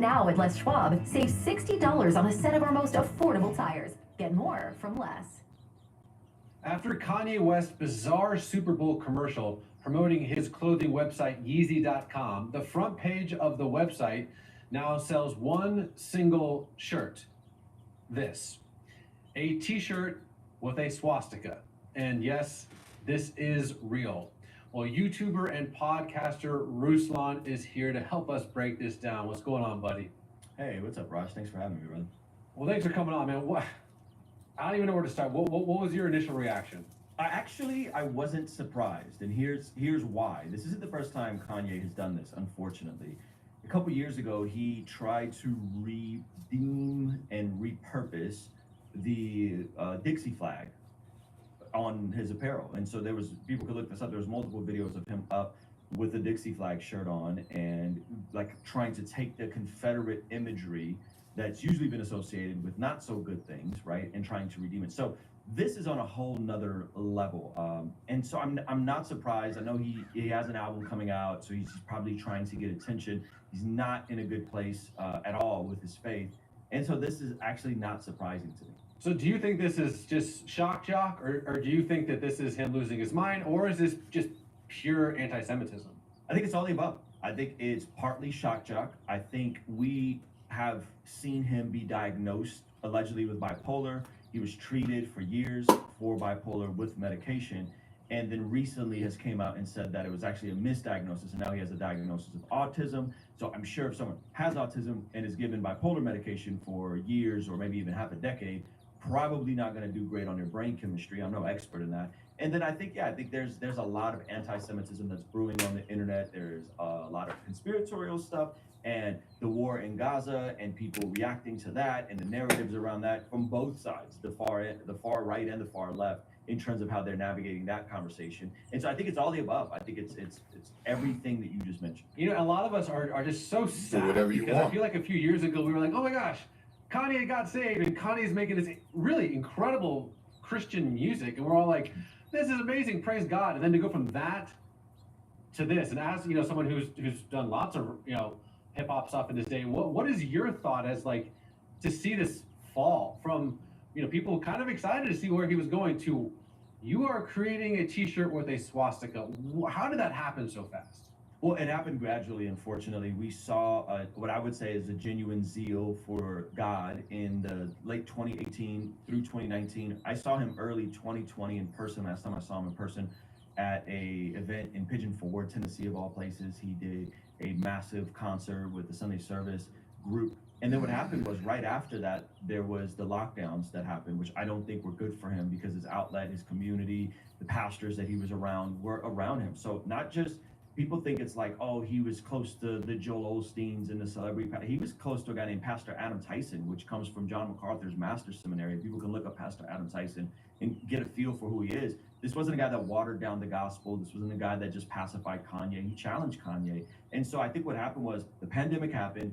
now at Les Schwab, save $60 on a set of our most affordable tires. Get more from Les. After Kanye West's bizarre Super Bowl commercial promoting his clothing website Yeezy.com, the front page of the website now sells one single shirt. This, a t-shirt with a swastika. And yes, this is real. Well, YouTuber and podcaster Ruslan is here to help us break this down. What's going on, buddy? Hey, what's up, Raj? Thanks for having me, brother. Well, thanks for coming on, man. I don't even know where to start. What was your initial reaction? I wasn't surprised, and here's why. This isn't the first time Kanye has done this, unfortunately. A couple years ago, he tried to redeem and repurpose the Dixie flag on his apparel, and so people could look this up. There was multiple videos of him up with the Dixie flag shirt on, and like trying to take the Confederate imagery that's usually been associated with not so good things, right, and trying to redeem it. So this is on a whole nother level, and so I'm not surprised. I know he has an album coming out, so he's probably trying to get attention. He's not in a good place at all with his faith, and so this is actually not surprising to me. So do you think this is just shock jock, or do you think that this is him losing his mind, or is this just pure anti-Semitism? I think it's all the above. I think it's partly shock jock. I think we have seen him be diagnosed allegedly with bipolar. He was treated for years for bipolar with medication, and then recently has came out and said that it was actually a misdiagnosis, and now he has a diagnosis of autism. So I'm sure if someone has autism and is given bipolar medication for years or maybe even half a decade, probably not going to do great on their brain chemistry. I'm no expert in that. And then I think there's a lot of anti-Semitism that's brewing on the internet. There's a lot of conspiratorial stuff and the war in Gaza and people reacting to that and the narratives around that from both sides, the far right and the far left, in terms of how they're navigating that conversation. And so I think it's all the above. I think it's everything that you just mentioned. You know, a lot of us are just so sad whatever you because want. I feel like a few years ago we were like, oh my gosh, Kanye got saved, and Kanye's making this really incredible Christian music, and we're all like, this is amazing, praise God. And then to go from that to this, and as you know, someone who's done lots of hip hop stuff in this day, what is your thought as like to see this fall from people kind of excited to see where he was going to you are creating a t-shirt with a swastika? How did that happen so fast? Well, it happened gradually, unfortunately. We saw what I would say is a genuine zeal for God in the late 2018 through 2019. I saw him early 2020 in person. Last time I saw him in person at a event in Pigeon Forge, Tennessee, of all places. He did a massive concert with the Sunday service group. And then what happened was right after that, there was the lockdowns that happened, which I don't think were good for him because his outlet, his community, the pastors that he was around were around him. So not just people think it's like, oh, he was close to the Joel Osteens and the celebrity. He was close to a guy named Pastor Adam Tyson, which comes from John MacArthur's Master's Seminary. People can look up Pastor Adam Tyson and get a feel for who he is. This wasn't a guy that watered down the gospel. This wasn't a guy that just pacified Kanye. He challenged Kanye. And so I think what happened was the pandemic happened.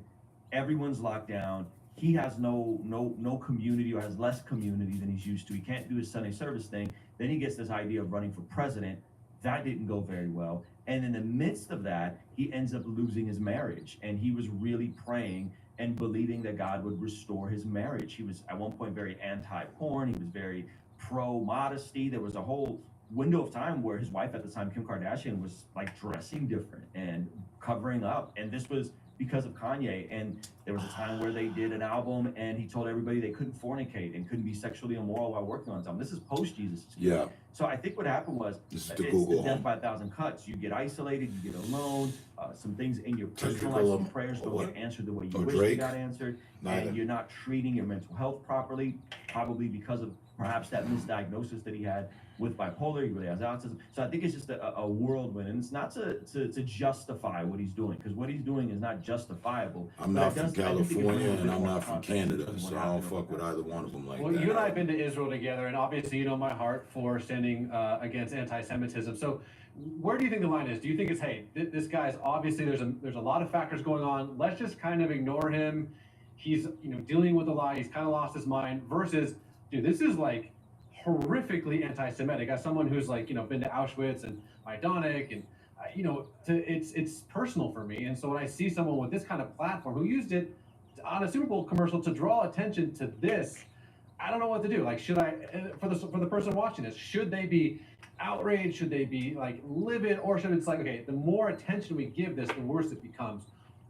Everyone's locked down. He has no community, or has less community than he's used to. He can't do his Sunday service thing. Then he gets this idea of running for president. That didn't go very well. And in the midst of that, he ends up losing his marriage. And he was really praying and believing that God would restore his marriage. He was at one point very anti-porn. He was very pro-modesty. There was a whole window of time where his wife at the time, Kim Kardashian, was like dressing different and covering up. And this was because of Kanye. And there was a time where they did an album and he told everybody they couldn't fornicate and couldn't be sexually immoral while working on something. This is post-Jesus. Yeah. So I think what happened was, It's it's Google the death home. by a thousand cuts. You get isolated, you get alone, some things in your personal Technical, life, some prayers don't what? get answered the way you Oh, wish they Drake? got answered, Neither. and you're not treating your mental health properly, probably because of perhaps that misdiagnosis that he had with bipolar. He really has autism. So I think it's just a whirlwind, and it's not to justify what he's doing, because what he's doing is not justifiable. I'm But not it from does- I do think it California brings a and bit I'm more not from context Canada, to what so I don't happened fuck over with the either past. one of them like Well, that. you and I have been to Israel together, and obviously you know my heart for standing against anti-Semitism. So where do you think the line is? Do you think it's, hey, this guy's obviously there's a lot of factors going on. Let's just kind of ignore him. He's dealing with a lie. He's kind of lost his mind. Versus, dude, this is like horrifically anti-Semitic. As someone who's like been to Auschwitz and Majdanek, and it's personal for me. And so when I see someone with this kind of platform who used it on a Super Bowl commercial to draw attention to this, I don't know what to do. Like, should I, for the person watching this, should they be outraged? Should they be like livid, or should it's like, okay, the more attention we give this, the worse it becomes?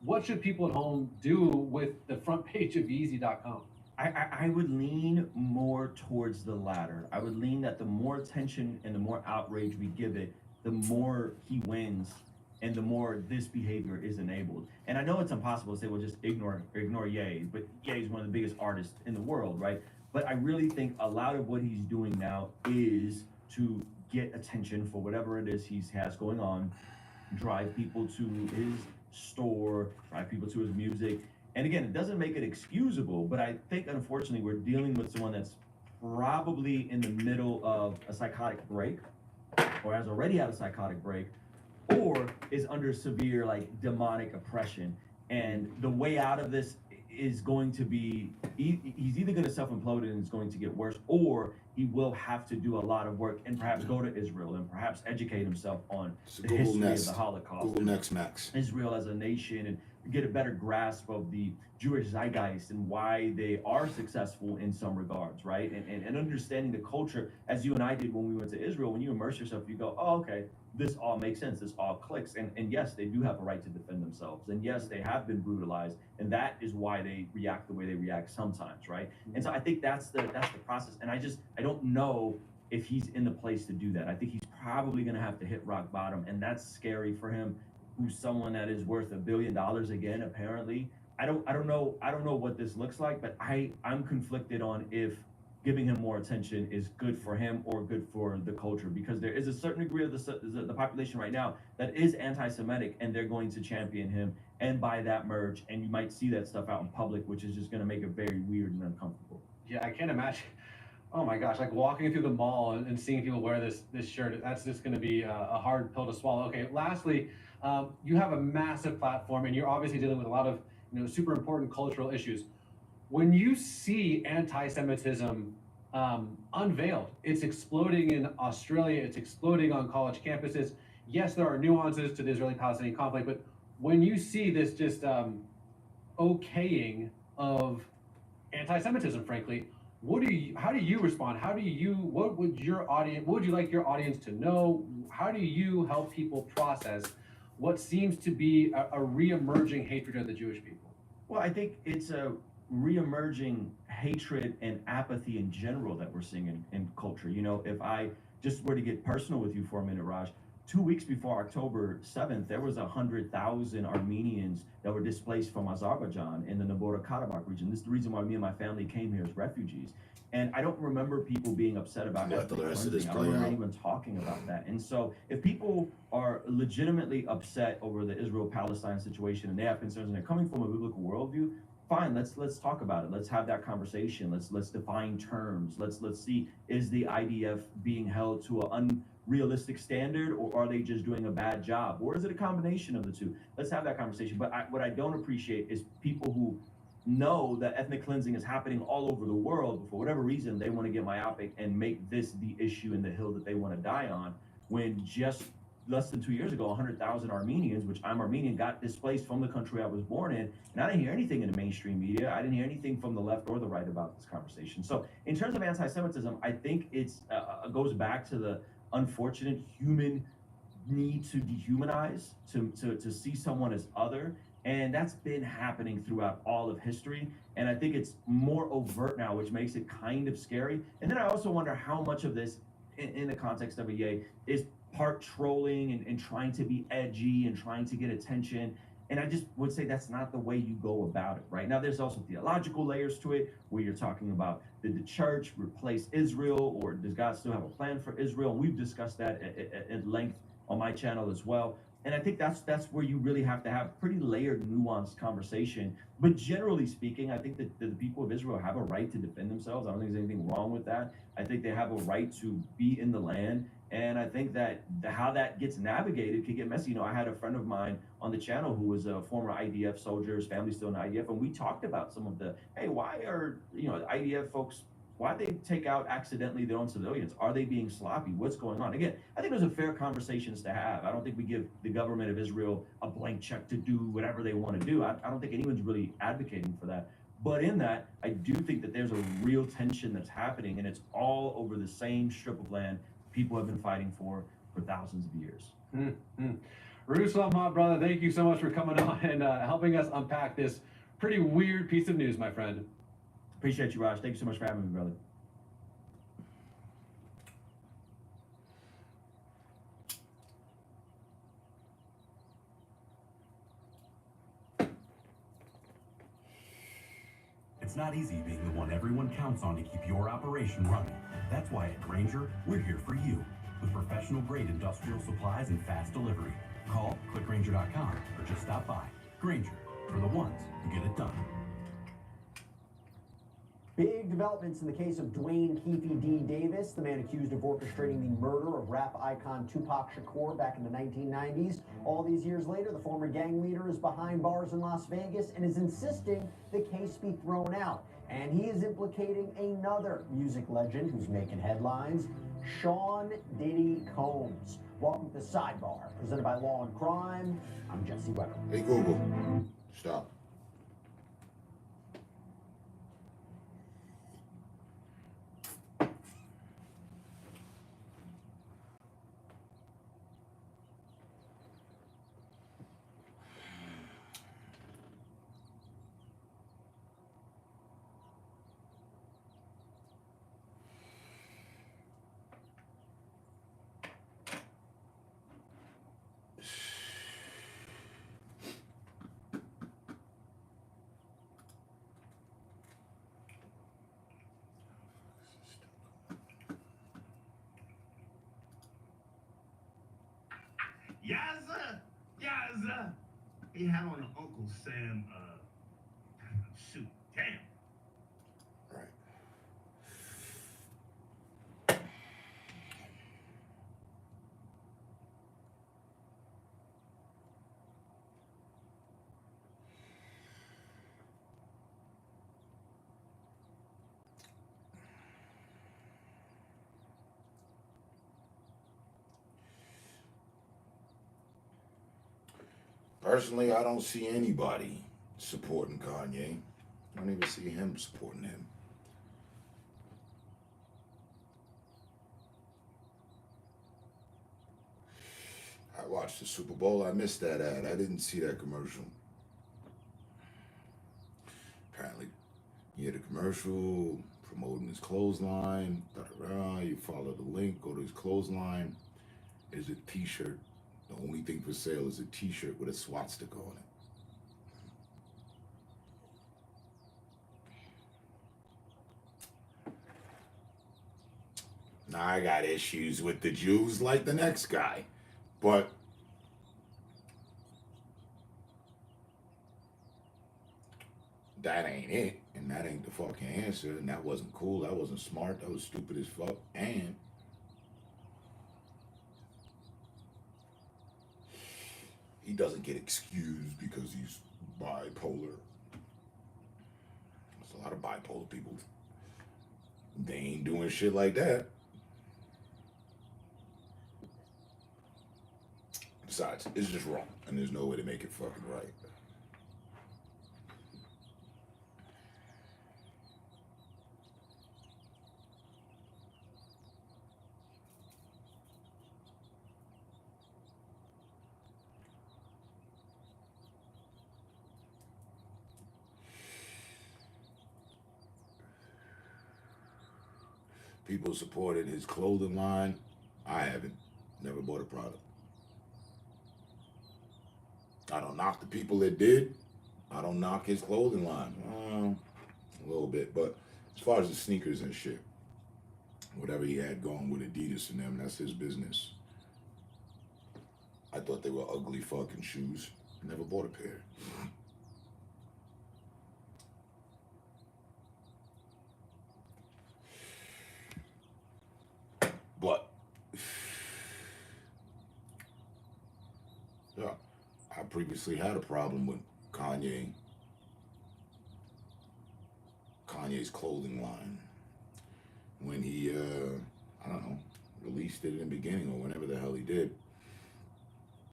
What should people at home do with the front page of Yeezy.com? I would lean more towards the latter. I would lean that the more attention and the more outrage we give it, the more he wins and the more this behavior is enabled. And I know it's impossible to say, well, just ignore Ye, but Ye is one of the biggest artists in the world, right? But I really think a lot of what he's doing now is to get attention for whatever it is he has going on, drive people to his store, drive people to his music. And again, it doesn't make it excusable, but I think unfortunately we're dealing with someone that's probably in the middle of a psychotic break, or has already had a psychotic break, or is under severe like demonic oppression. And the way out of this is going to be, he's either going to self-implode and it's going to get worse, or he will have to do a lot of work and perhaps go to Israel and perhaps educate himself on the history of the Holocaust. Google next, Max. Israel as a nation, and get a better grasp of the Jewish zeitgeist and why they are successful in some regards, right? And understanding the culture, as you and I did when we went to Israel. When you immerse yourself, you go, oh, okay, this all makes sense, this all clicks. And yes, they do have a right to defend themselves. And yes, they have been brutalized. And that is why they react the way they react sometimes, right? And so I think that's the process. And I don't know if he's in the place to do that. I think he's probably gonna have to hit rock bottom, and that's scary for him, who's someone that is worth $1 billion again, apparently. I don't know what this looks like, but I'm conflicted on if giving him more attention is good for him or good for the culture, because there is a certain degree of the population right now that is anti-Semitic, and they're going to champion him and buy that merch, and you might see that stuff out in public, which is just going to make it very weird and uncomfortable. Yeah, I can't imagine. Oh my gosh, like walking through the mall and seeing people wear this shirt, that's just going to be a hard pill to swallow. Okay, lastly, you have a massive platform, and you're obviously dealing with a lot of super important cultural issues. When you see anti-Semitism unveiled, it's exploding in Australia, it's exploding on college campuses. Yes, there are nuances to the Israeli-Palestinian conflict, but when you see this just okaying of anti-Semitism, frankly, how do you respond? What would you like your audience to know? How do you help people process what seems to be a re-emerging hatred of the Jewish people? Well, I think it's a re-emerging hatred and apathy in general that we're seeing in culture. If I just were to get personal with you for a minute, Raj, 2 weeks before October 7th, there was 100,000 Armenians that were displaced from Azerbaijan in the Nagorno-Karabakh region. This is the reason why me and my family came here as refugees. And I don't remember people being upset about ethnic cleansing. I don't remember anyone talking about that. And so if people are legitimately upset over the Israel-Palestine situation and they have concerns and they're coming from a biblical worldview, fine, let's talk about it. Let's have that conversation. Let's define terms. Let's see, is the IDF being held to an unrealistic standard, or are they just doing a bad job? Or is it a combination of the two? Let's have that conversation. But what I don't appreciate is people who know that ethnic cleansing is happening all over the world, but for whatever reason, they want to get myopic and make this the issue and the hill that they want to die on, when just less than 2 years ago, 100,000 Armenians, which I'm Armenian, got displaced from the country I was born in. And I didn't hear anything in the mainstream media. I didn't hear anything from the left or the right about this conversation. So in terms of anti-Semitism, I think it's goes back to the unfortunate human need to dehumanize, to see someone as other. And that's been happening throughout all of history. And I think it's more overt now, which makes it kind of scary. And then I also wonder how much of this, in the context of a Ye, is part trolling and trying to be edgy and trying to get attention. And I just would say that's not the way you go about it, right? Now, there's also theological layers to it, where you're talking about, did the church replace Israel, or does God still have a plan for Israel? And we've discussed that at length on my channel as well. And I think that's where you really have to have pretty layered, nuanced conversation. But generally speaking, I think that the people of Israel have a right to defend themselves. I don't think there's anything wrong with that. I think they have a right to be in the land. And I think that how that gets navigated can get messy. I had a friend of mine on the channel who was a former IDF soldier, his family's still in the IDF, and we talked about some of the, hey, why are the IDF folks Why'd they take out accidentally their own civilians? Are they being sloppy? What's going on? Again, I think those are fair conversations to have. I don't think we give the government of Israel a blank check to do whatever they want to do. I don't think anyone's really advocating for that. But in that, I do think that there's a real tension that's happening, and it's all over the same strip of land people have been fighting for thousands of years. Mm-hmm. Ruslan, my brother, thank you so much for coming on and helping us unpack this pretty weird piece of news, my friend. Appreciate you, Raj. Thank you so much for having me, brother. It's not easy being the one everyone counts on to keep your operation running. That's why at Grainger, we're here for you. With professional grade industrial supplies and fast delivery. Call clickgrainger.com or just stop by. Grainger, for the ones who get it done. Big developments in the case of Dwayne Keefe D. Davis, the man accused of orchestrating the murder of rap icon Tupac Shakur back in the 1990s. All these years later, the former gang leader is behind bars in Las Vegas and is insisting the case be thrown out. And he is implicating another music legend who's making headlines, Sean Diddy Combs. Welcome to Sidebar, presented by Law and Crime. I'm Jesse Weber. Hey Google, stop. Yazza! Yazza! He had on an Uncle Sam suit. Damn. Right. Personally, I don't see anybody supporting Kanye. I don't even see him supporting him. I watched the Super Bowl. I missed that ad. I didn't see that commercial. Apparently, you had a commercial promoting his clothesline. Da-da-da. You follow the link, go to his clothesline. There's a t-shirt. The only thing for sale is a t-shirt with a swastika on it. Now, I got issues with the Jews like the next guy, but that ain't it, and that ain't the fucking answer, and that wasn't cool, that wasn't smart, that was stupid as fuck, and he doesn't get excused because he's bipolar. There's a lot of bipolar people. They ain't doing shit like that. Besides, it's just wrong, and there's no way to make it fucking right. People supported his clothing line. I haven't. Never bought a product. I don't knock the people that did. I don't knock his clothing line. A little bit, but as far as the sneakers and shit, whatever he had going with Adidas and them, that's his business. I thought they were ugly fucking shoes. Never bought a pair. But yeah, I previously had a problem with Kanye's clothing line. when he, I don't know, released it in the beginning or whenever the hell he did.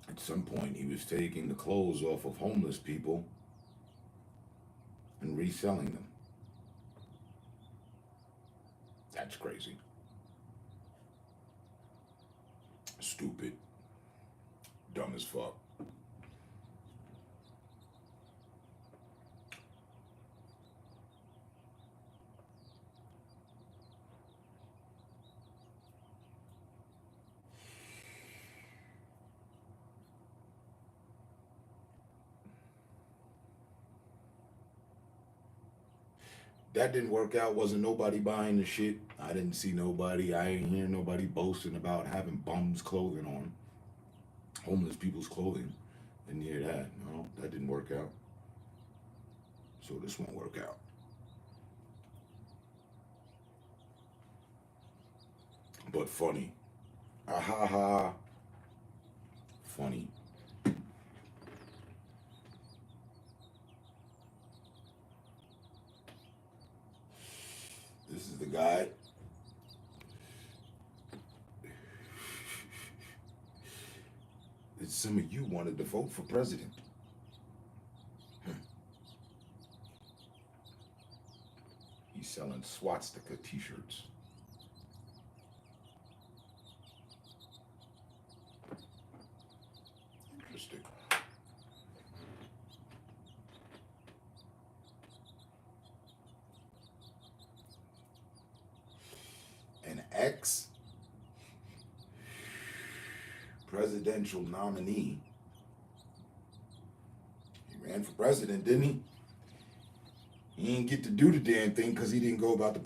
At some point, he was taking the clothes off of homeless people and reselling them. That's crazy. Stupid. Dumb as fuck. That didn't work out. Wasn't nobody buying the shit. I didn't see nobody. I ain't hear nobody boasting about having bums clothing on. Homeless people's clothing. Didn't hear that. No, that didn't work out. So this won't work out. But funny. Ah ha ha. Funny. This is the guy. That some of you wanted to vote for president. He's selling swastika t-shirts. Interesting. An ex-presidential nominee. He ran for president, didn't he? He didn't get to do the damn thing because he didn't go about the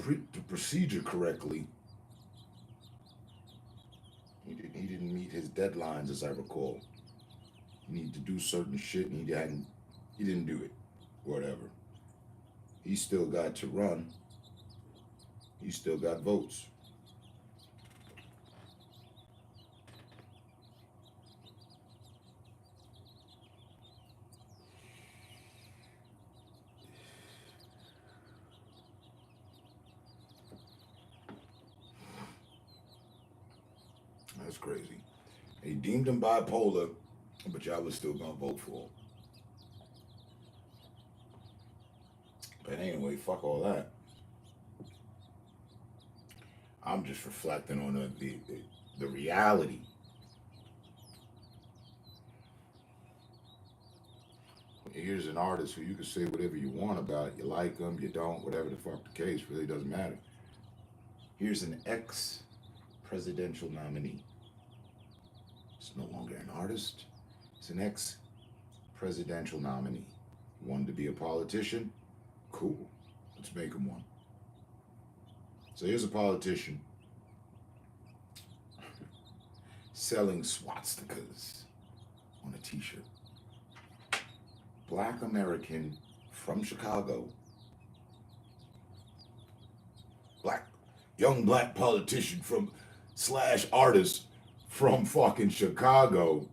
procedure correctly. He didn't meet his deadlines, as I recall. He needed to do certain shit, and he didn't do it. Whatever. He still got to run. He still got votes. That's crazy. They deemed him bipolar, but y'all was still gonna vote for him. But anyway, fuck all that. I'm just reflecting on the reality. Here's an artist who you can say whatever you want about. You like him, you don't, whatever the fuck the case, really doesn't matter. Here's an ex-presidential nominee. It's no longer an artist. It's an ex-presidential nominee. You wanted to be a politician? Cool. Let's make him one. So here's a politician selling swastikas on a t-shirt. Black American from Chicago. Young black politician from / artist from fucking Chicago.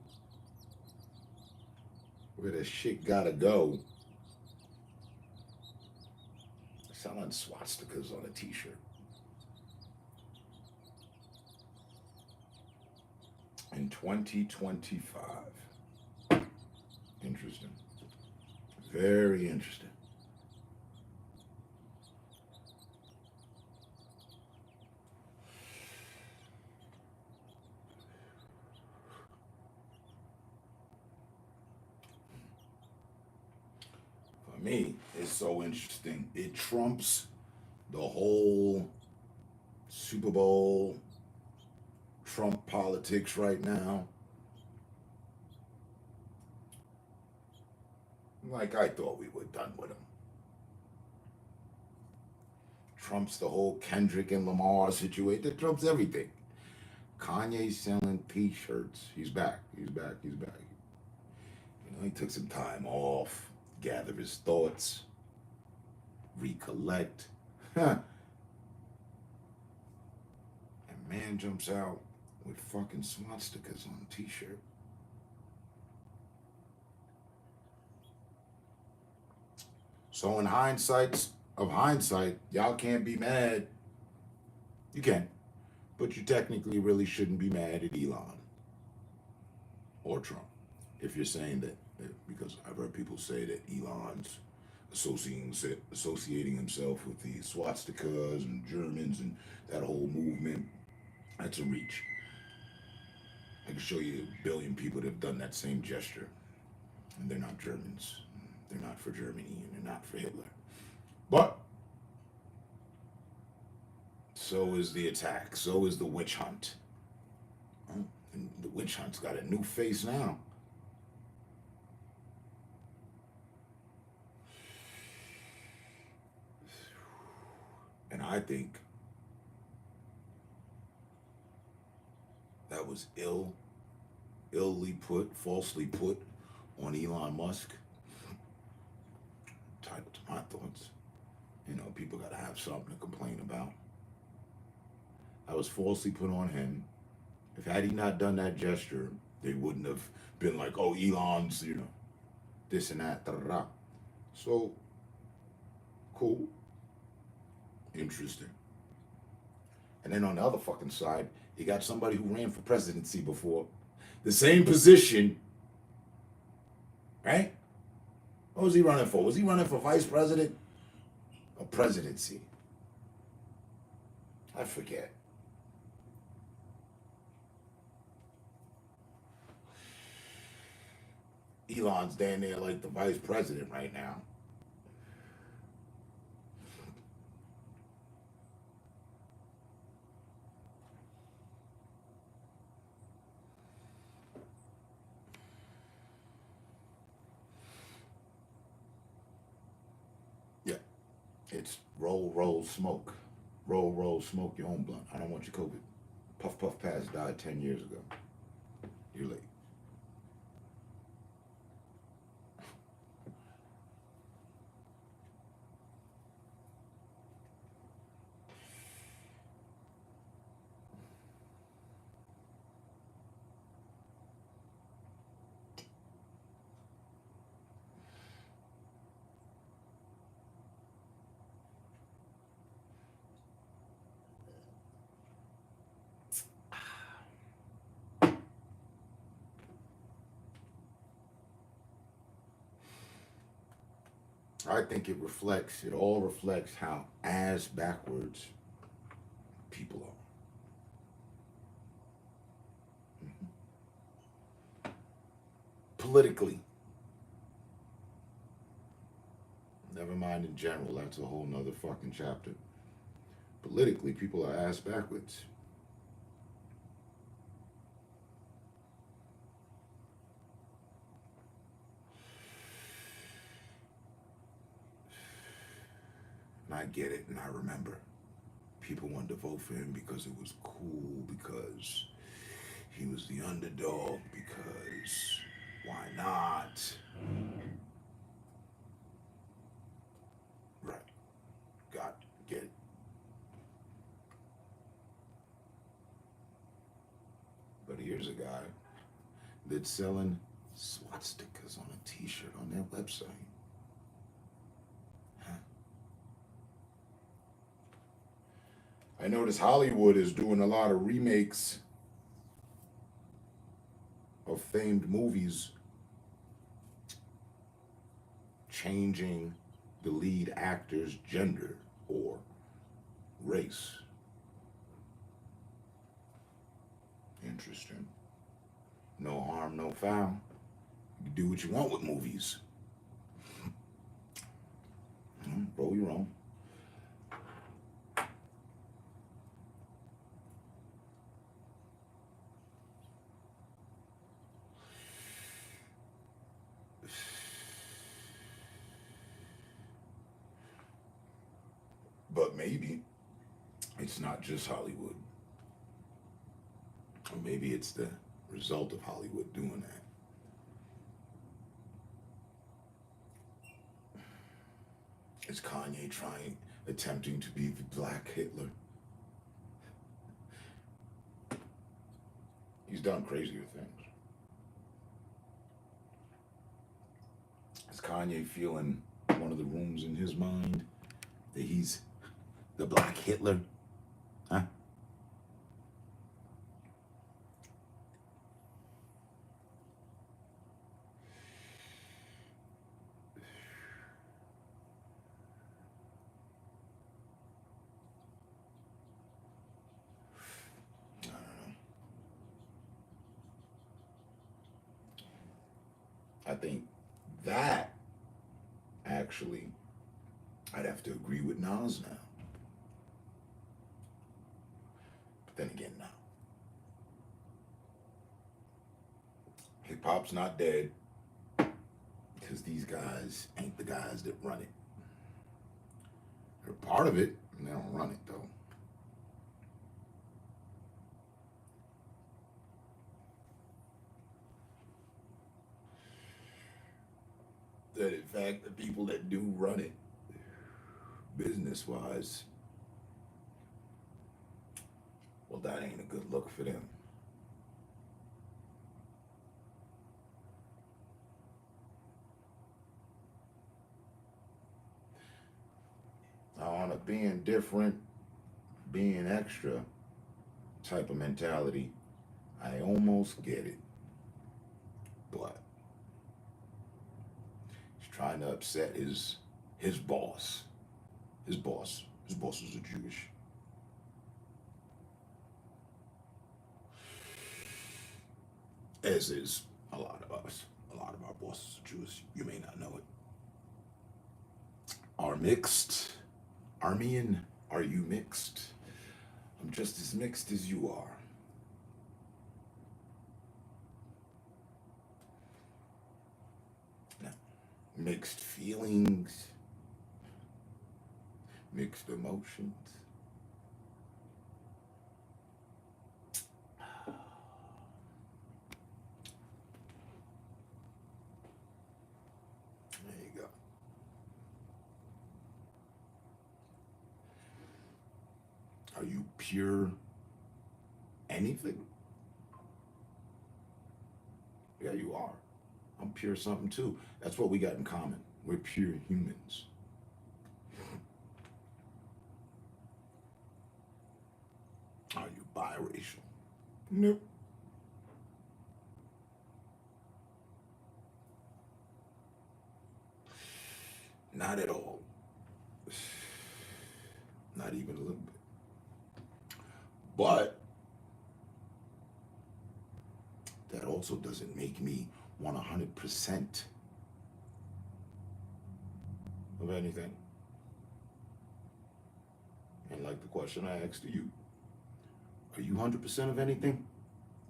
Where the shit gotta go. Selling swastikas on a t-shirt. In 2025. Interesting. Very interesting. For me, it's so interesting. It trumps the whole Super Bowl, Trump politics right now. Like I thought we were done with him. Trumps the whole Kendrick and Lamar situation. That trumps everything. Kanye selling t-shirts. He's back. He's back. He's back. You know, he took some time off, gather his thoughts, recollect. And man jumps out with fucking swastikas on a t-shirt. So in hindsight, y'all can't be mad You can. But you technically really shouldn't be mad at Elon or Trump if you're saying that, because I've heard people say that Elon's associating himself with the swastikas and Germans and that whole movement. That's a reach. I can show you a billion people that have done that same gesture, and they're not Germans. They're not for Germany, and they're not for Hitler. But so is the attack. So is the witch hunt. And the witch hunt's got a new face now. And I think that was falsely put on Elon Musk. Entitled to my thoughts. You know, people gotta have something to complain about. That was falsely put on him. If had he not done that gesture, they wouldn't have been like, oh, Elon's, you know, this and that, da-da-da. So, cool. Interesting. And then on the other fucking side, you got somebody who ran for presidency before. The same position, right? What was he running for? Was he running for vice president or presidency? I forget. Elon's down there like the vice president right now. Yeah, it's roll, smoke. Roll, smoke your own blunt. I don't want your COVID. Puff Pass died 10 years ago. You're late. I think it all reflects how ass backwards people are. Politically. Never mind in general, that's a whole nother fucking chapter. Politically, people are ass backwards. And I get it, and I remember people wanted to vote for him because it was cool, because he was the underdog, because why not? Right. Get it. But here's a guy that's selling swastikas on a t-shirt on their website. I notice Hollywood is doing a lot of remakes of famed movies, changing the lead actor's gender or race. Interesting. No harm, no foul. You do what you want with movies. Roll your own. But maybe it's not just Hollywood. Or maybe it's the result of Hollywood doing that. Is Kanye attempting to be the Black Hitler? He's done crazier things. Is Kanye feeling one of the rooms in his mind that he's the Black Hitler? Huh? I think that actually, I'd have to agree with Nas now. But then again, no. Hip hop's not dead because these guys ain't the guys that run it. They're part of it, and they don't run it though. That in fact, the people that do run it, business wise, well, that ain't a good look for them. On a being different, being extra type of mentality, I almost get it. But he's trying to upset his boss. His boss is a Jewish. As is a lot of us. A lot of our bosses are Jewish. You may not know it. Are mixed. Armenian, are you mixed? I'm just as mixed as you are. Now, mixed feelings, mixed emotions. There you go. Are you pure anything? Yeah, you are. I'm pure something too. That's what we got in common. We're pure humans. Are you biracial? Nope. Not at all. Not even a little bit. But that also doesn't make me 100% of anything. And like the question I asked you, are you 100% of anything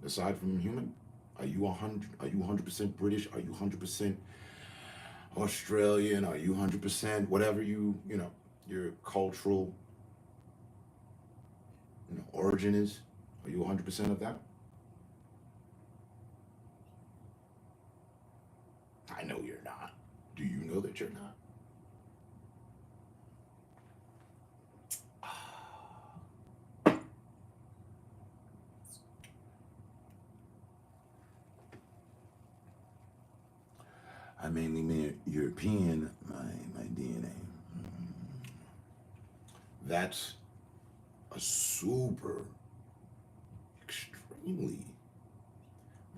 aside from human? Are you 100% British? Are you 100% Australian? Are you 100% whatever your cultural origin is? Are you 100% of that? I know you're not. Do you know that you're not? I mainly mean European, my DNA. That's a super, extremely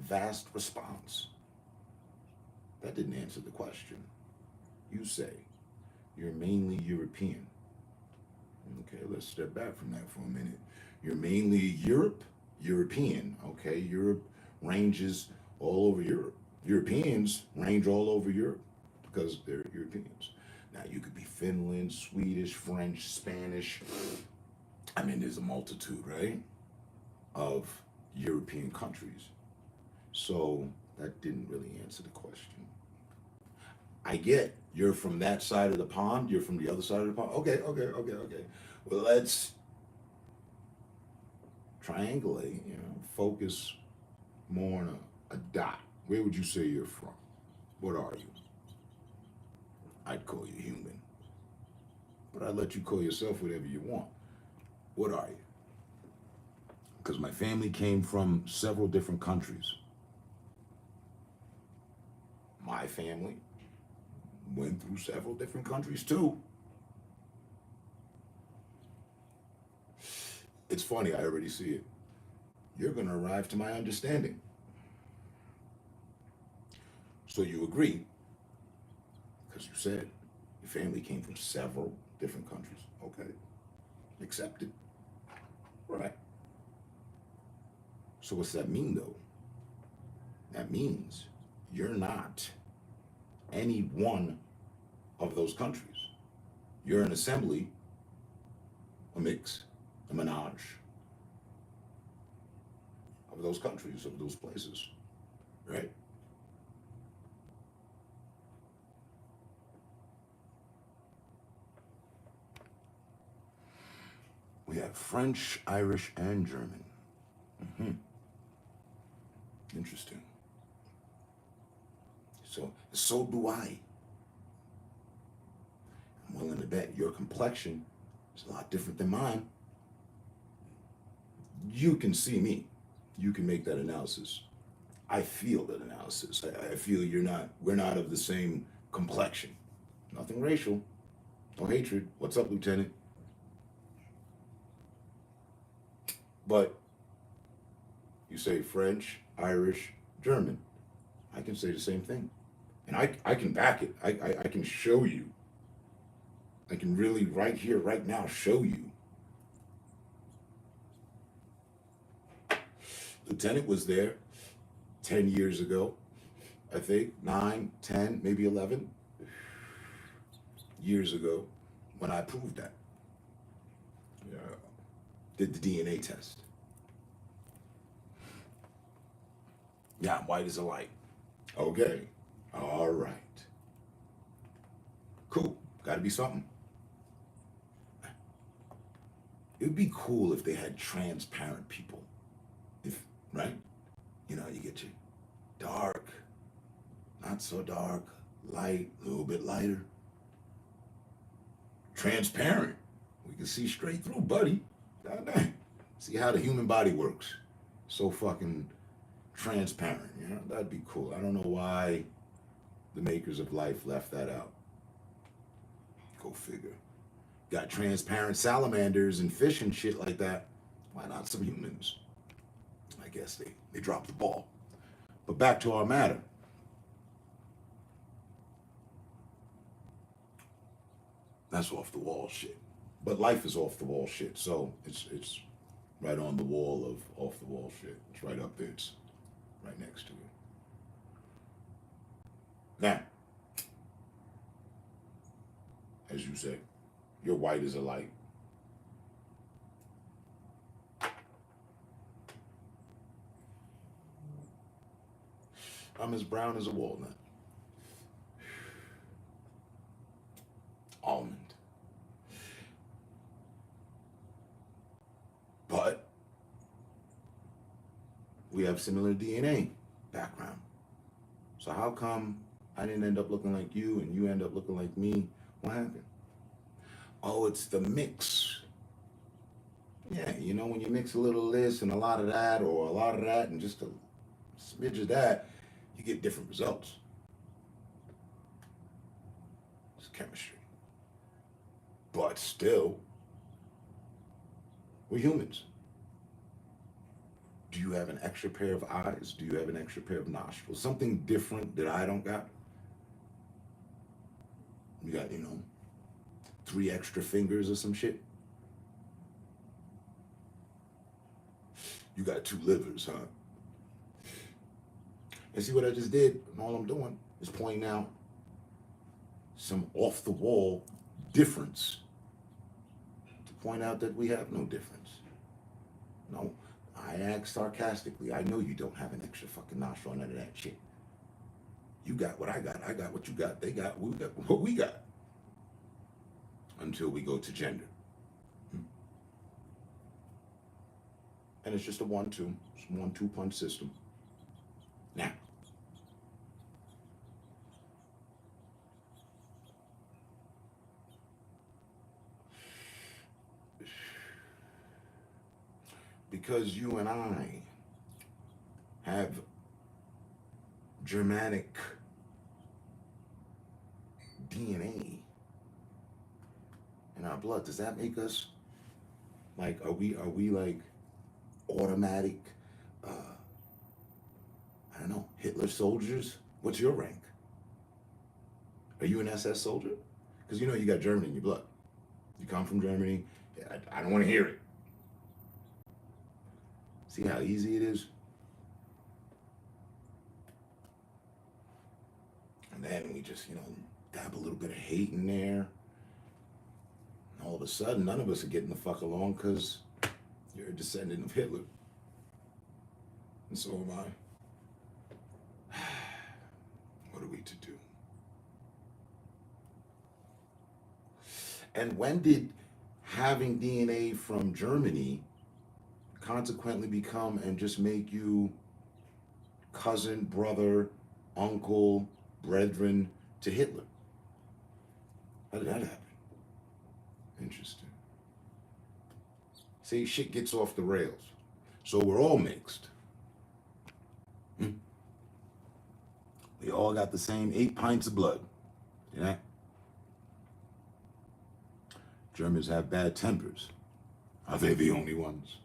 vast response. That didn't answer the question. You say you're mainly European. Okay, let's step back from that for a minute. You're mainly European. Okay, Europe ranges all over Europe. Europeans range all over Europe because they're Europeans. Now, you could be Finland, Swedish, French, Spanish. I mean, there's a multitude, right, of European countries. So that didn't really answer the question. I get you're from that side of the pond, you're from the other side of the pond. Okay. Well, let's triangulate, focus more on a dot. Where would you say you're from? What are you? I'd call you human. But I'd let you call yourself whatever you want. What are you? Because my family came from several different countries. My family went through several different countries too. It's funny, I already see it. You're going to arrive to my understanding. So you agree, because you said your family came from several different countries. Okay, accepted. Right. So what's that mean though? That means you're not any one of those countries. You're an assembly, a mix, a menage of those countries, of those places, right? We have French, Irish, and German. Interesting. So do I. I'm willing to bet your complexion is a lot different than mine. You can see me. You can make that analysis. I feel that analysis. I feel we're not of the same complexion. Nothing racial, no hatred. What's up, Lieutenant? But you say French, Irish, German. I can say the same thing. And I can back it. I can show you. I can really right here, right now, show you. Lieutenant was there 10 years ago, I think, 9, 10, maybe 11 years ago when I proved that. Yeah. Did the DNA test. Yeah, I'm white as a light. Okay. All right. Cool. Gotta be something. It would be cool if they had transparent people. Right? You know, you get your dark, not so dark, light, a little bit lighter. Transparent. We can see straight through, buddy. God dang. See how the human body works. So fucking transparent, you know? That'd be cool. I don't know why the makers of life left that out. Go figure. Got transparent salamanders and fish and shit like that. Why not some humans? I guess they dropped the ball. But back to our matter. That's off the wall shit. But life is off the wall shit. So it's right on the wall of off the wall shit. It's right up there. It's right next to it. Now, as you say, you're white as a light. I'm as brown as a walnut. Almond. But we have similar DNA background. So how come I didn't end up looking like you and you end up looking like me? What happened? Oh, it's the mix. Yeah, you know, when you mix a little of this and a lot of that, or a lot of that and just a smidge of that, you get different results. It's chemistry. But still, we're humans. Do you have an extra pair of eyes? Do you have an extra pair of nostrils? Something different that I don't got? You got, 3 extra fingers or some shit? You got 2 livers, huh? And see what I just did? And all I'm doing is pointing out some off-the-wall difference. To point out that we have no difference. No, I asked sarcastically. I know you don't have an extra fucking nostril, none of that shit. You got what I got. I got what you got. They got what we got. Until we go to gender. And it's just a 1-2. It's a 1-2 punch system. Now, because you and I have Germanic DNA in our blood, does that make us like, are we like automatic, I don't know, Hitler soldiers? What's your rank? Are you an SS soldier? Because you got German in your blood. You come from Germany. I don't want to hear it. See how easy it is? And then we just, dab a little bit of hate in there. And all of a sudden, none of us are getting the fuck along because you're a descendant of Hitler. And so am I. What are we to do? And when did having DNA from Germany consequently become and just make you cousin, brother, uncle, brethren to Hitler? How did that happen? Interesting. See, shit gets off the rails. So we're all mixed. We all got the same 8 pints of blood. Yeah. Germans have bad tempers. Are they the only ones?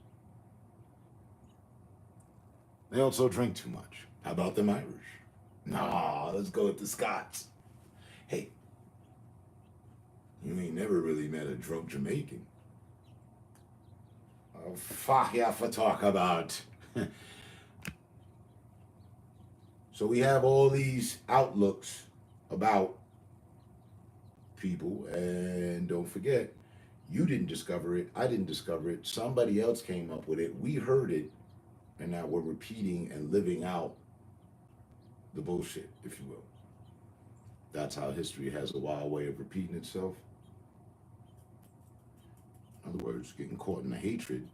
They also drink too much. How about them Irish? Nah, let's go with the Scots. Hey, you ain't never really met a drunk Jamaican. Oh, fuck yeah, for talk about. So we have all these outlooks about people, and don't forget, you didn't discover it, I didn't discover it, somebody else came up with it, we heard it, and now we're repeating and living out the bullshit, if you will. That's how history has a wild way of repeating itself. In other words, getting caught in the hatred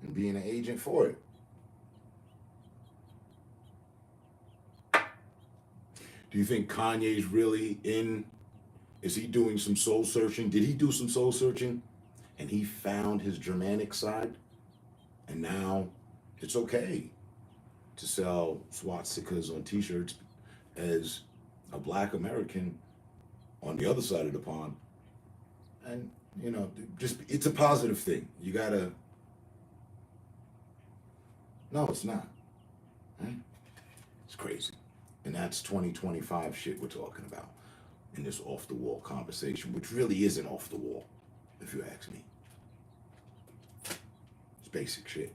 and being an agent for it. Do you think Kanye's really in? Is he doing some soul searching? Did he do some soul searching and he found his Germanic side? And now it's okay to sell swastikas on t-shirts as a black American on the other side of the pond. And, just, it's a positive thing. You gotta, no, it's not. Right? It's crazy. And that's 2025 shit we're talking about in this off-the-wall conversation, which really isn't off the wall, if you ask me. It's basic shit.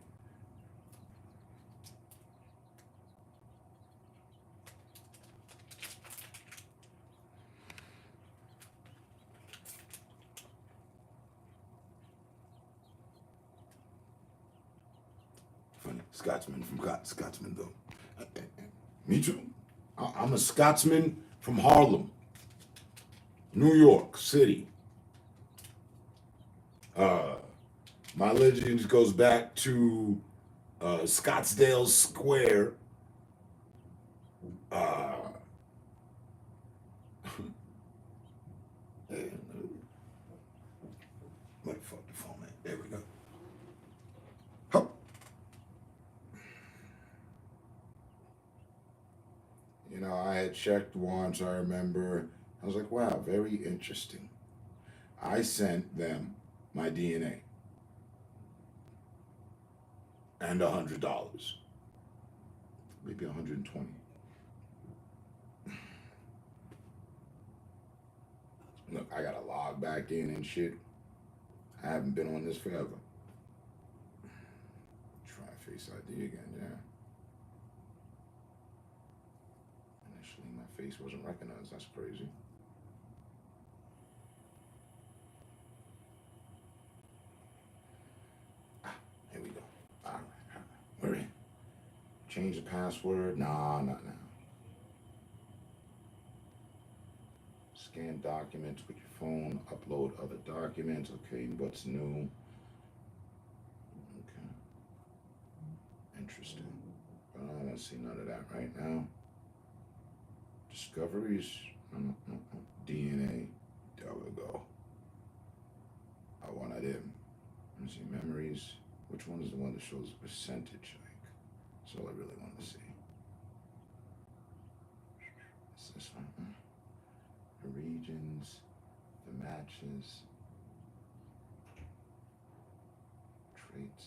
Funny, Scotsman from Scotsman though. Me too. I'm a Scotsman from Harlem, New York City. My lineage goes back to Scottsdale Square. What the fuck the phone at? There we go. Huh. I had checked once, I remember. I was like, wow, very interesting. I sent them my DNA and $100, maybe 120. Look, I gotta log back in and shit. I haven't been on this forever. Try Face ID again, yeah. Initially, my face wasn't recognized. That's crazy. Here we go. All right. We're in. Change the password. Nah, not now. Scan documents with your phone. Upload other documents. Okay, what's new? Okay. Interesting. But I don't want to see none of that right now. Discoveries. DNA. There we go. I wanted them. Let me see. Memories. Which one is the one that shows the percentage? That's all I really want to see. It's this one. The regions, the matches, traits.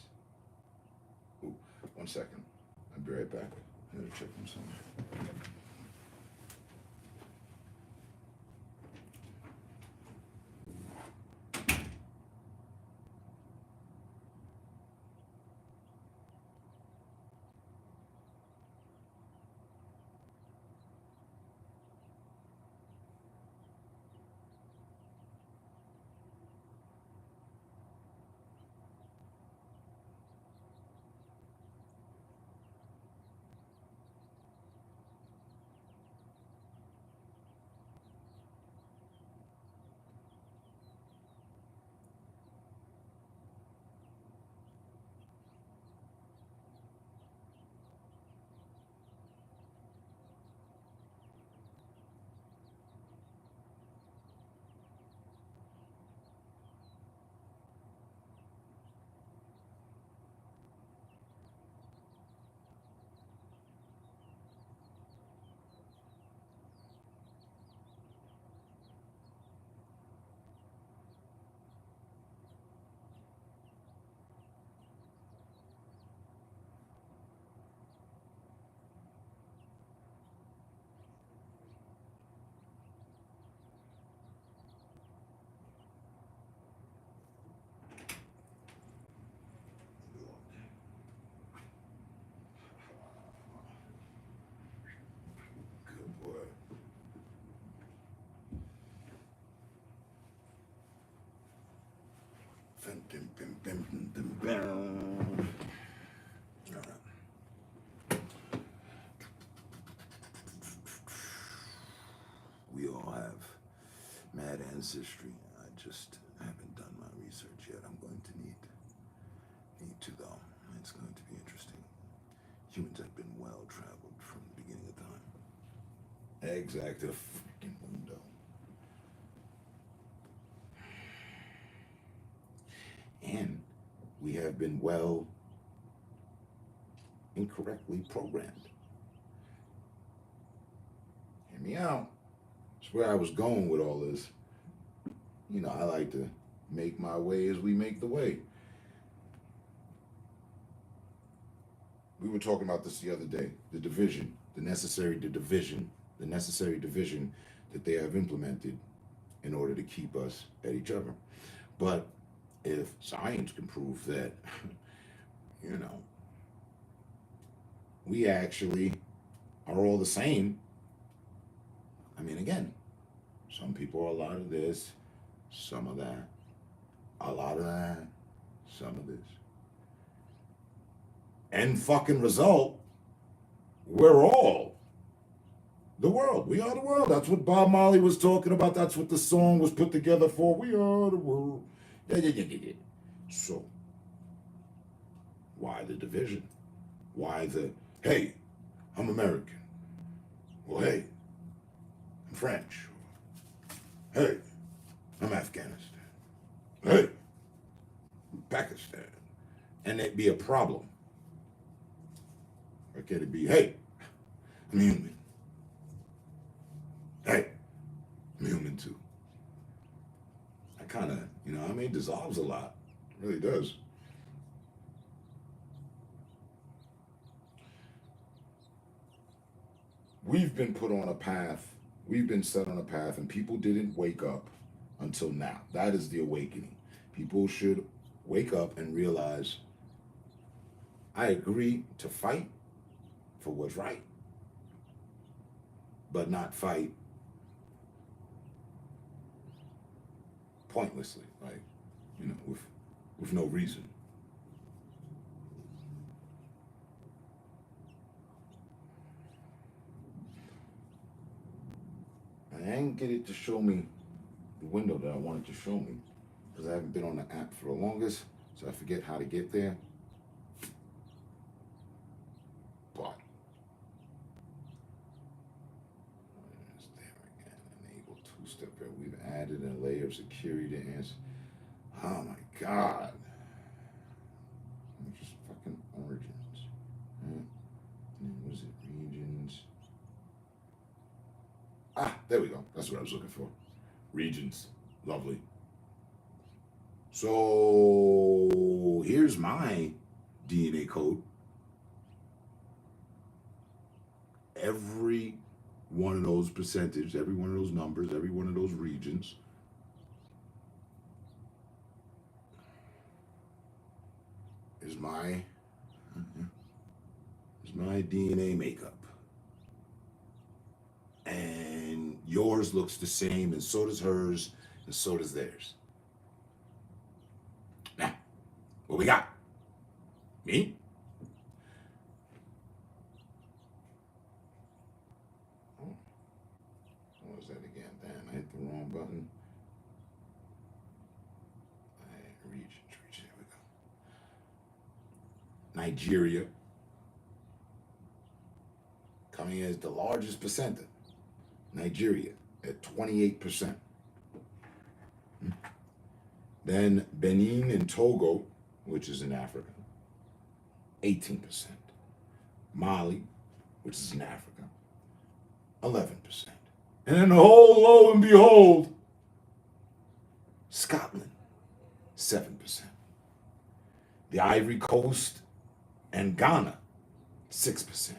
Ooh, 1 second. I'll be right back. I gotta check on something. We all have mad ancestry. I just haven't done my research yet. I'm going to need to though. It's going to be interesting. Humans have been well traveled from the beginning of time. Exact to the freaking window. And we have been well incorrectly programmed. Hear me out. That's where I was going with all this. You know, I like to make my way as we make the way. We were talking about this the other day. The division, the necessary division that they have implemented in order to keep us at each other. But if science can prove that, you know, we actually are all the same. I mean, again, some people are a lot of this, some of that, a lot of that, some of this. End fucking result, we're all the world. We are the world. That's what Bob Marley was talking about. That's what the song was put together for. We are the world. Yeah. So, why the division? Why the, hey, I'm American. Well, hey, I'm French. Hey, I'm Afghanistan. Hey, I'm Pakistan. And it'd be a problem. Or could it be, hey, I'm human. Hey, I'm human too. I kind of, you know, I mean, it dissolves a lot. It really does. We've been put on a path. We've been set on a path, and people didn't wake up until now. That is the awakening. People should wake up and realize, I agree to fight for what's right, but not fight pointlessly, like, you know, with no reason. I ain't get it to show me the window that I wanted to show me because I haven't been on the app for the longest, so I forget how to get there. But it's there again. Enable two-step. We've added a layer of security to answer. Oh my God. Just fucking origins. Right? And what is it? Regions. Ah, there we go. That's what I was looking for. Regions. Lovely. So here's my DNA code. Every one of those percentages, every one of those numbers, every one of those regions is my DNA makeup. And yours looks the same, and so does hers, and so does theirs. Now, what we got? Me? Oh, what was that again? Damn, I hit the wrong button. Region, there we go. Nigeria, coming in as the largest percentage. Nigeria at 28%. Then Benin and Togo, which is in Africa, 18%. Mali, which is in Africa, 11%. And then lo and behold, Scotland, 7%. The Ivory Coast and Ghana, 6%.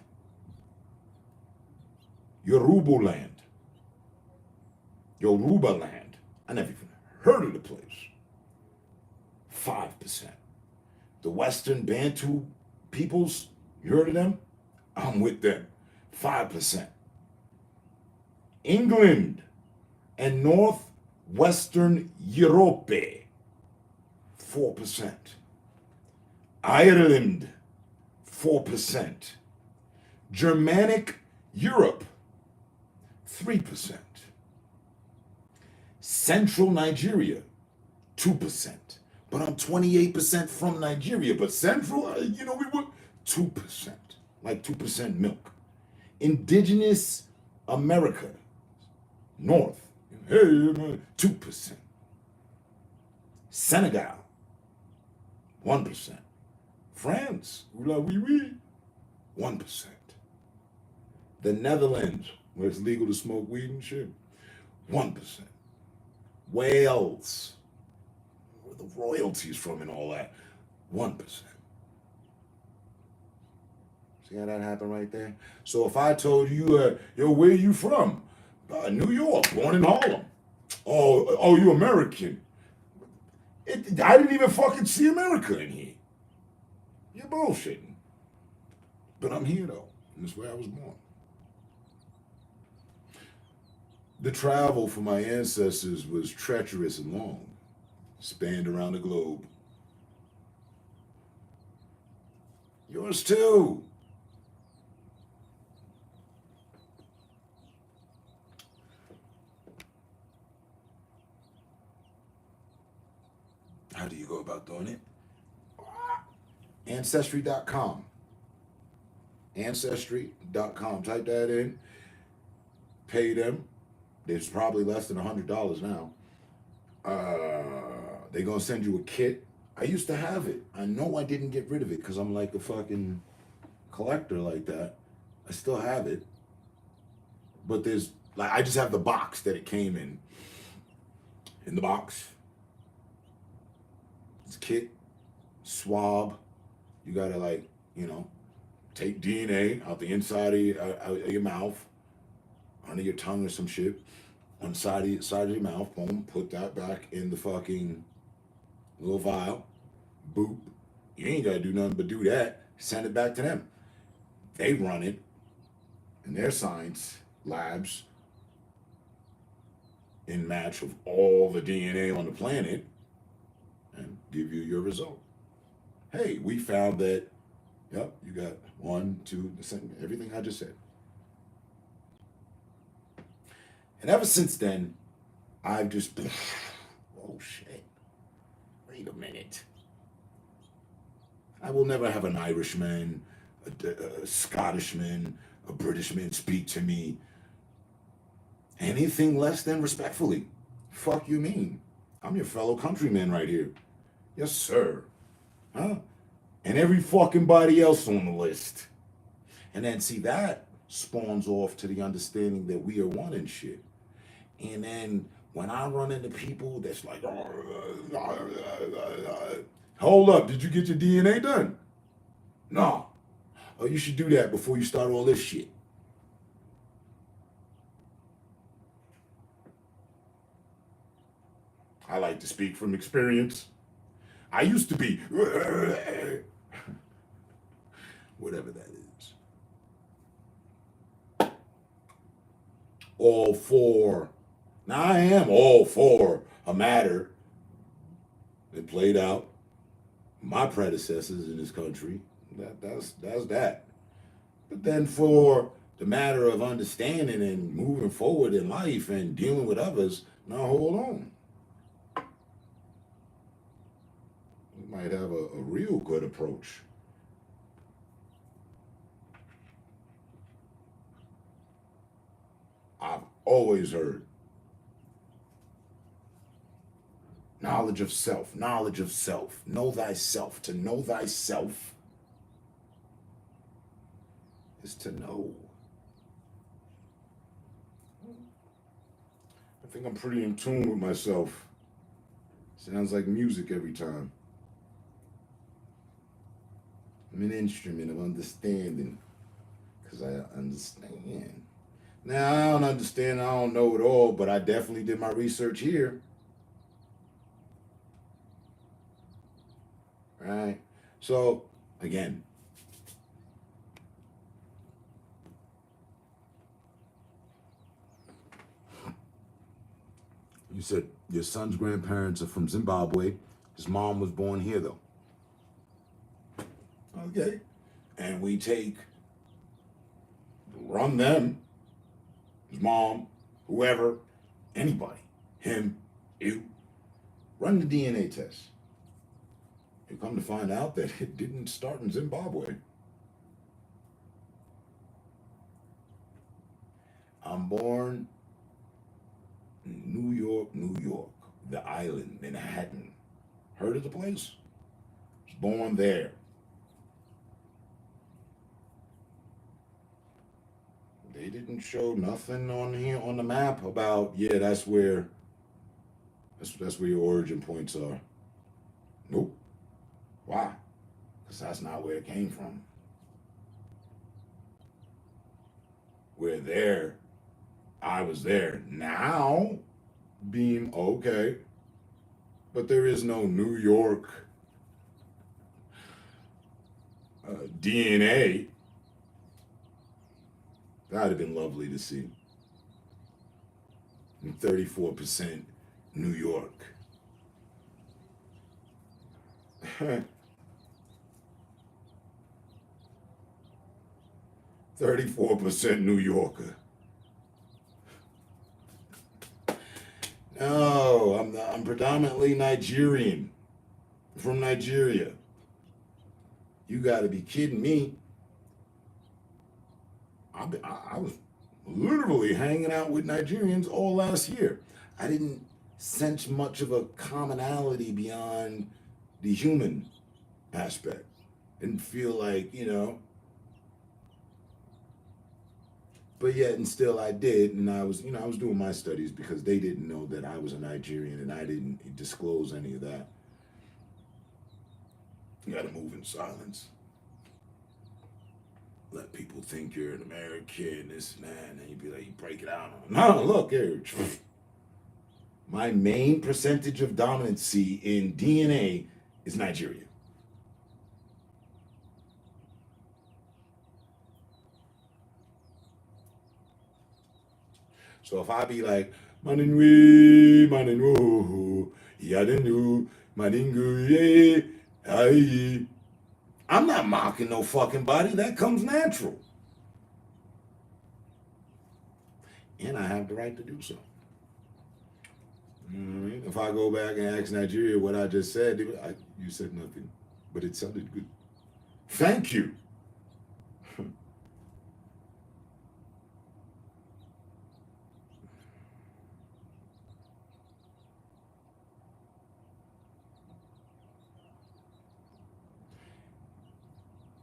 Yoruba land, I never even heard of the place, 5%. The Western Bantu peoples, you heard of them? I'm with them, 5%. England and Northwestern Europe, 4%. Ireland, 4%. Germanic Europe, 3%. Central Nigeria, 2%. But I'm 28% from Nigeria. But Central, we were 2%. Like 2% milk. Indigenous America, North, 2%. Senegal, 1%. France, 1%. The Netherlands, where it's legal to smoke weed and shit, 1%. Wales, where the royalties from and all that, 1%. See how that happened right there? So if I told you, yo, where you from? New York, born in Harlem. Oh, you American. I didn't even fucking see America in here. You're bullshitting. But I'm here though, and that's where I was born. The travel for my ancestors was treacherous and long, spanned around the globe. Yours too. How do you go about doing it? Ancestry.com. Ancestry.com. Type that in. Pay them. It's probably less than $100 now. They're going to send you a kit. I used to have it. I know I didn't get rid of it because I'm like a fucking collector like that. I still have it. But there's, like, I just have the box that it came in. In the box. It's kit, swab. You gotta take DNA out the inside of your mouth, under your tongue or some shit, on the side of your mouth. Boom, put that back in the fucking little vial. Boop. You ain't gotta do nothing but do that. Send it back to them. They run it in their science labs in match of all the DNA on the planet, and give you your result. Hey, we found that, yep, you got 1, 2, the same, everything I just said. And ever since then, I've just been, oh shit, wait a minute. I will never have an Irishman, a Scottishman, a Britishman speak to me anything less than respectfully. Fuck you mean? I'm your fellow countryman right here. Yes, sir. Huh? And every fucking body else on the list. And then see, that spawns off to the understanding that we are one and shit. And then when I run into people that's like, hold up, did you get your DNA done? No. Oh, you should do that before you start all this shit. I like to speak from experience. I used to be, whatever that is. All for, now I am all for a matter that played out my predecessors in this country. That's that. But then for the matter of understanding and moving forward in life and dealing with others, now hold on. Might have a real good approach. I've always heard knowledge of self, know thyself. To know thyself is to know. I think I'm pretty in tune with myself. Sounds like music every time. I'm an instrument of understanding, because I understand. Now, I don't understand, I don't know it all, but I definitely did my research here. Right? So, again, you said your son's grandparents are from Zimbabwe, His mom was born here, though. Okay. And we run them, his mom, whoever, anybody, him, you, run the DNA test. You come to find out that it didn't start in Zimbabwe. I'm born in New York, the island, Manhattan. Heard of the place? Was born there. They didn't show nothing on here on the map about, yeah, that's where your origin points are. Nope. Why? Because that's not where it came from. We're there. I was there. Now, beam, okay. But there is no New York DNA. That'd have been lovely to see. And 34% New York. 34% New Yorker. No, I'm predominantly Nigerian. From Nigeria. You gotta be kidding me. I was literally hanging out with Nigerians all last year. I didn't sense much of a commonality beyond the human aspect. Didn't feel like, but yet and still I did, and I was doing my studies because they didn't know that I was a Nigerian and I didn't disclose any of that. You gotta move in silence. Let people think you're an American, this and that, and then you be like, you break it out. No, look here. My main percentage of dominancy in DNA is Nigeria. So if I be like, Maninwe, Maninwo, Yadenu, Maningu, ye, aye. I'm not mocking no fucking body. That comes natural. And I have the right to do so. You know what I mean? If I go back and ask Nigeria what I just said, you said nothing, but it sounded good. Thank you.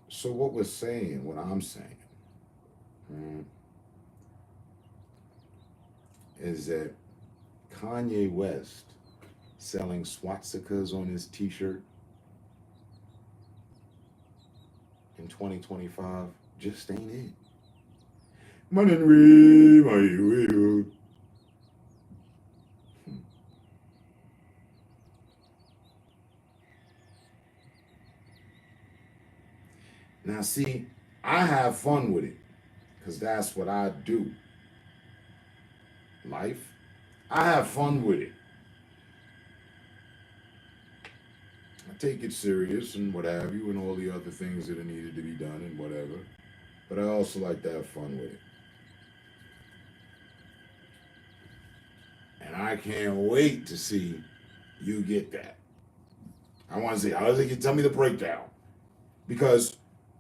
So what I'm saying, is that Kanye West selling swastikas on his t-shirt in 2025 just ain't it. Now see, I have fun with it because that's what I do. Life, I have fun with it. I take it serious and what have you and all the other things that are needed to be done and whatever. But I also like to have fun with it. And I can't wait to see you get that. I want to see, how does it tell me the breakdown? Because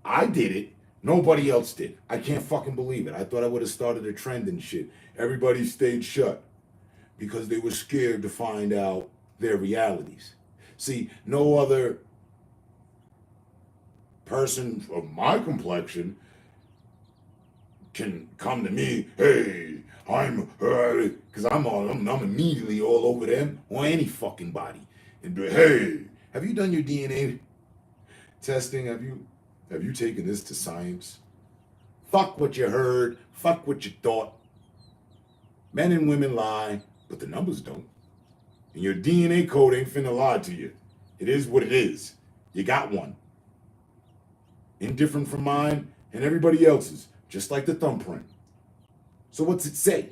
I did it. Nobody else did. I can't fucking believe it. I thought I would have started a trend and shit. Everybody stayed shut because they were scared to find out their realities. See, no other person of my complexion can come to me, hey, because I'm immediately all over them or any fucking body and be, hey, have you done your DNA testing? Have you taken this to science? Fuck what you heard. Fuck what you thought. Men and women lie, but the numbers don't. And your DNA code ain't finna lie to you. It is what it is. You got one. Indifferent from mine and everybody else's, just like the thumbprint. So what's it say?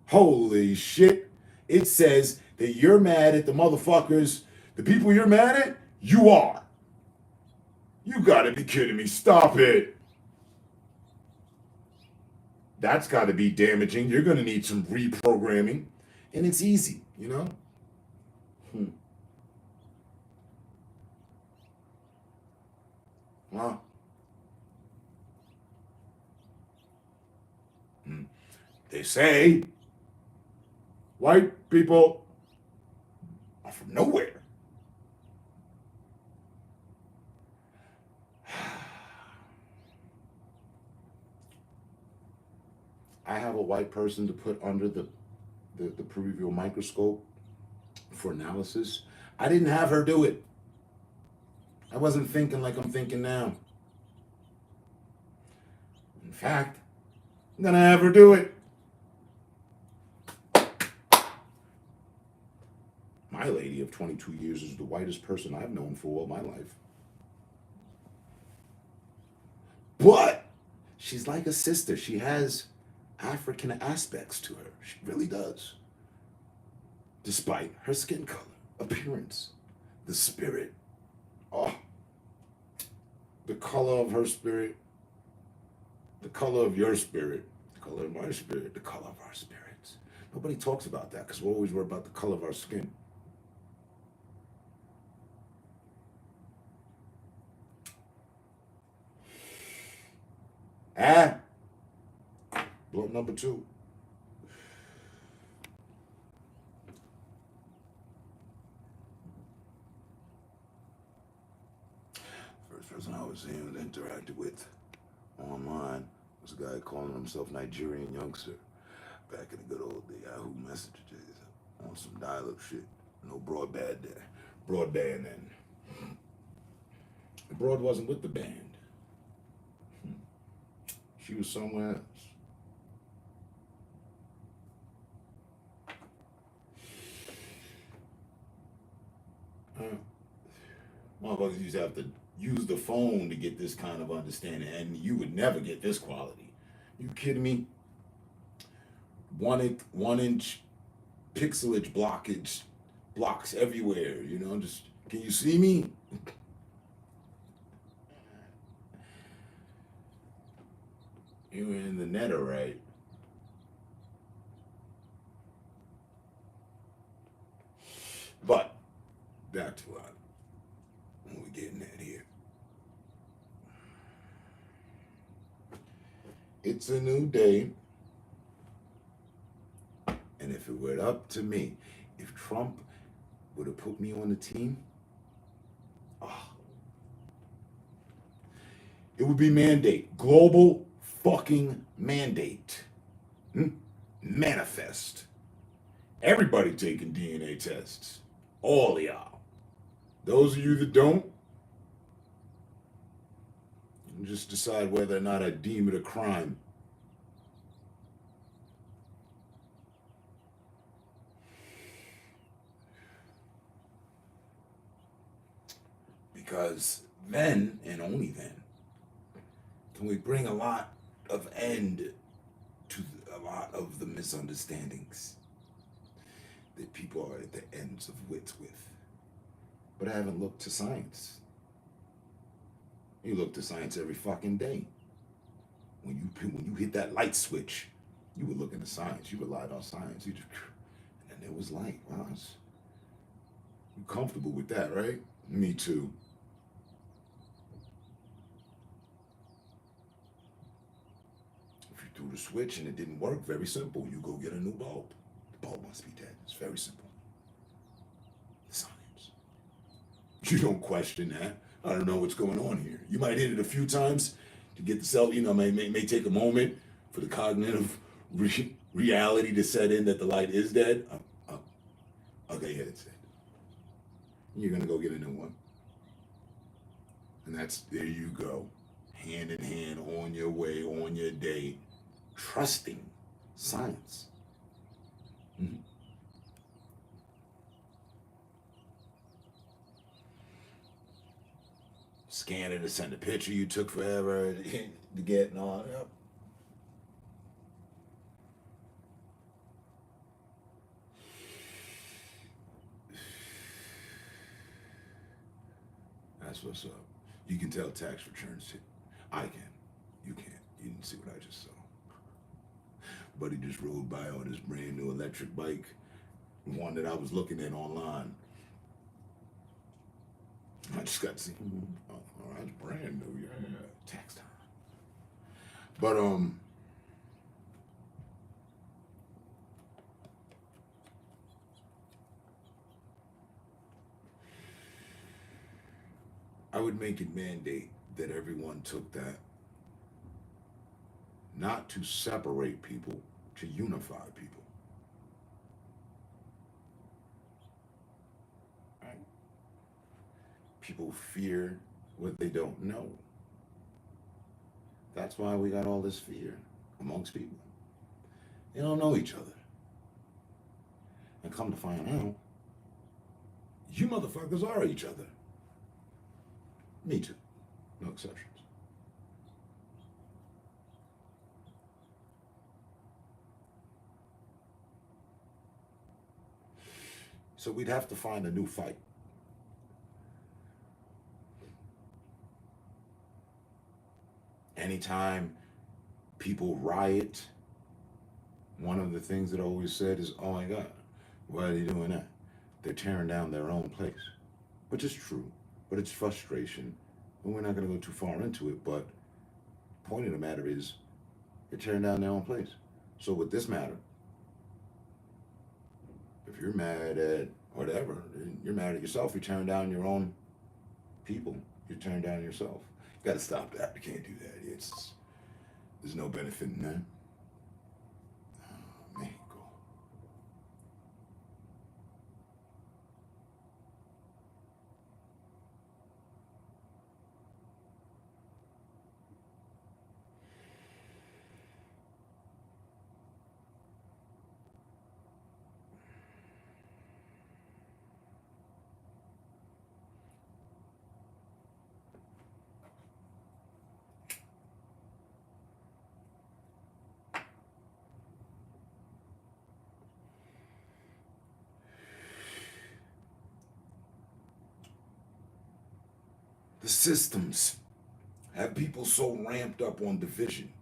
Holy shit. It says that you're mad at the motherfuckers The people you're mad at, you are. You gotta be kidding me. Stop it. That's gotta be damaging. You're gonna need some reprogramming. And it's easy, you know? Wow. They say white people are from nowhere. I have a white person to put under the peripheral microscope for analysis. I didn't have her do it. I wasn't thinking like I'm thinking now. In fact, I'm gonna have her do it. My lady of 22 years is the whitest person I've known for all my life. But she's like a sister. She has African aspects to her. She really does. Despite her skin color, appearance, the spirit. Oh, the color of her spirit, the color of your spirit, the color of my spirit, the color of our spirits. Nobody talks about that because we're always worried about the color of our skin. Blunt number 2. First person I was interacted with online was a guy calling himself Nigerian Youngster back in the good old Yahoo Messenger days on some dial-up shit. No broadband there. Broadband then. The broad wasn't with the band. She was somewhere else. Motherfuckers used to have to use the phone to get this kind of understanding, and you would never get this quality. You kidding me? 1 inch pixelage blockage, blocks everywhere, you know, just, can you see me? You were in the net, all right. But back to what we're getting at here. It's a new day. And if it were up to me, if Trump would have put me on the team, it would be mandate. Global fucking mandate. Manifest. Everybody taking DNA tests. All of y'all. Those of you that don't, just decide whether or not I deem it a crime. Because then, and only then, can we bring a lot of end to a lot of the misunderstandings that people are at the ends of wits with. But I haven't looked to science. You look to science every fucking day. When you hit that light switch, you were looking to science. You relied on science. You just, and there was light. Wow, you comfortable with that, right? Me too. If you threw the switch and it didn't work, very simple. You go get a new bulb. The bulb must be dead. It's very simple. Science. You don't question that. I don't know what's going on here. You might hit it a few times to get the cell, may take a moment for the cognitive reality to set in that the light is dead. Okay, yeah, it's dead. You're gonna go get a new one. And there you go. Hand in hand, on your way, on your day, trusting science. Mm-hmm. Scan it and send a picture you took forever to get and all. Yep. That's what's up. You can tell tax returns hit. I can. You can't. You didn't see what I just saw. Buddy just rode by on his brand new electric bike, one that I was looking at online. I just got to see. Oh, all right, it's brand new. Yeah, tax time. But I would make it mandate that everyone took that, not to separate people, to unify people. Right? People fear what they don't know. That's why we got all this fear amongst people. They don't know each other. And come to find out, you motherfuckers are each other. Me too. No exceptions. So we'd have to find a new fight. Anytime people riot, one of the things that I always said is, oh my God, why are they doing that? They're tearing down their own place, which is true, but it's frustration. And we're not going to go too far into it, but the point of the matter is they're tearing down their own place. So with this matter, if you're mad at whatever, you're mad at yourself, you're tearing down your own people, you're tearing down yourself. You got to stop that. You can't do that. There's no benefit in that. Mexico. The systems have people so ramped up on division.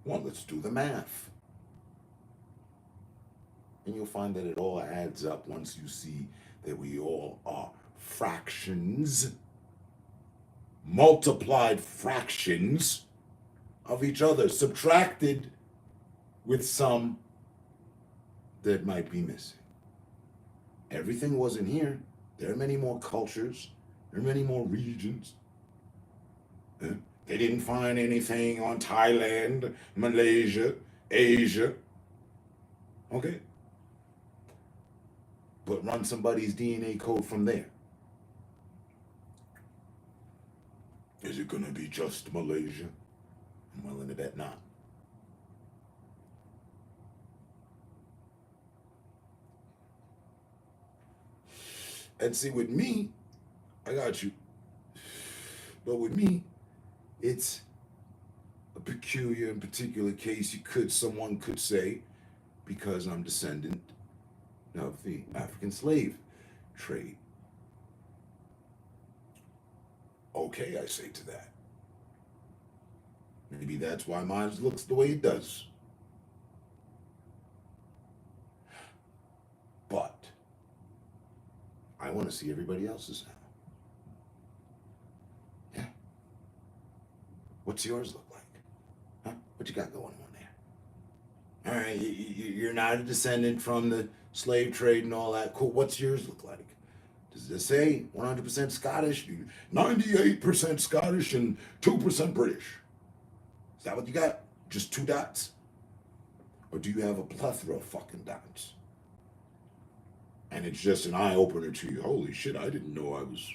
Well, let's do the math. And you'll find that it all adds up once you see that we all are fractions, multiplied fractions of each other, subtracted with some that might be missing. Everything wasn't here. There are many more cultures. There are many more regions. They didn't find anything on Thailand, Malaysia, Asia. Okay? But run somebody's DNA code from there. Is it going to be just Malaysia? I'm willing to bet not. And see, with me, I got you. But with me, it's a peculiar and particular case. Someone could say, because I'm descendant of the African slave trade. Okay, I say to that. Maybe that's why mine looks the way it does. But I want to see everybody else's now. Yeah. What's yours look like? Huh? What you got going on there? All right, you're not a descendant from the slave trade and all that. Cool. What's yours look like? Does it say 100% Scottish, 98% Scottish, and 2% British? Is that what you got? Just 2 dots? Or do you have a plethora of fucking dots? And it's just an eye-opener to you. Holy shit, I didn't know I was,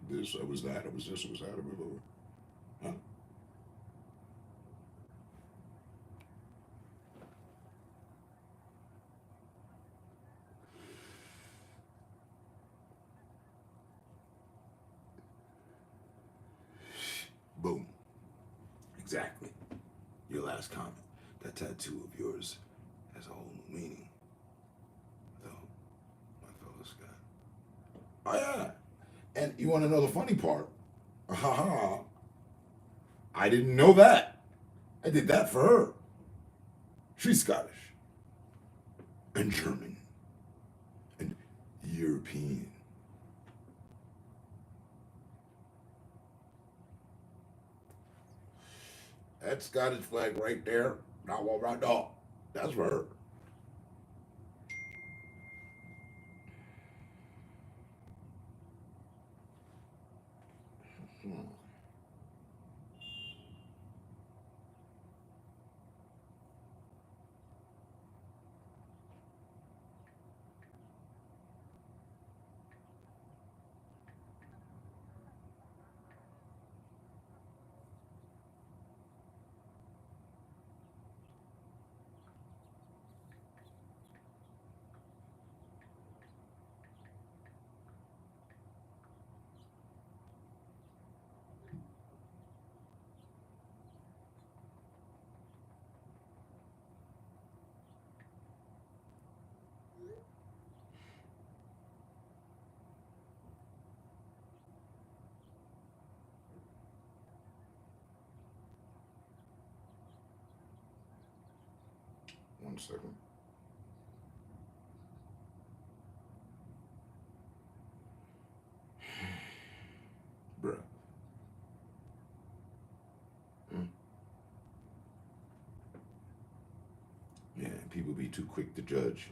this, I was that, I was this, I was that, I was over. Huh? Boom. Exactly. Your last comment. That tattoo of yours has a whole new meaning. Though, my fellow Scott. Oh yeah. And you want to know the funny part? I didn't know that. I did that for her. She's Scottish and German and European. That Scottish flag right there, not one right dog. That's for her. One second. Bruh. Yeah, people be too quick to judge.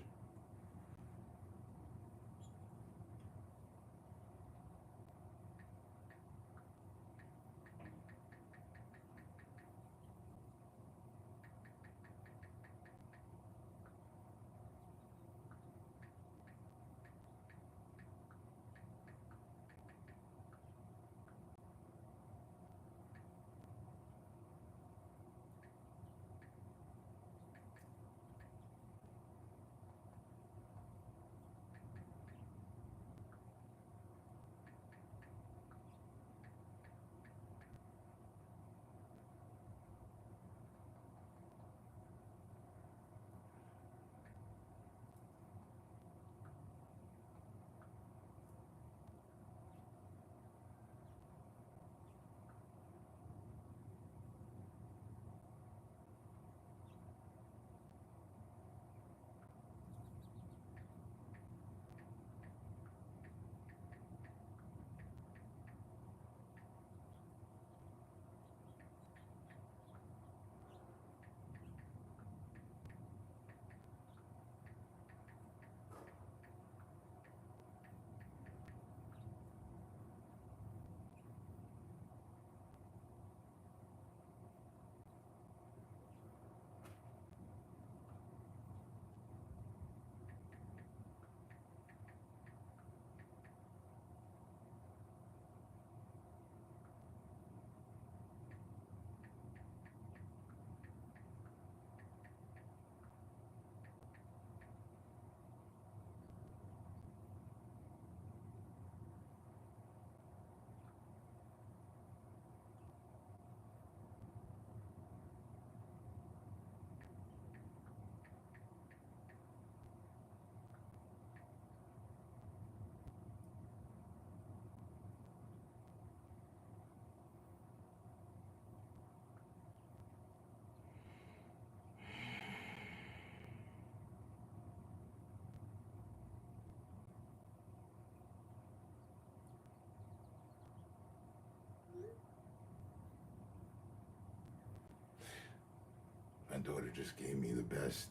My daughter just gave me the best.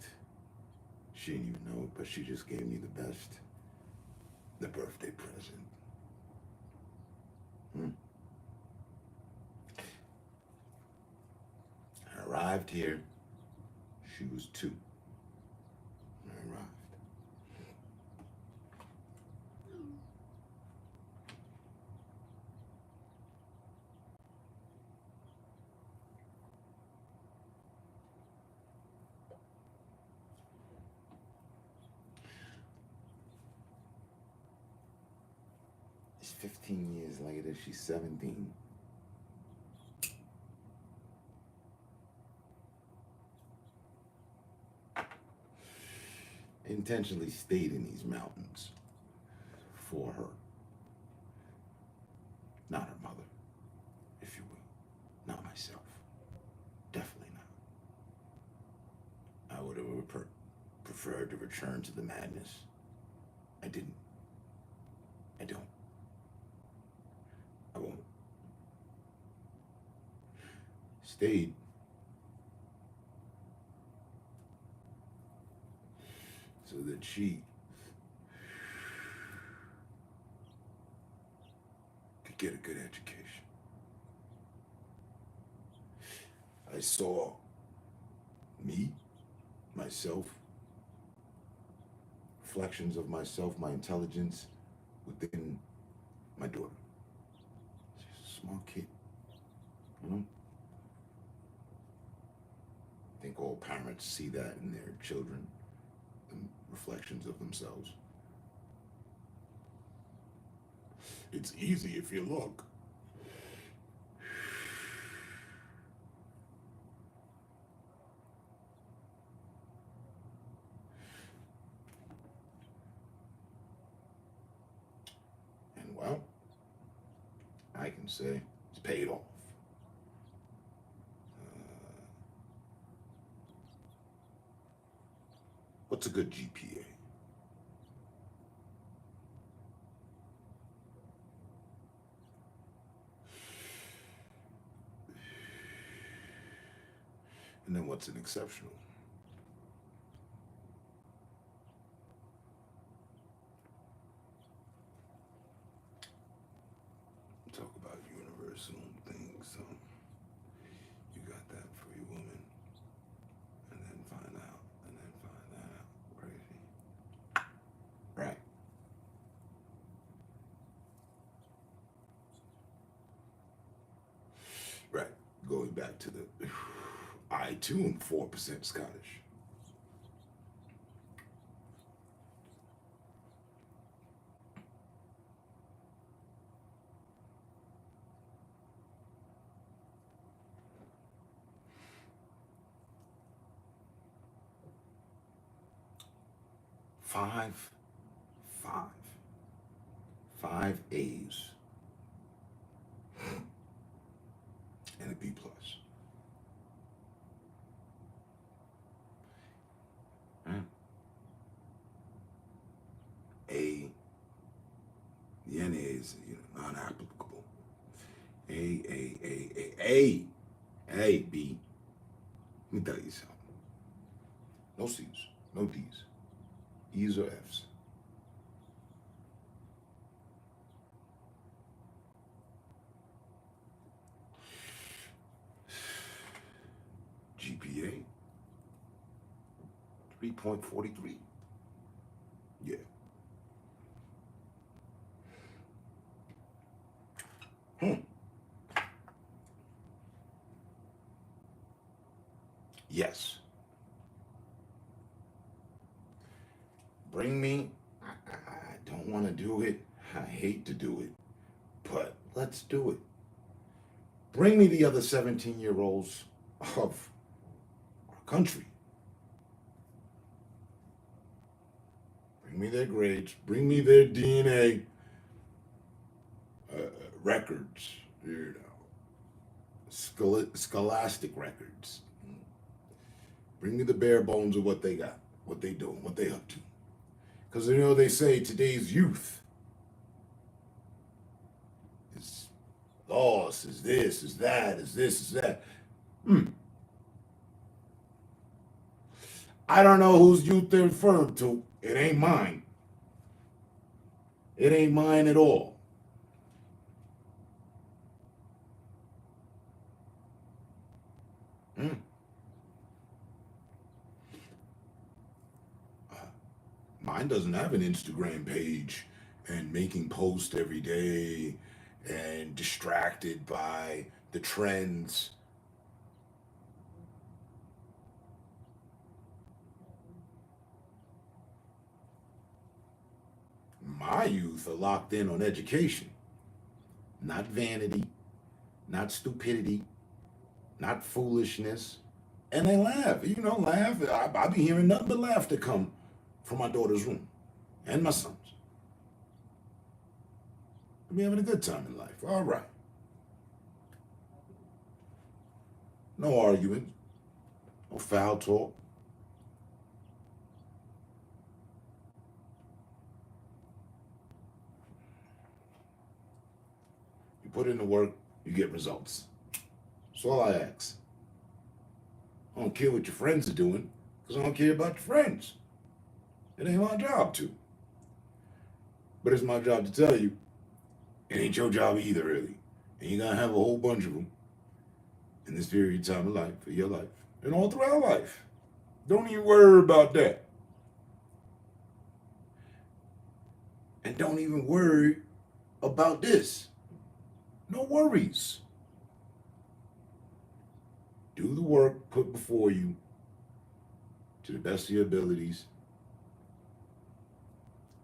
She didn't even know it, but she just gave me the best. The birthday present. I arrived here. She was 2. I arrived. It's 15 years later, she's 17. Intentionally stayed in these mountains for her. preferred to return to the madness. I didn't. I don't. I won't. Stayed. So that she could get a good education. I saw me, myself, reflections of myself, my intelligence within my daughter. She's a small kid, you know? I think all parents see that in their children, the reflections of themselves. It's easy if you look. And well, I can say it's paid off. What's a good GPA? And then what's an exceptional? Talk about universal things. You got that for your woman. And then find out. And then find that out. Crazy. Right. Right. Going back to the I too am 4% Scottish. Five A's and a B plus. A, the NA is non-applicable. A, B. Let me tell you something. No C's, no D's, E's or F's. GPA 3.43. Yeah. Yes. Bring me. I don't want to do it. I hate to do it. But let's do it. Bring me the other 17-year-olds of our country. Bring me their grades. Bring me their DNA records, scholastic records. Bring me the bare bones of what they got, what they doing, what they up to. Because they say today's youth is lost, is this, is that, is this, is that. I don't know whose youth they're referring to. It ain't mine. It ain't mine at all. Mine doesn't have an Instagram page and making posts every day and distracted by the trends. My youth are locked in on education, not vanity, not stupidity, not foolishness. And they laugh, laugh. I be hearing nothing but laughter come from my daughter's room and my son's. I'll be having a good time in life. All right. No arguing, no foul talk. put in the work, you get results. That's all I ask. I don't care what your friends are doing, because I don't care about your friends. It ain't my job to. But it's my job to tell you, it ain't your job either, really. And you're going to have a whole bunch of them in this period of time of life, for your life, and all throughout life. Don't even worry about that. And don't even worry about this. No worries. Do the work put before you to the best of your abilities.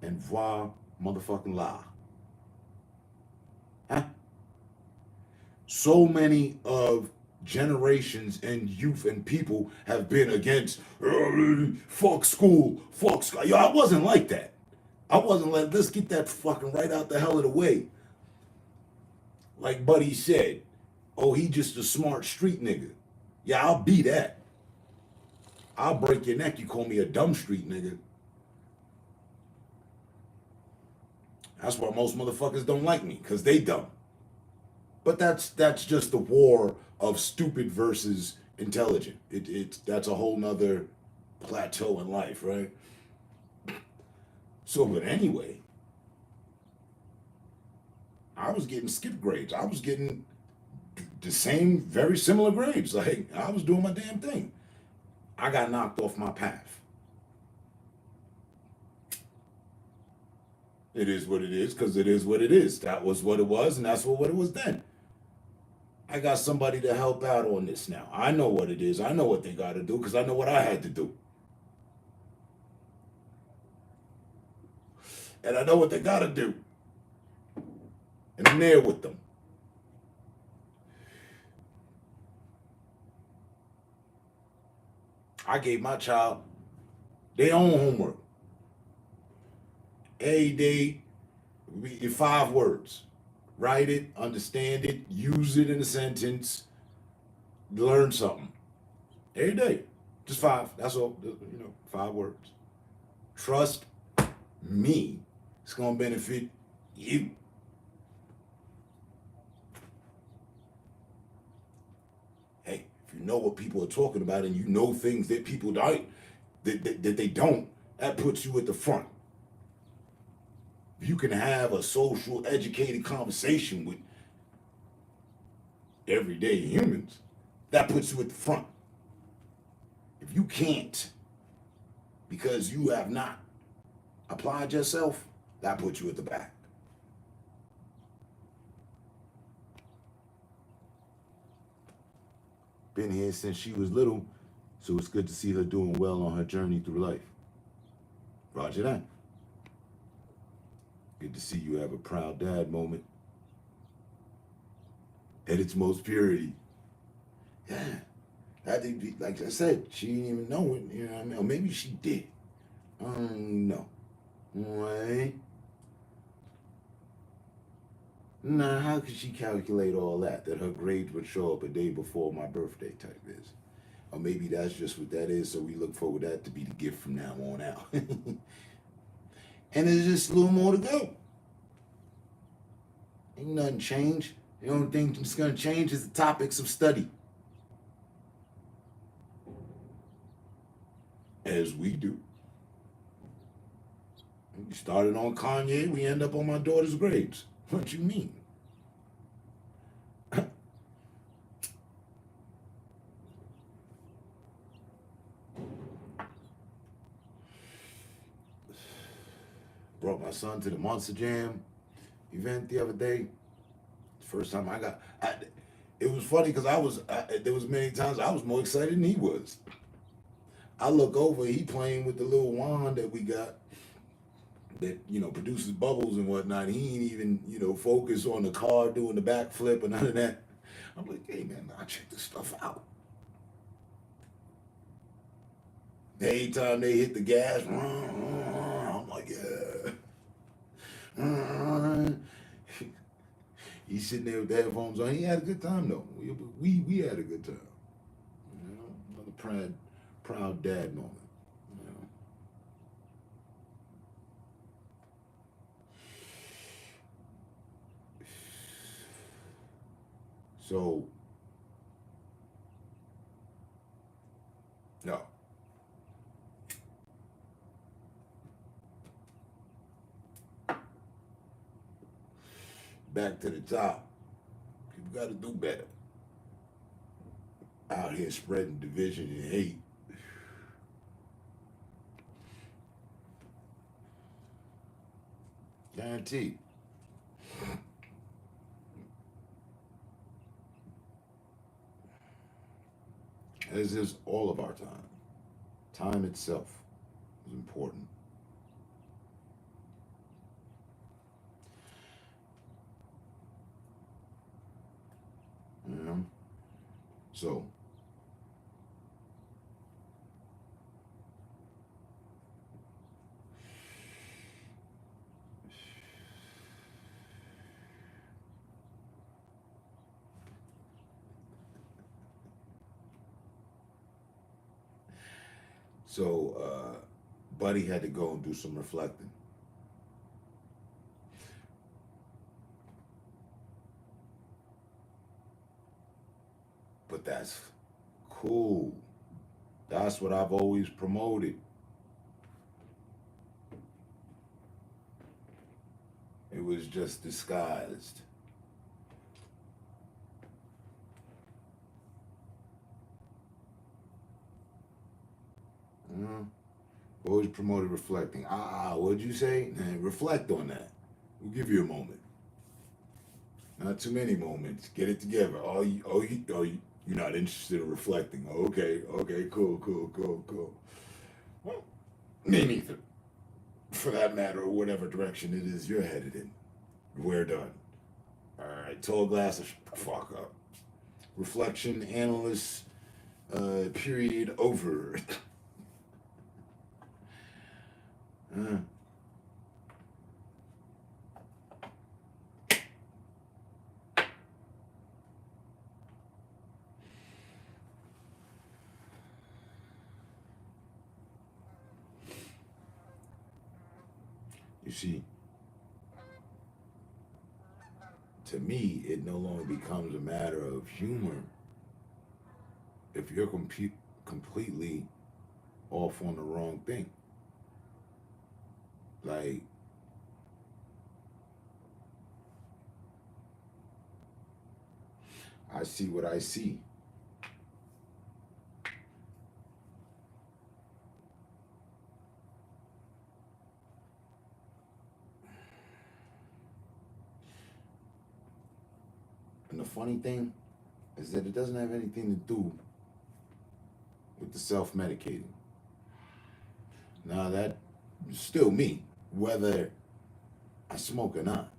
And voila, motherfucking la. Huh? So many of generations and youth and people have been against fuck school, fuck school. Yo, I wasn't like that. I wasn't like, let's get that fucking right out the hell of the way. Like Buddy said, oh, he just a smart street nigga. Yeah, I'll be that. I'll break your neck. You call me a dumb street nigga. That's why most motherfuckers don't like me, because they dumb. But that's just the war of stupid versus intelligent. That's a whole nother plateau in life, right? So, but anyway, I was getting skip grades. I was getting the same, very similar grades. Like, I was doing my damn thing. I got knocked off my path. It is what it is, because it is what it is. That was what it was, and that's what it was then. I got somebody to help out on this now. I know what it is. I know what they got to do, because I know what I had to do. And I know what they got to do. And I'm there with them. I gave my child their own homework. Every day, 5 words. Write it, understand it, use it in a sentence, learn something. Every day. Just 5. That's all. 5 words. Trust me. It's going to benefit you. Hey, if you know what people are talking about and you know things that people don't, that they don't, that puts you at the front. If you can have a social, educated conversation with everyday humans, that puts you at the front. If you can't, because you have not applied yourself, that puts you at the back. Been here since she was little, so it's good to see her doing well on her journey through life. Roger that. Good to see you have a proud dad moment. At its most purity. Yeah. I think, like I said, she didn't even know it, you know what I mean? Or maybe she did. No. Right? Nah, how could she calculate all that her grades would show up a day before my birthday type is? Or maybe that's just what that is, so we look forward to that to be the gift from now on out. And there's just a little more to go. Ain't nothing changed. The only thing that's going to change is the topics of study. As we do. We started on Kanye, we end up on my daughter's grades. What you mean? Brought my son to the Monster Jam event the other day. First time it was funny because there was many times I was more excited than he was. I look over, he playing with the little wand that we got that, produces bubbles and whatnot. He ain't even, focus on the car doing the backflip or none of that. I'm like, hey man, I'll check this stuff out. Every time they hit the gas, I'm like, yeah. He's sitting there with the headphones on. He had a good time though. We had a good time. Another proud dad moment. So, no. Back to the top. People got to do better. Out here spreading division and hate. Guaranteed. As is all of our time. Time itself is important. You know? So, Buddy had to go and do some reflecting. But that's cool. That's what I've always promoted. It was just disguised. Always promoted reflecting. What'd you say? Reflect on that. We'll give you a moment. Not too many moments. Get it together. You're not interested in reflecting. Okay, cool. Well, me neither. For that matter, or whatever direction it is you're headed in. We're done. All right, tall glass of fuck up. Reflection analyst period over. You see, to me, it no longer becomes a matter of humor if you're completely off on the wrong thing. Like, I see what I see. And the funny thing is that it doesn't have anything to do with the self-medicating. Now, that's still me, whether I smoke or not.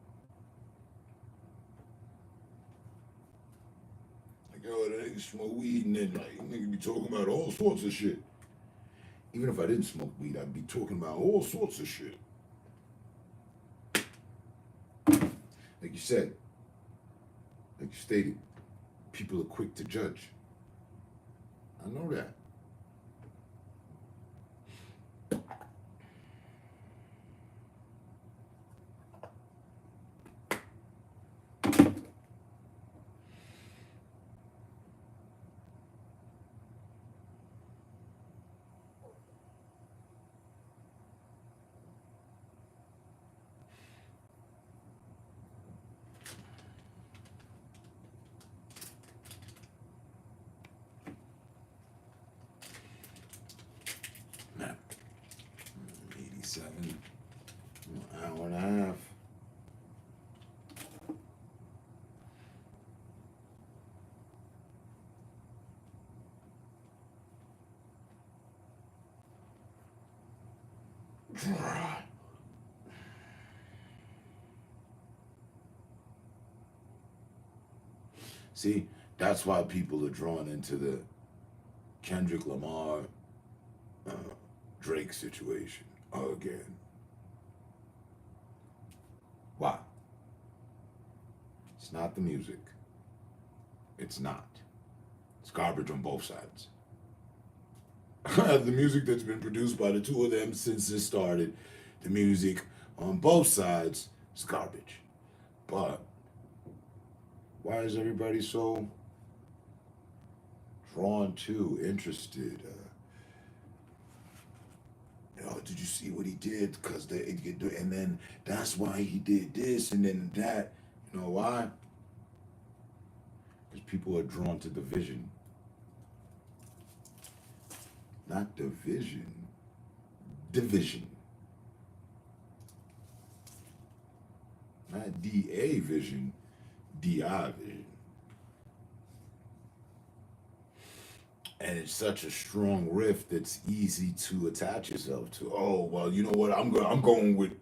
Like, yo, they smoke weed and then like nigga be talking about all sorts of shit. Even if I didn't smoke weed, I'd be talking about all sorts of shit. Like you said, like you stated, people are quick to judge. I know that. Now, 87, an hour and a half. See, that's why people are drawn into the Kendrick Lamar, Drake situation again. Why? It's not the music. It's not. It's garbage on both sides. The music that's been produced by the two of them since this started, the music on both sides is garbage. But Why is everybody so drawn to, interested? Did you see what he did? Because and then that's why he did this, and then that. You know why? Because people are drawn to division, not division. Division, not DA vision, DI vision. And it's such a strong rift that's easy to attach yourself to. Oh, well, you know what? I'm going with.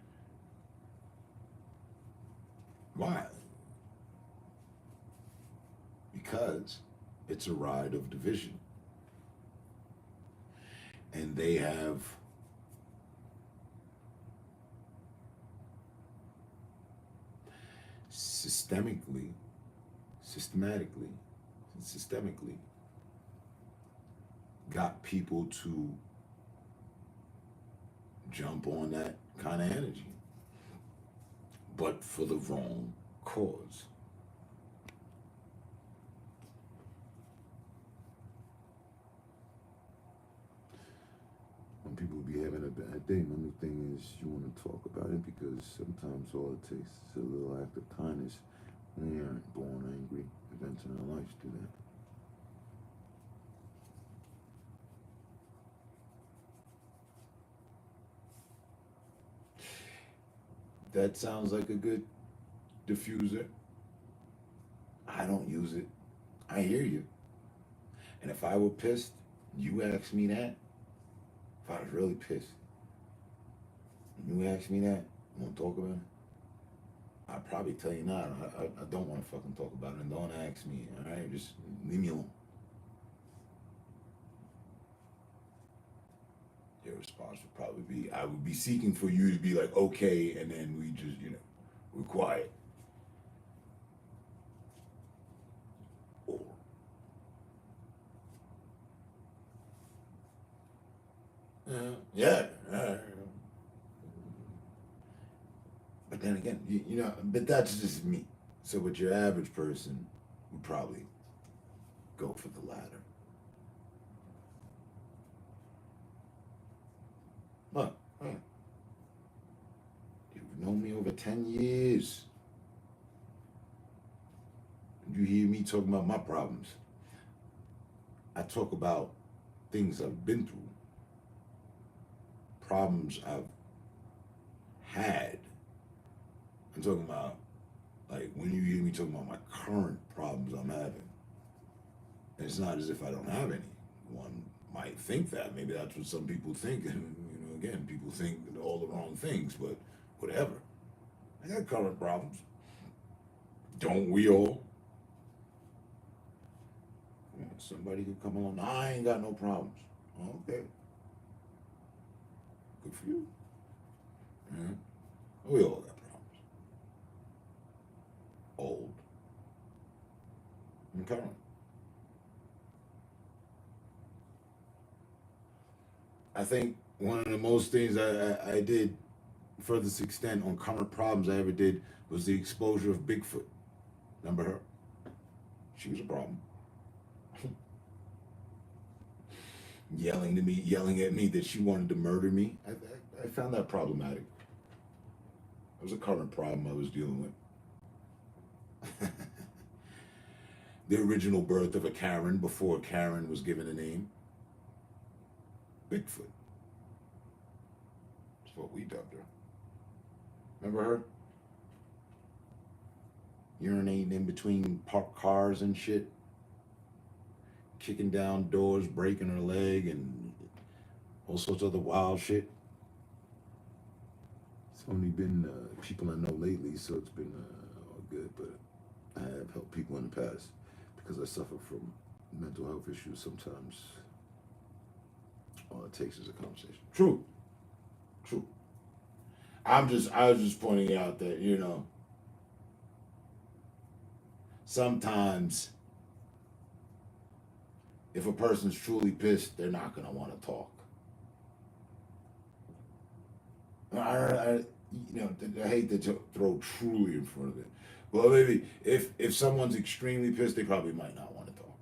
Why? Because it's a ride of division. And they have systematically got people to jump on that kind of energy, but for the wrong cause. When people be having a bad day, my new thing is you want to talk about it, because sometimes all it takes is a little act of kindness. We aren't born angry. Events in our lives do that. That sounds like a good diffuser. I don't use it. I hear you. And if I were pissed, you asked me that. If I was really pissed, and you asked me that, you want to talk about it? I'd probably tell you, nah, I don't want to fucking talk about it, and don't ask me, all right? Just leave me alone. Your response would probably be, I would be seeking for you to be like, okay, and then we just, we're quiet. Or, yeah. But then again, but that's just me. So what your average person would probably go for the latter. What? You've known me over 10 years. You hear me talking about my problems. I talk about things I've been through, problems I've had. I'm talking about, like, when you hear me talking about my current problems I'm having, and it's not as if I don't have any. One might think that. Maybe that's what some people think. And, again, people think all the wrong things, but whatever. I got current problems. Don't we all? Somebody could come along, I ain't got no problems. Okay. Good for you. Yeah. We all got problems. Old and current. I think one of the most things I did, furthest extent on current problems I ever did, was the exposure of Bigfoot. Remember her? She was a problem. Yelling at me that she wanted to murder me. I found that problematic. It was a current problem I was dealing with. The original birth of a Karen before Karen was given a name. Bigfoot. That's what we dubbed her. Remember her? Urinating in between parked cars and shit. Kicking down doors, breaking her leg, and all sorts of other wild shit. It's only been people I know lately, so it's been all good, but I have helped people in the past because I suffer from mental health issues. Sometimes all it takes is a conversation. True. I was just pointing out that, sometimes if a person's truly pissed, they're not going to want to talk. I hate to throw truly in front of it, Well, maybe if someone's extremely pissed, they probably might not want to talk.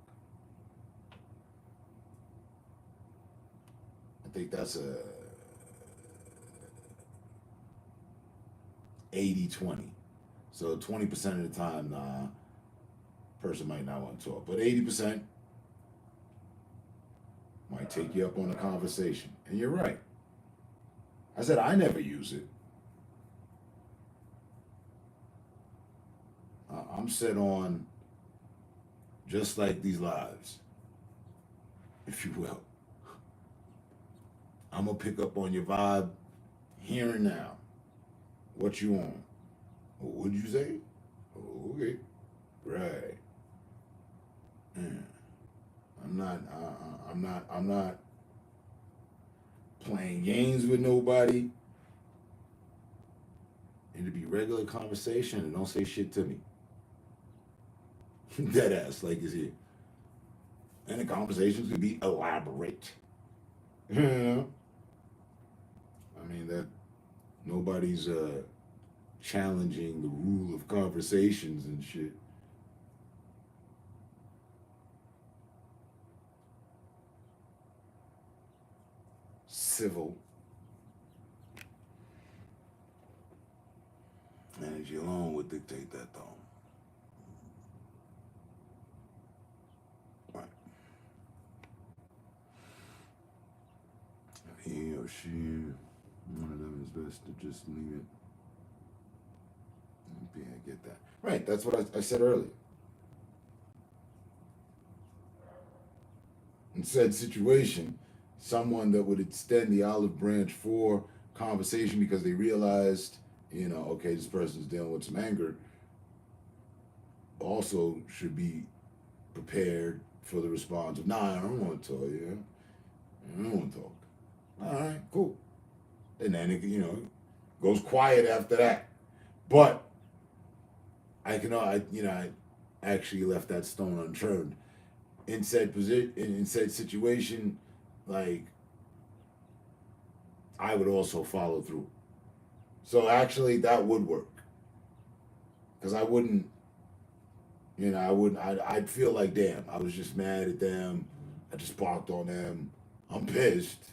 I think that's a 80-20. So 20% of the time, nah, person might not want to talk. But 80% might take you up on a conversation. And you're right. I said I never use it. I'm set on just like these lives, if you will. I'm going to pick up on your vibe here and now. What you on? What'd you say? Oh, okay. Right. Yeah. I'm not playing games with nobody. It'll be regular conversation and don't say shit to me. Dead ass, like it's here. And the conversations could be elaborate. You know? I mean, that nobody's challenging the rule of conversations and shit. Civil. Energy alone would dictate that, though. Right. He or she, one of them is best to just leave it. Yeah, I get that. Right, that's what I said earlier. In said situation, someone that would extend the olive branch for conversation because they realized, you know, okay, this person's dealing with some anger, also should be prepared for the response of, nah, I don't want to talk, yeah. I don't want to talk. All right, cool. And then it, you know, goes quiet after that. But I actually left that stone unturned. In said situation, like, I would also follow through. So actually, that would work. Because I wouldn't, I'd feel like, damn, I was just mad at them. I just barked on them. I'm pissed.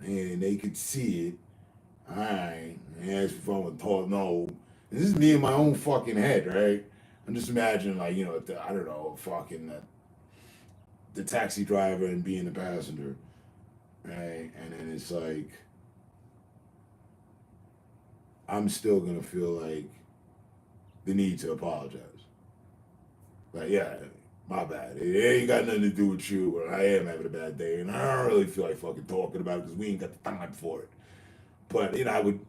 And they could see it. All right. And asked if I would talk. No. And this is me in my own fucking head, right? I'm just imagining, like, I don't know, fucking the taxi driver and being the passenger, right? And then it's like, I'm still gonna feel like the need to apologize. Like, yeah, my bad. It ain't got nothing to do with you, but I am having a bad day, and I don't really feel like fucking talking about it because we ain't got the time for it. But, I would,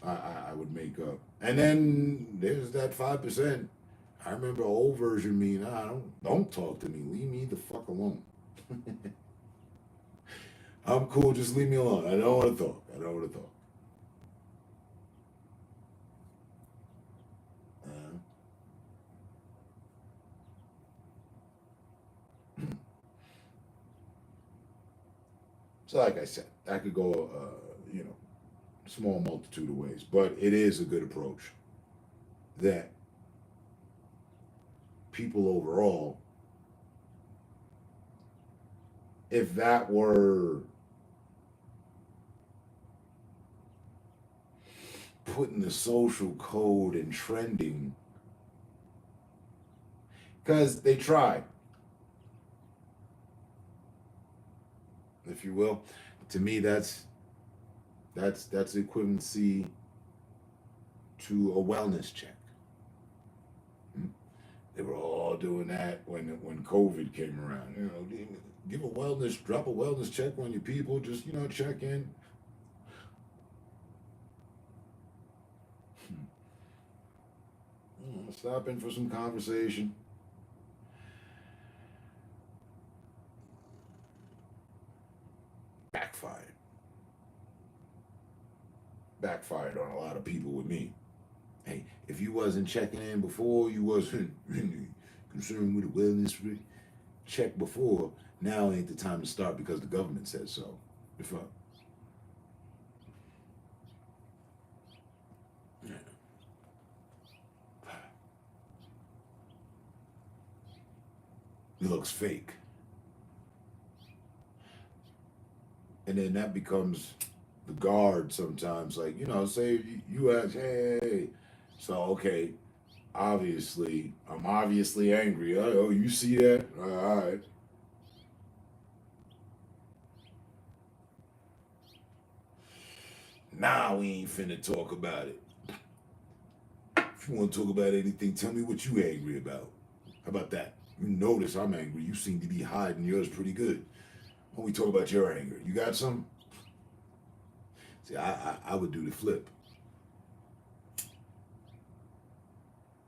I would make up. And then there's that 5%. I remember old version me, nah, don't talk to me. Leave me the fuck alone. I'm cool, just leave me alone. I don't want to talk. So like I said, that could go, small multitude of ways. But it is a good approach that people overall, if that were put in the social code and trending, because they try, if you will. To me, that's equivalency to a wellness check. They were all doing that when COVID came around. Drop a wellness check on your people. Just check in. Stop in for some conversation. Backfired on a lot of people with me. Hey, if you wasn't checking in before, you wasn't concerned with a wellness check before, now ain't the time to start because the government said so. The fuck? Yeah. it looks fake. And then that becomes the guard sometimes. Like, you know, say you ask, hey, so okay, obviously, I'm obviously angry. Oh, you see that? All right. Nah, we ain't finna talk about it. If you want to talk about anything, tell me what you angry about. How about that? You notice I'm angry. You seem to be hiding yours pretty good. When we talk about your anger, you got some? See, I would do the flip.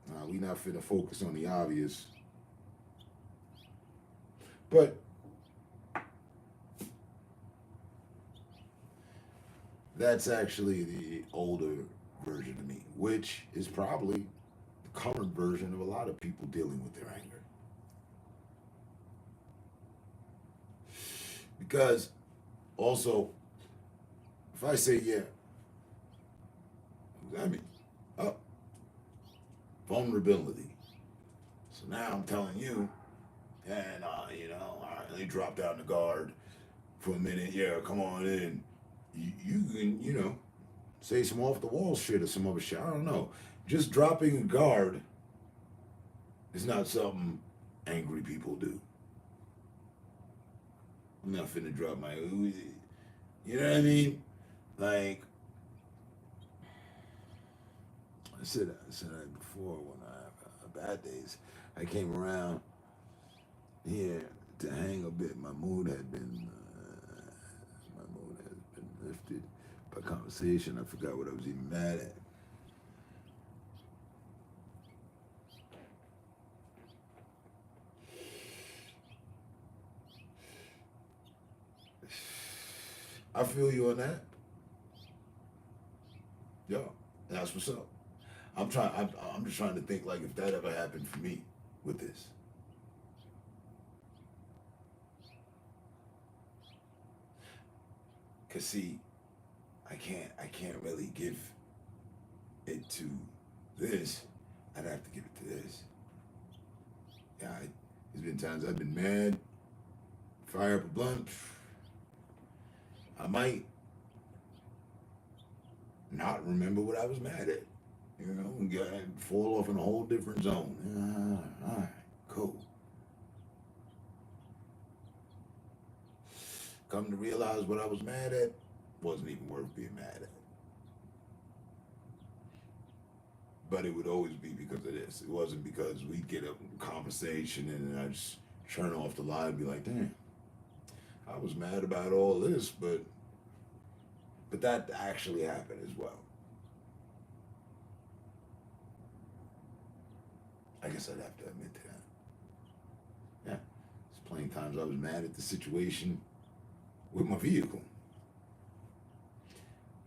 Nah, we not finna focus on the obvious. But that's actually the older version of me, which is probably the current version of a lot of people dealing with their anger. Because also, if I say, yeah, what does that mean? Oh, vulnerability. So now I'm telling you, and you know, all right, let me drop down the guard for a minute. Yeah, come on in. You can, you know, say some off the wall shit or some other shit. I don't know. Just dropping a guard is not something angry people do. I'm not finna drop my, you know what I mean? Like, I said that before when bad days, I came around here to hang a bit. My mood has been lifted by conversation. I forgot what I was even mad at. I feel you on that. Yo, that's what's up. I'm just trying to think like if that ever happened for me with this. Cause see, I can't really give it to this. I'd have to give it to this. Yeah, there's been times I've been mad, fire up a blunt. I might not remember what I was mad at. You know, and fall off in a whole different zone. All right, cool. Come to realize what I was mad at wasn't even worth being mad at. But it would always be because of this. It wasn't because we'd get a conversation and I just turn off the line and be like, damn, I was mad about all this, but that actually happened as well. I guess I'd have to admit to that. Yeah, there's plenty of times I was mad at the situation with my vehicle.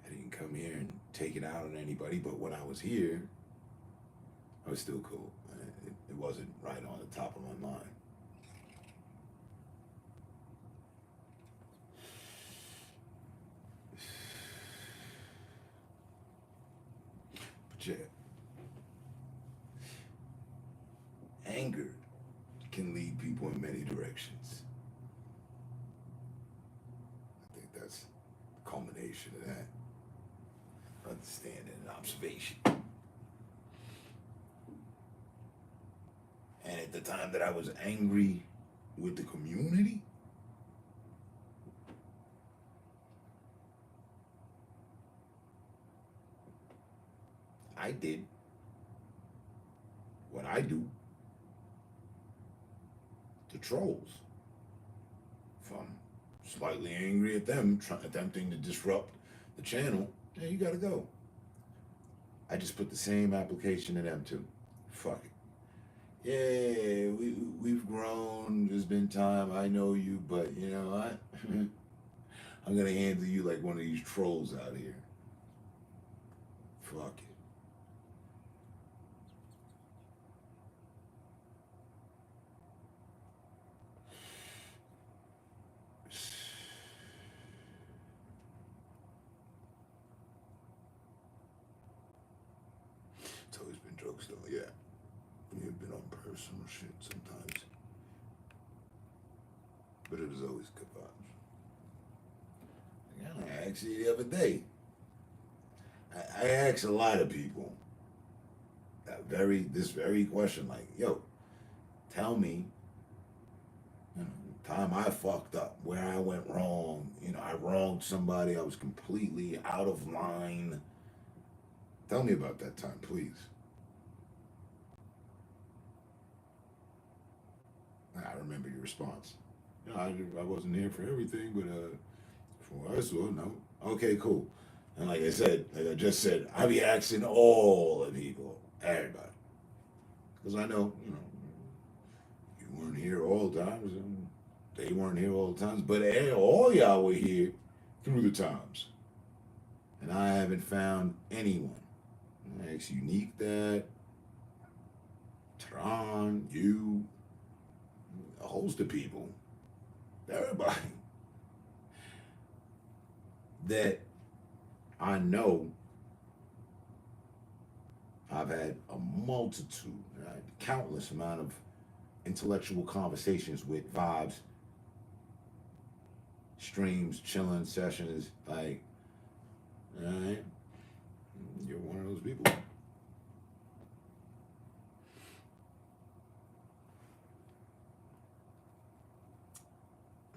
I didn't come here and take it out on anybody, but when I was here, I was still cool. It wasn't right on the top of my mind. But yeah, anger can lead people in many directions. I think that's the culmination of that. Understanding and observation. And at the time that I was angry with the community, I did what I do to trolls. If I'm slightly angry at them, attempting to disrupt the channel, yeah, you gotta go. I just put the same application to them too. Fuck it. Yeah, we've grown. There's been time. I know you, but you know what? I'm gonna handle you like one of these trolls out here. Fuck it. It's always been jokes though, yeah. You've been on personal shit sometimes. but it was always good vibes. I asked you the other day. I asked a lot of people this very question, like, yo, tell me, time I fucked up, where I went wrong. I wronged somebody. I was completely out of line. Tell me about that time, please. I remember your response. I wasn't here for everything, but from what I saw, no. Okay, cool. And like I just said, I be asking all the people, everybody, because I know, you weren't here all the times, and they weren't here all the times, but all y'all were here through the times, and I haven't found anyone. I asked Unique that, Tron, you, a host of people, everybody that I know. I've had a multitude, countless amount of intellectual conversations with, vibes, streams, chilling sessions. Like, all right, you're one of those people.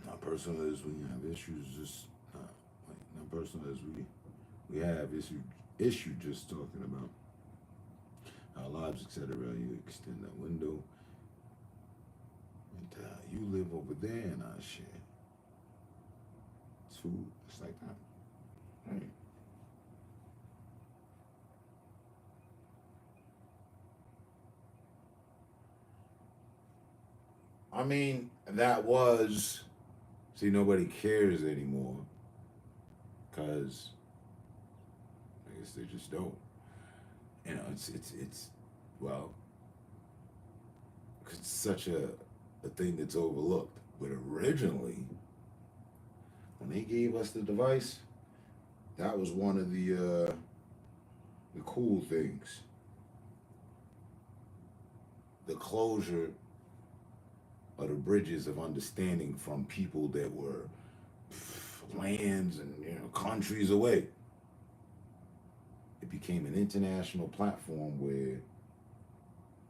Not personal as we have issues, just not personal as we have issue just talking about our lives, etc. You extend that window, and you live over there, and I share. It's food. It's like that. Right. I mean, nobody cares anymore, because I guess they just don't. It's well, it's such a thing that's overlooked. But originally, when they gave us the device, that was one of the cool things. The closure of the bridges of understanding from people that were lands and countries away. It became an international platform where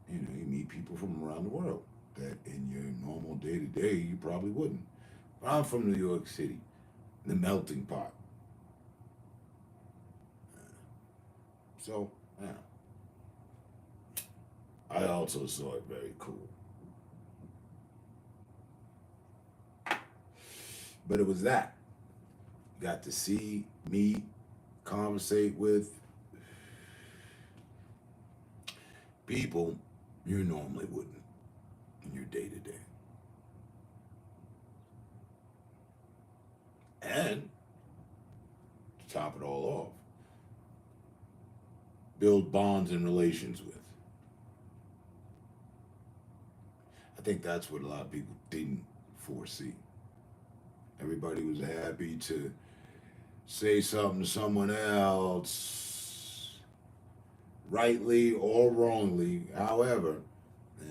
you meet people from around the world that in your normal day-to-day you probably wouldn't. But I'm from New York City, the melting pot. So, yeah. I also saw it very cool. But it was that. Got to see, meet, conversate with people you normally wouldn't in your day-to-day. And to top it all off, build bonds and relations with. I think that's what a lot of people didn't foresee. Everybody was happy to say something to someone else, rightly or wrongly, however. Yeah.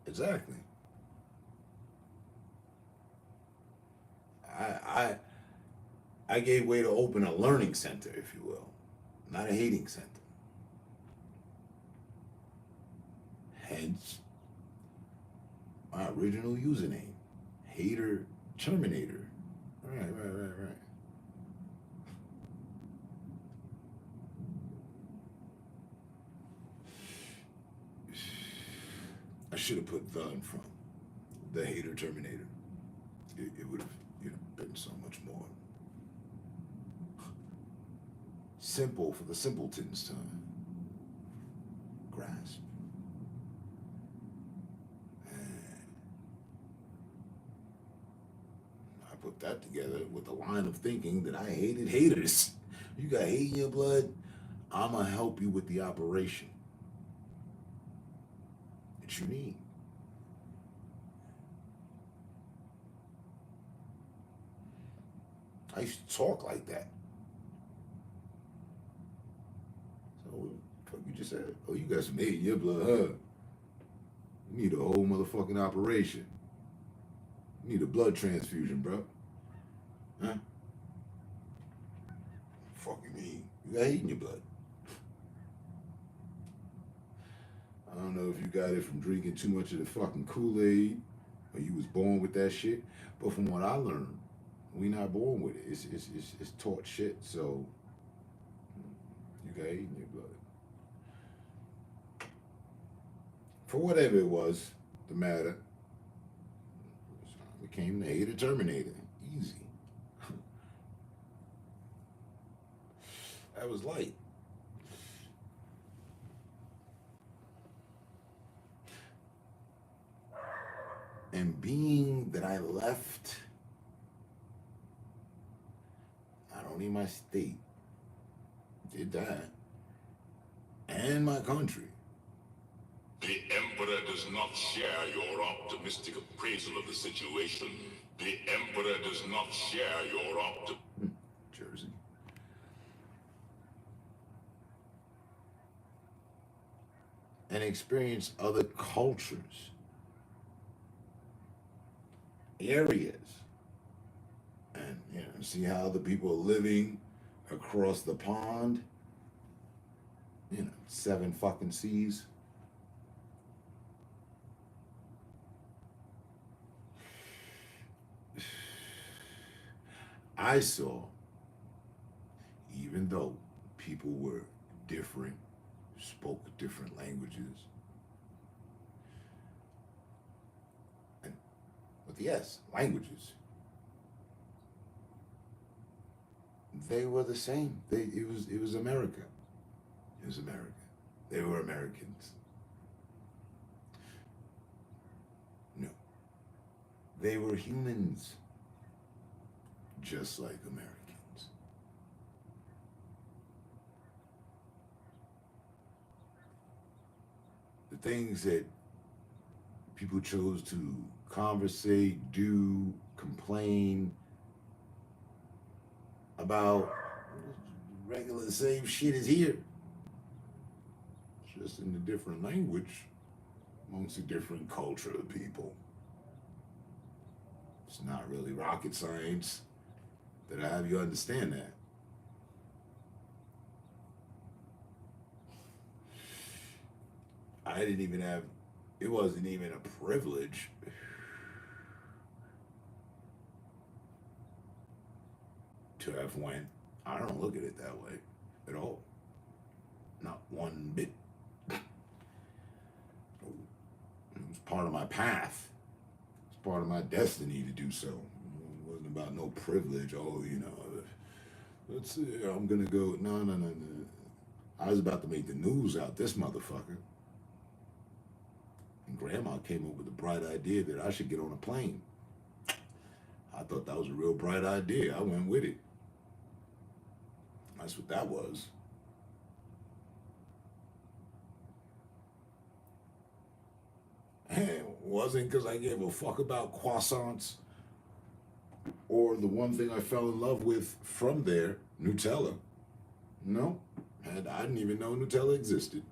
Exactly. I gave way to open a learning center, if you will, not a hating center. Hence, my original username, Hater Terminator. Right. I should have put the in front. The Hater Terminator. It would have been so much more simple for the simpletons to grasp. I put that together with a line of thinking that I hated haters. You got hate in your blood, I'm going to help you with the operation that you need. I used to talk like that. So what the fuck you just said? Oh, you got some hate in your blood, huh? You need a whole motherfucking operation. You need a blood transfusion, bro. Huh? Fucking mean. You got hate in your blood. I don't know if you got it from drinking too much of the fucking Kool-Aid or you was born with that shit. But from what I learned, we not born with it. It's taught shit. So you got hate in your blood. For whatever it was, the matter, I became the hater terminator. Easy. That was light. And being that I left not only my state, did that, and my country. The Emperor does not share your optimistic appraisal of the situation. The Emperor does not share your Jersey. And experience other cultures, areas, and see how the people are living across the pond. 7 fucking seas. I saw, even though people were different, spoke different languages, and with yes, languages, they were the same. It was America. It was America. They were Americans. No, they were humans, just like Americans. The things that people chose to conversate, do, complain about, regular same shit as here. Just in a different language, amongst a different culture of people. It's not really rocket science that I have you understand that. I didn't even have, it wasn't even a privilege to have went. I don't look at it that way at all. Not one bit. It was part of my path. It's part of my destiny to do so. It wasn't about no privilege. Oh, let's see, I'm gonna go. No. I was about to make the news out this motherfucker. And Grandma came up with a bright idea that I should get on a plane. I thought that was a real bright idea. I went with it. That's what that was. And it wasn't because I gave a fuck about croissants or the one thing I fell in love with from there, Nutella. No, and I didn't even know Nutella existed.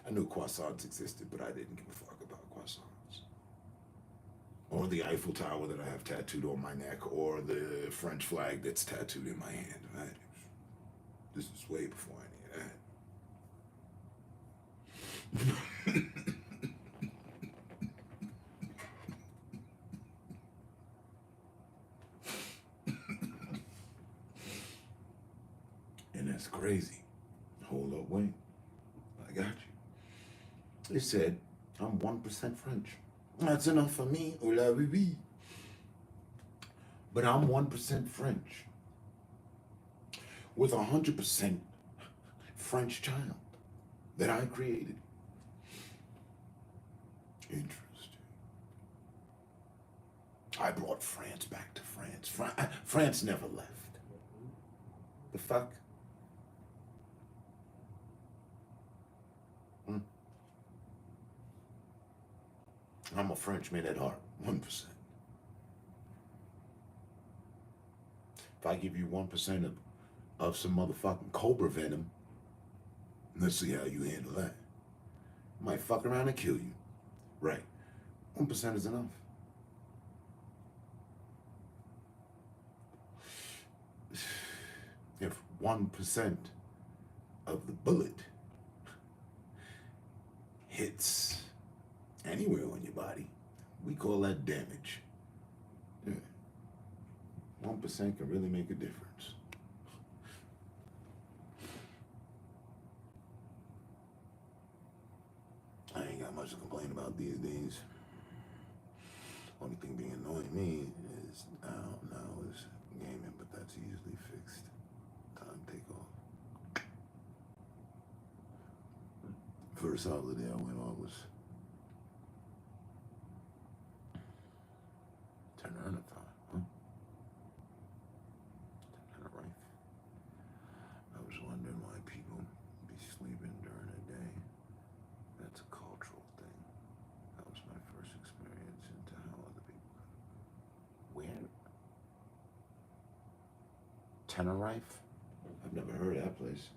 I knew croissants existed, but I didn't give a fuck about croissants. Or the Eiffel Tower that I have tattooed on my neck, or the French flag that's tattooed in my hand. This is way before any of that. And that's crazy. Hold up, wait. I got you. It said, I'm 1% French. That's enough for me, ou la oui. But I'm 1% French. With 100% French child that I created. Interesting. I brought France back to France. France never left. The fuck? I'm a Frenchman at heart. 1%. If I give you 1% of some motherfucking cobra venom, let's see how you handle that. I might fuck around and kill you. Right. 1% is enough. If 1% of the bullet hits anywhere on your body, we call that damage. Yeah. 1% can really make a difference. I ain't got much to complain about these days. Only thing being annoying me is now is gaming, but that's easily fixed. Time take off. First holiday I went on was Tenerife, huh? Tenerife. I was wondering why people be sleeping during the day. That's a cultural thing. That was my first experience into how other people. Where? Tenerife? I've never heard of that place.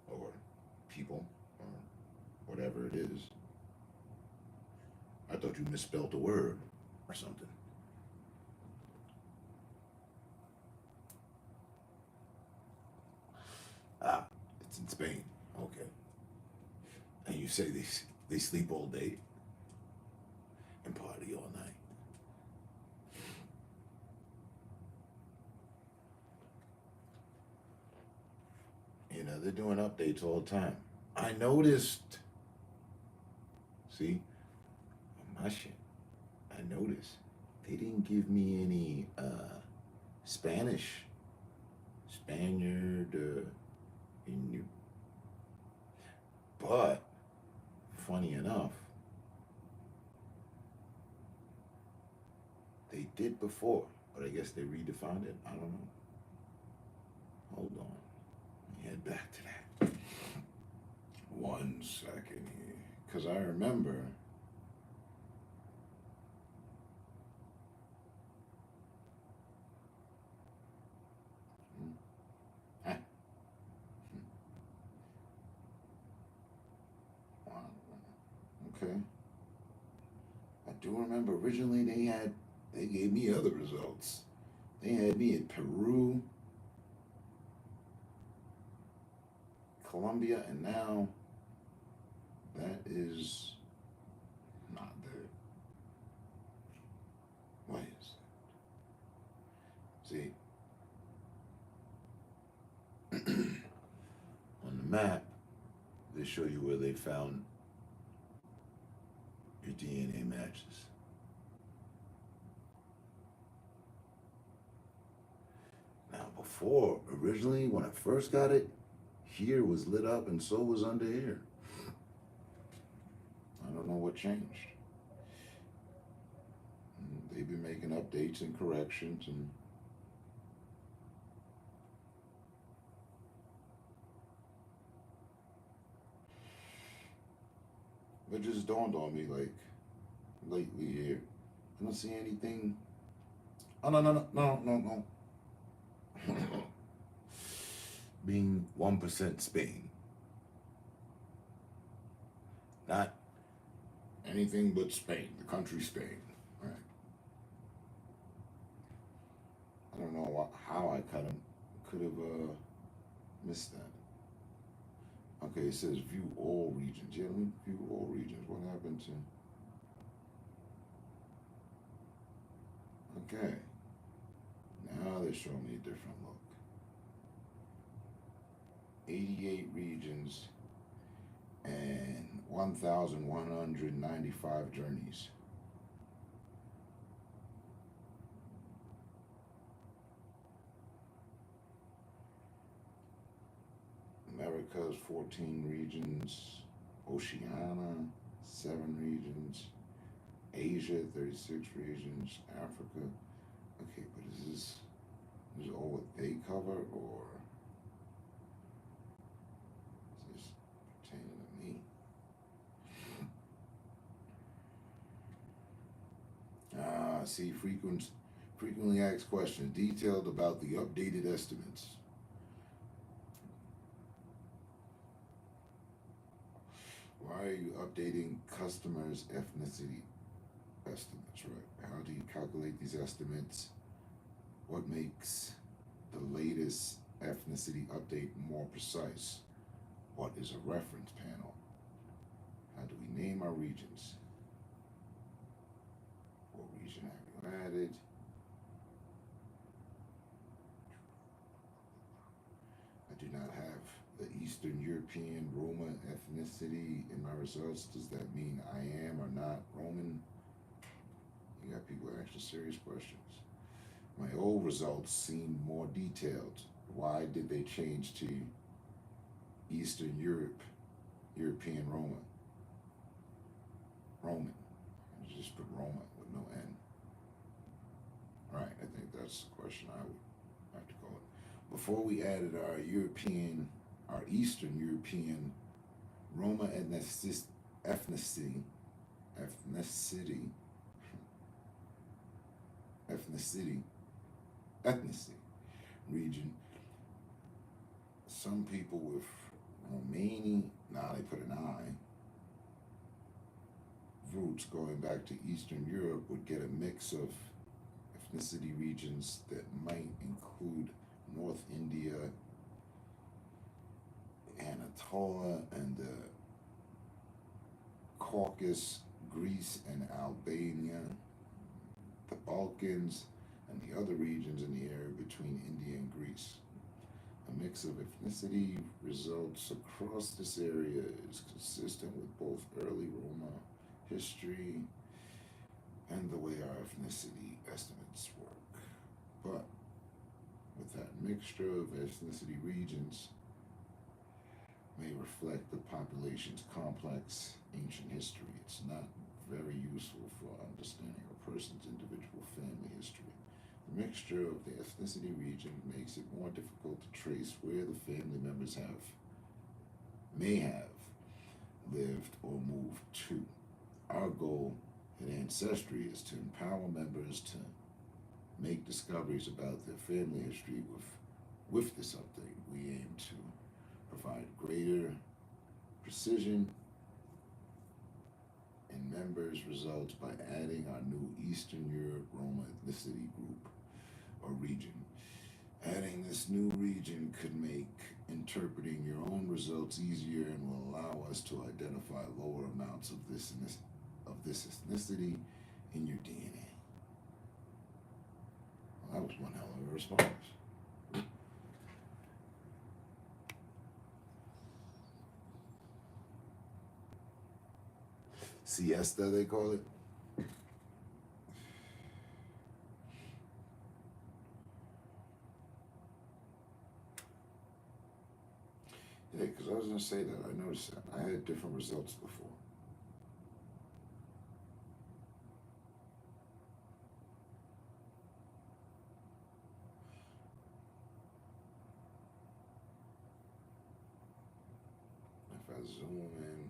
Or people, or whatever it is. I thought you misspelled a word or something. Ah, it's in Spain. Okay. And you say they sleep all day and party all night. You know, they're doing updates all the time. I noticed. See? My shit. I noticed. They didn't give me any Spanish. Spaniard, Inuit. But, funny enough, they did before, but I guess they redefined it. I don't know. Hold on. Let me head back to that. 1 second here. Because I remember okay. I do remember originally they gave me other results. They had me in Peru, Colombia, and now that is not there. What is that? See, on the map, they show you where they found your DNA matches. Now before, originally, when I first got it, here was lit up and so was under here. I don't know what changed. They've been making updates and corrections and it just dawned on me, like, lately here. I don't see anything. Oh, no. Being 1% Spain. Not anything but Spain, the country Spain, right? I don't know how I could have missed that. Okay, it says view all regions. Yeah, let me view all regions. What happened to? Okay. Now they're showing me a different look. 88 regions and 1,195 journeys. Americas 14 regions, Oceania 7 regions, Asia 36 regions, Africa. Okay, but is this all what they cover, or is this pertaining to me? See frequently asked questions detailed about the updated estimates. Why are you updating customers' ethnicity estimates, right? How do you calculate these estimates? What makes the latest ethnicity update more precise? What is a reference panel? How do we name our regions? What region have you added? I do not have the Eastern European Roma ethnicity in my results. Does that mean I am or not Roman? You got people asking serious questions. My old results seemed more detailed. Why did they change to Eastern European Roman? You just put Roma with no N. Right, I think that's the question I would have to call it. Before we added our Eastern European Roma ethnicity region, some people with Romanian, they put an I, roots going back to Eastern Europe would get a mix of ethnicity regions that might include North India, Anatolia, and the Caucasus, Greece and Albania, the Balkans, and the other regions in the area between India and Greece. A mix of ethnicity results across this area is consistent with both early Roma history and the way our ethnicity estimates work. But with that mixture of ethnicity regions may reflect the population's complex ancient history. It's not very useful for understanding a person's individual family history. The mixture of the ethnicity region makes it more difficult to trace where the family members may have lived or moved to. Our goal at Ancestry is to empower members to make discoveries about their family history. With this update, we aim to provide greater precision in members' results by adding our new Eastern Europe Roma ethnicity group or region. Adding this new region could make interpreting your own results easier and will allow us to identify lower amounts of this ethnicity in your DNA. Well, that was one hell of a response. Siesta, they call it. Yeah, because I was going to say that. I noticed that. I had different results before. If I zoom in,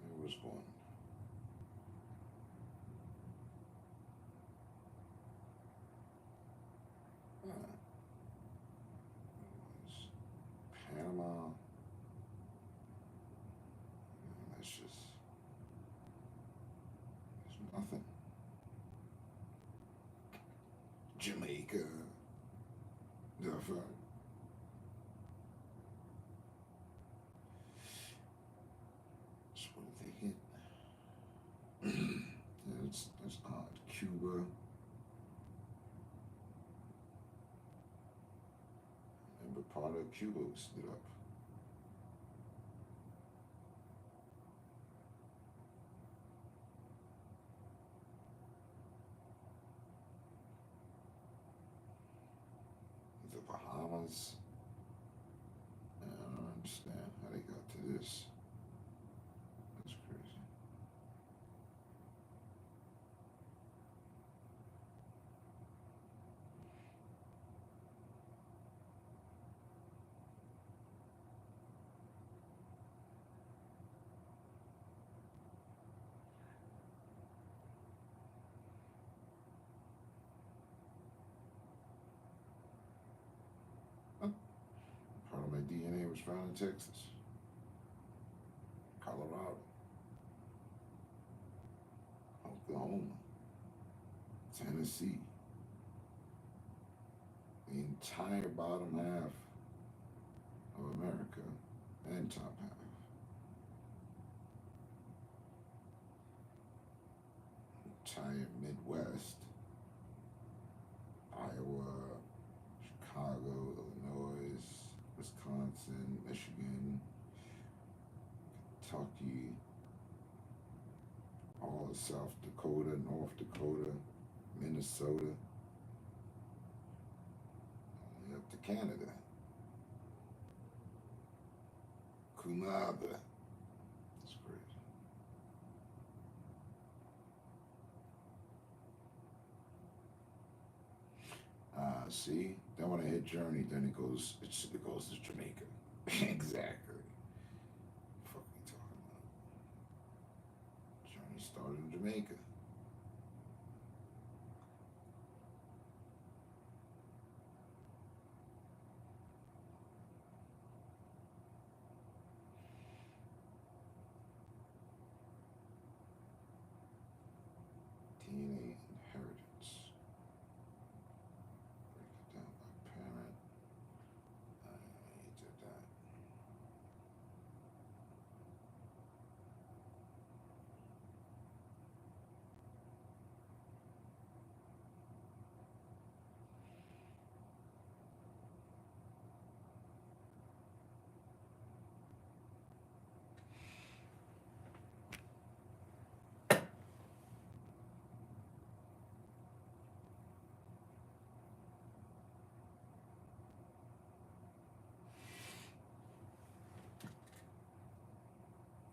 there was one. It was Panama. That's just, there's nothing. Jamaica. The fuck. So what did they hit? That's odd. Cuba. Remember, part of Cuba was split up. The Bahamas. I don't understand how they got to this. That's crazy. was found in Texas, Colorado, Oklahoma, Tennessee, the entire bottom half of America and top half. Entire Midwest, Iowa, Chicago, Illinois, Wisconsin, Michigan, Kentucky, all of South Dakota, North Dakota, Minnesota, only up to Canada. Kunada. That's crazy. See, then when I hit Journey, then it goes to Jamaica. Exactly. What the fuck are we talking about? Journey started in Jamaica. DNA inheritance. Break it down by parent. You did that.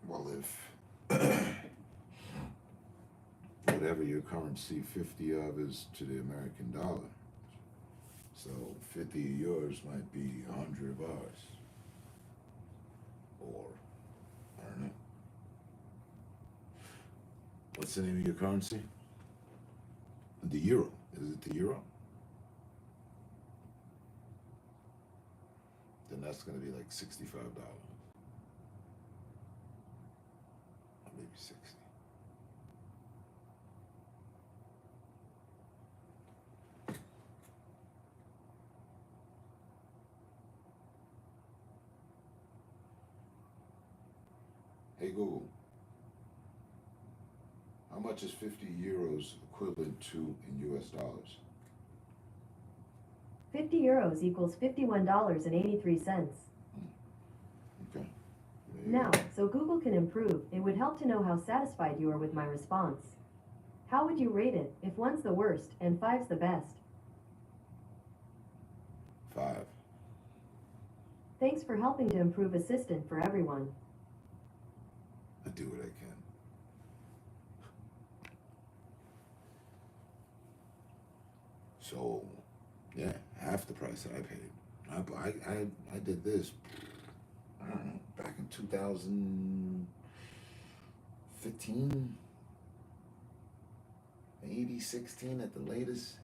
Well, if whatever your currency 50 of is to the American dollar, so 50 of yours might be 100 of ours. Or, I don't know. What's the name of your currency? The euro. Is it the euro? Then that's going to be like $65. Or maybe 60. Hey Google, how much is 50 euros equivalent to in US dollars? 50 euros equals $51.83. Okay. There you Now, go. so Google can improve, it would help to know how satisfied you are with my response. How would you rate it if 1's the worst and 5's the best? 5. Thanks for helping to improve Assistant for everyone. I do what I can. So, yeah, half the price that I paid. I did this, I don't know, back in 2015, maybe 16 at the latest.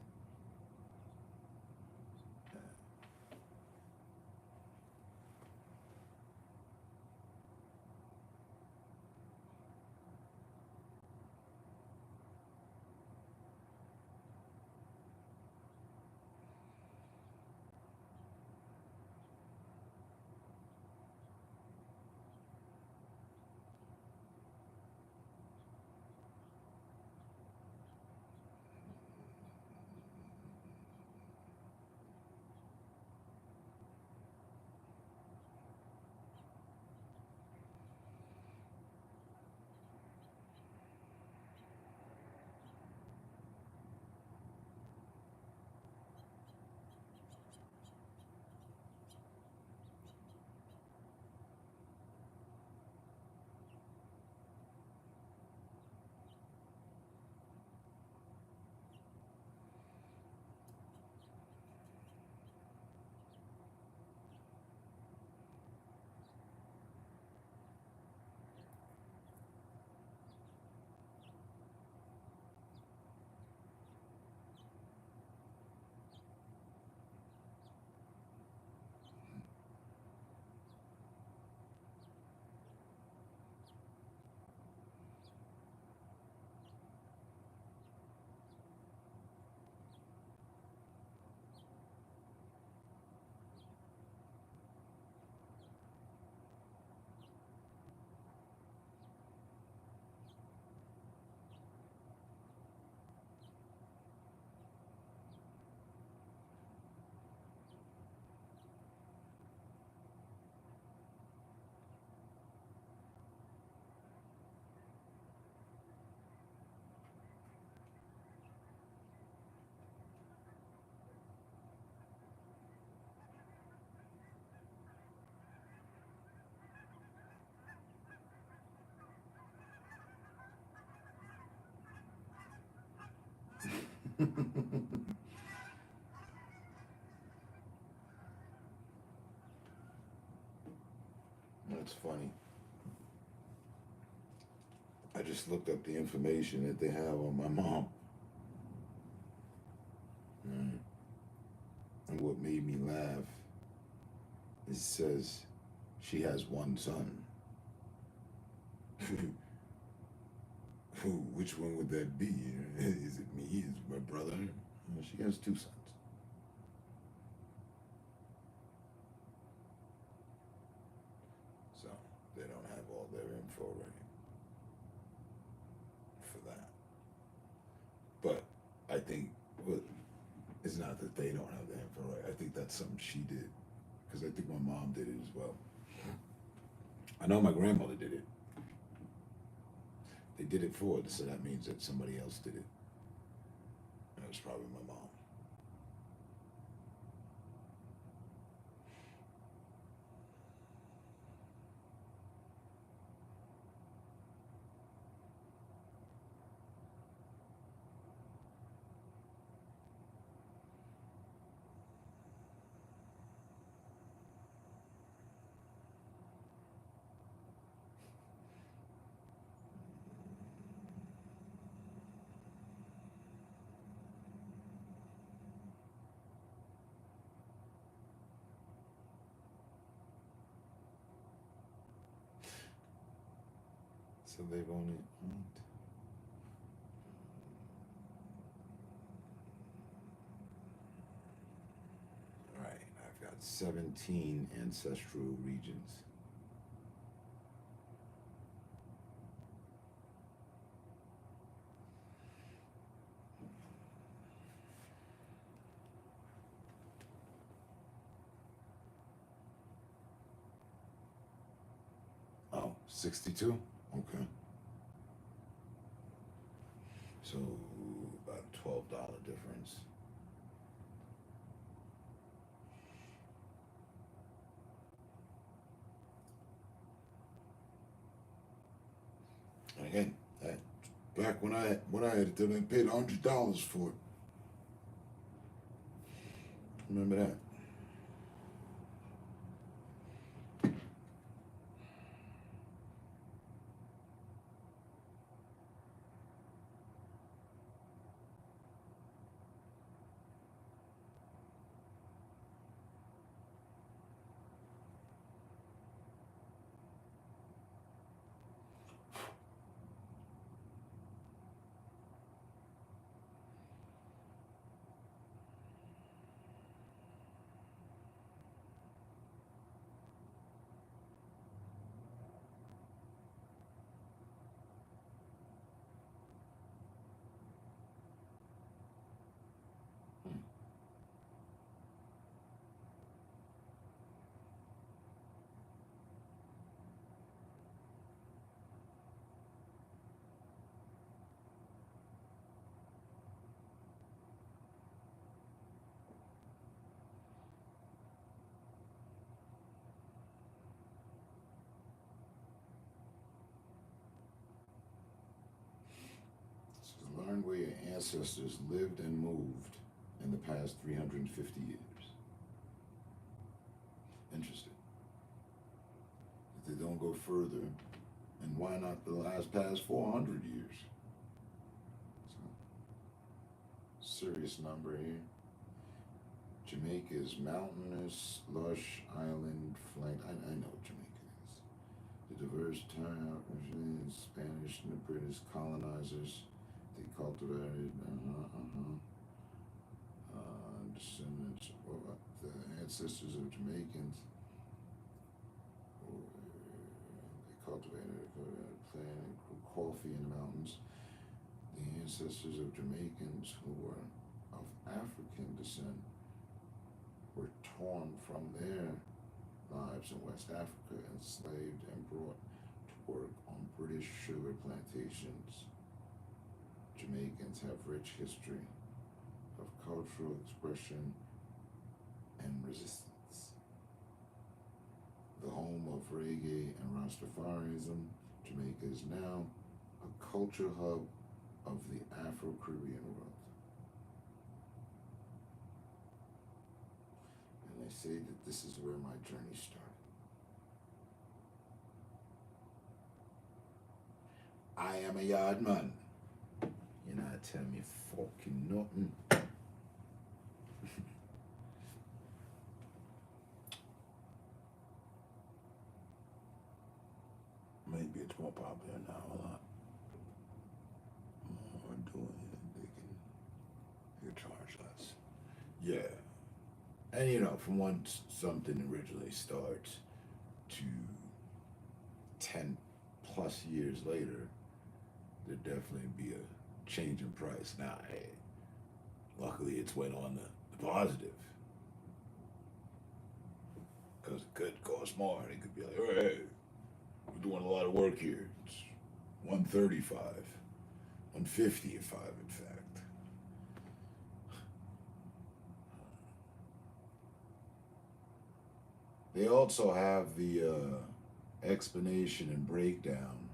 That's funny. I just looked up the information that they have on my mom. And what made me laugh, it says she has one son. Which one would that be? Is it me? Is it my brother? She has two sons. So they don't have all their info ready for that. But I think, well, it's not that they don't have the info right. I think that's something she did. Because I think my mom did it as well. I know my grandmother did it. They did it for her, so that means that somebody else did it. And it was probably my mom. So they've only. All right, I've got 17 ancestral regions. Oh, 62? Okay. So about a $12 difference. And again, that back when I had it done, I paid $100 for it. Remember that? Learn where your ancestors lived and moved in the past 350 years. Interesting. If they don't go further, and why not the past 400 years? So, serious number here. Jamaica's mountainous, lush island flank. I know what Jamaica is. The diverse terrain, Spanish and the British colonizers. They cultivated, descendants, the ancestors of Jamaicans. They cultivated, planted, and grew coffee in the mountains. The ancestors of Jamaicans who were of African descent were torn from their lives in West Africa, enslaved and brought to work on British sugar plantations. Jamaicans have rich history of cultural expression and resistance. The home of reggae and Rastafarianism, Jamaica is now a culture hub of the Afro-Caribbean world. say that this is where my journey started. I am a yard man. You're not telling me fucking nothing. Maybe it's more popular now a lot. More doing it, they can charge less. Yeah. And you know, from once something originally starts to 10 plus years later, there'd definitely be a change in price. Now, hey, luckily it's went on the positive. Because it could cost more. It could be like, oh, hey, we're doing a lot of work here. It's $135, $150 if I, in fact. They also have the explanation and breakdown,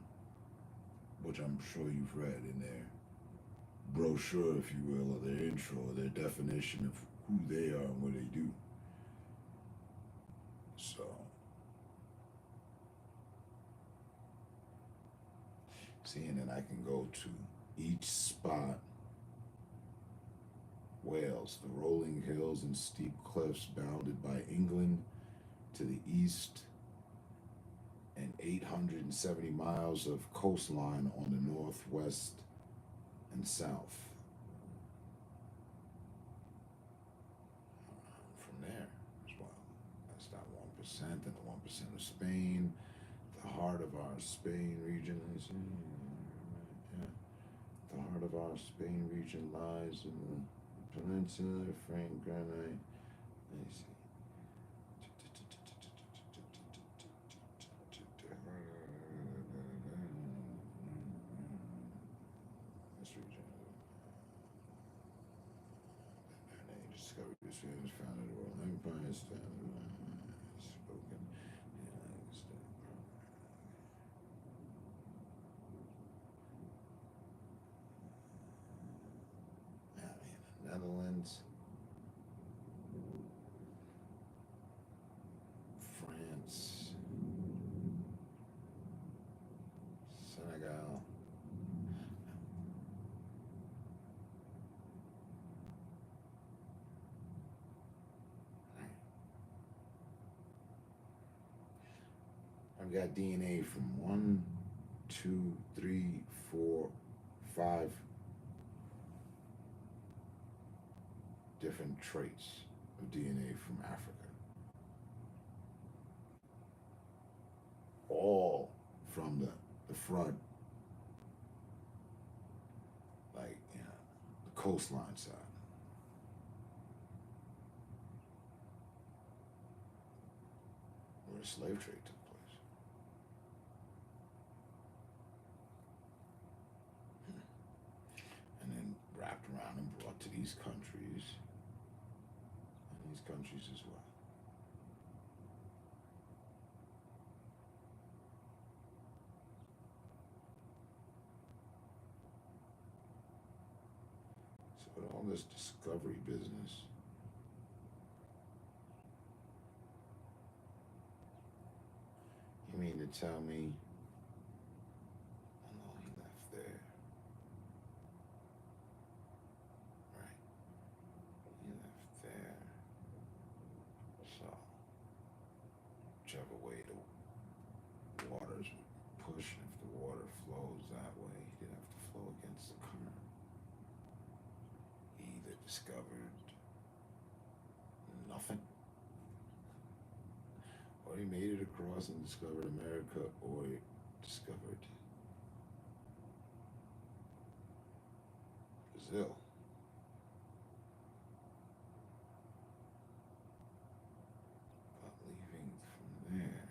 which I'm sure you've read in their brochure, if you will, or their intro, or their definition of who they are and what they do. So, see, and then I can go to each spot. Wales, the rolling hills and steep cliffs bounded by England to the east, and 870 miles of coastline on the northwest and south. From there as well. That's that 1%, and the 1% of Spain, the heart of our Spain region is the heart of our Spain region lies in the peninsula, Frank Granite. Let me see. Discovery founded the World Empire, spoken. Netherlands, France, Senegal. I've got DNA from 1, 2, 3, 4, 5 different traits of DNA from Africa. All from the front, like, you know, the coastline side. Where the slave trade took place. And then wrapped around and brought to these countries, and these countries as well. So with all this discovery business, you mean to tell me, oh no, he left there. Right. He left there. So, whichever way the waters would push, if the water flows that way, he didn't have to flow against the current. He either discovered nothing, or he made it across and discovered America, or he discovered Brazil. But leaving from there,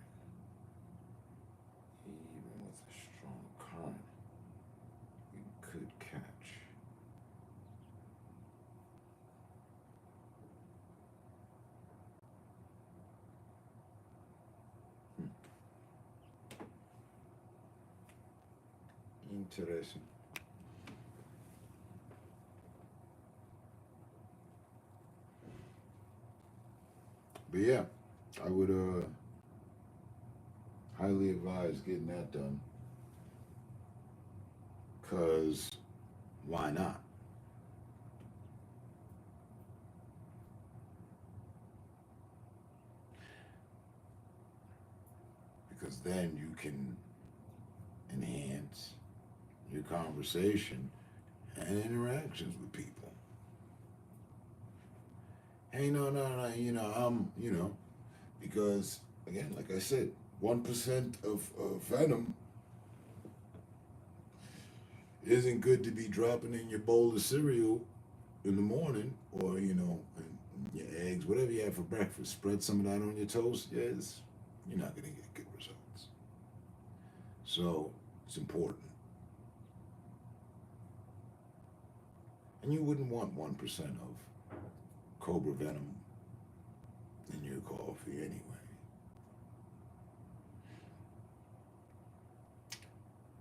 even with a strong current, we could catch interesting. But yeah, I would highly advise getting that done. Cause why not? Because then you can enhance your conversation and interactions with people. Hey, no, because again, like I said, 1% of venom isn't good to be dropping in your bowl of cereal in the morning, or and your eggs, whatever you have for breakfast. Spread some of that on your toast. Yes, you're not gonna get good results. So it's important. And you wouldn't want 1% of cobra venom in your coffee anyway.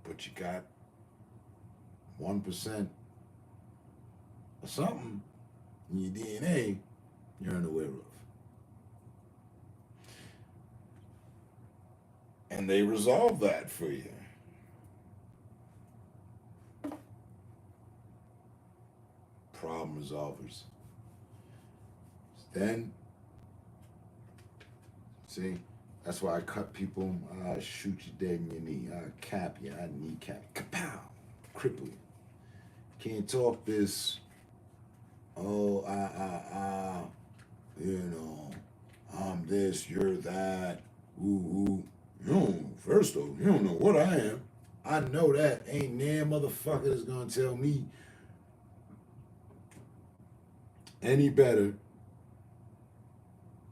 But you got 1% of something in your DNA you're unaware of. And they resolve that for you. Problem resolvers. Then, see, that's why I cut people. I shoot you dead in your knee. I cap you. I kneecap you. Kapow! Cripple you. Can't talk this. Oh, I'm this, you're that. Ooh. First though, you don't know what I am. I know that. Ain't near motherfucker that's gonna tell me any better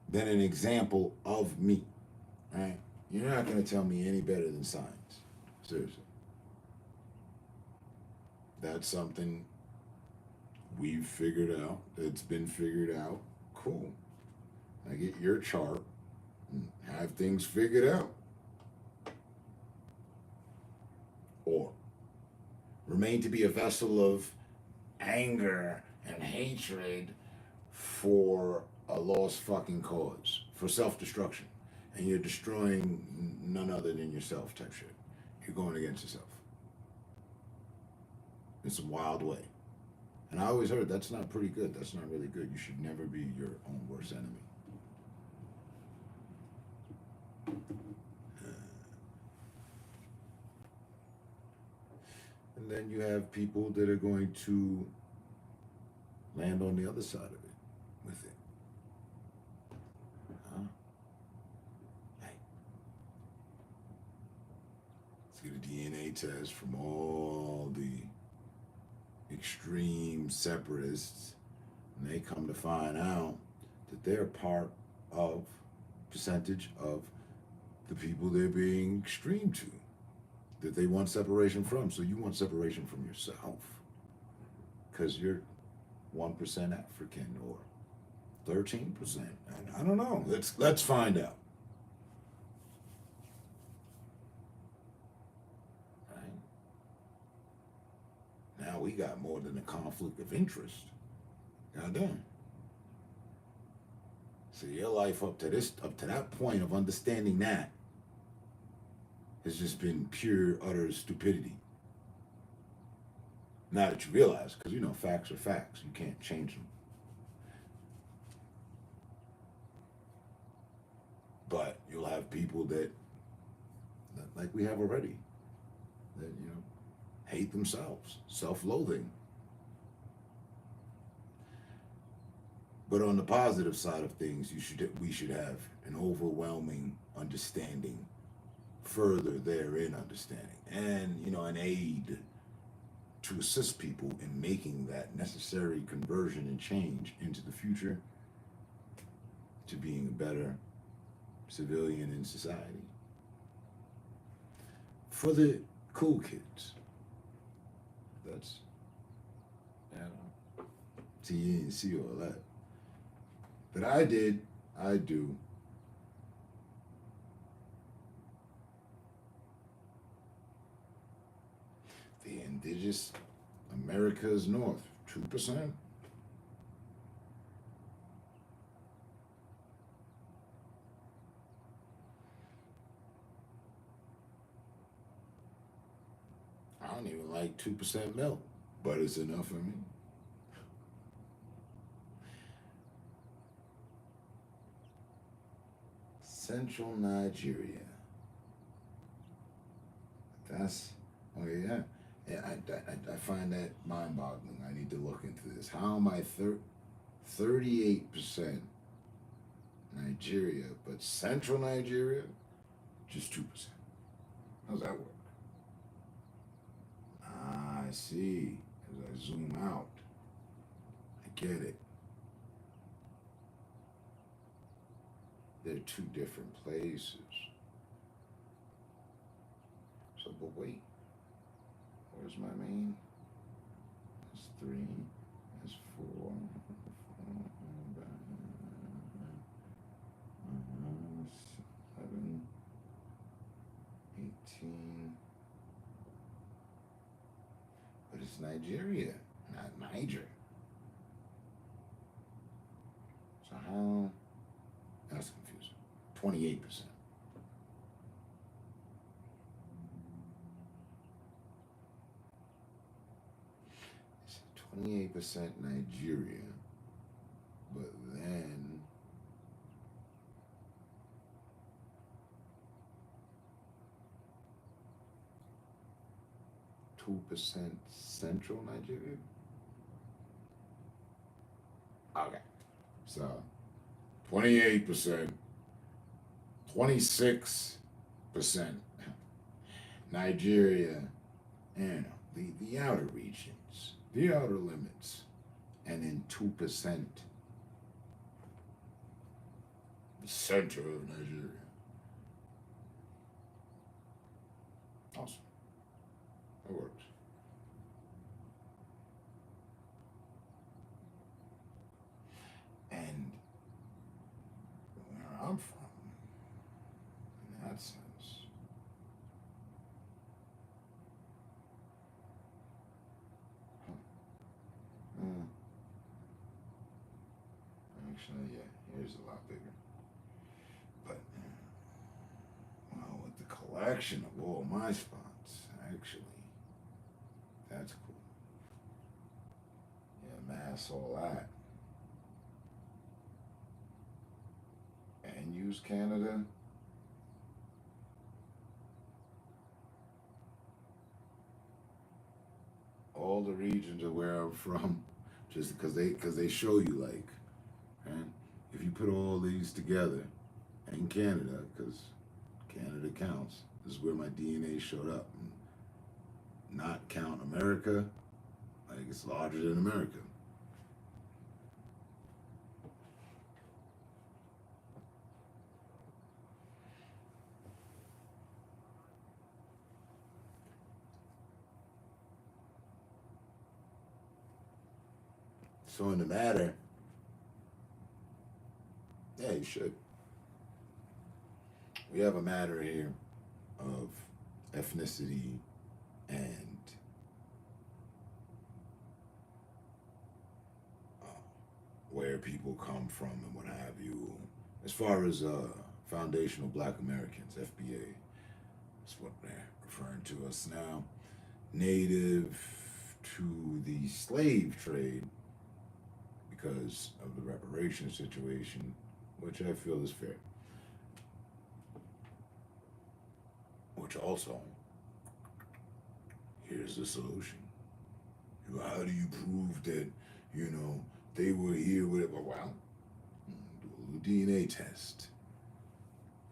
than an example of me. Right? You're not gonna tell me any better than science. Seriously. That's something we've figured out. It's been figured out. Cool. Now get your chart and have things figured out. Or remain to be a vessel of anger and hatred for a lost fucking cause, for self-destruction. And you're destroying none other than yourself type shit. You're going against yourself. It's a wild way. And I always heard that's not pretty good. That's not really good. You should never be your own worst enemy. And then you have people that are going to land on the other side of it with it. Huh? Hey. Let's get a DNA test from all the extreme separatists, and they come to find out that they're part of percentage of the people they're being extreme to, that they want separation from. So you want separation from yourself because you're 1% African or 13%. I don't know. Let's find out. Right? Now we got more than a conflict of interest. Goddamn. So your life up to that point of understanding that has just been pure, utter stupidity. Now that you realize, because facts are facts, you can't change them. But you'll have people that like we have already, that hate themselves, self-loathing. But on the positive side of things, we should have an overwhelming understanding, further therein understanding, and an aid to assist people in making that necessary conversion and change into the future to being a better civilian in society. For the cool kids, that's, see, you didn't see all that. But I do. The indigenous America's North, 2%. don't even like 2% milk, but it's enough for me. Central Nigeria. That's, oh yeah. Yeah, I find that mind-boggling. I need to look into this. How am I 38% Nigeria, but Central Nigeria, just 2%? How does that work? Ah, I see. As I zoom out, I get it. They're two different places. So, but wait. Where's my main? That's 3. That's 4. 7. 18. But it's Nigeria, not Niger. So how? That's confusing. 28%. 28% Nigeria, but then 2% Central Nigeria. Okay, so 28%, 26% Nigeria, and the outer regions, the outer limits, and then 2% the center of Nigeria. Awesome. That works. And where I'm from, in that sense, actually, yeah, here's a lot bigger. But, well, with the collection of all my spots, actually, that's cool. Yeah, mass all that. And use Canada. All the regions of where I'm from, just because they show you, like, right? If you put all these together in Canada, because Canada counts, this is where my DNA showed up. And not count America, like it's larger than America. So in the matter, yeah, you should. We have a matter here of ethnicity and where people come from and what have you. As far as foundational Black Americans, FBA, that's what they're referring to us now. Native to the slave trade because of the reparation situation, which I feel is fair. Which also, here's the solution. How do you prove that, they were here with it? Well, do a little DNA test.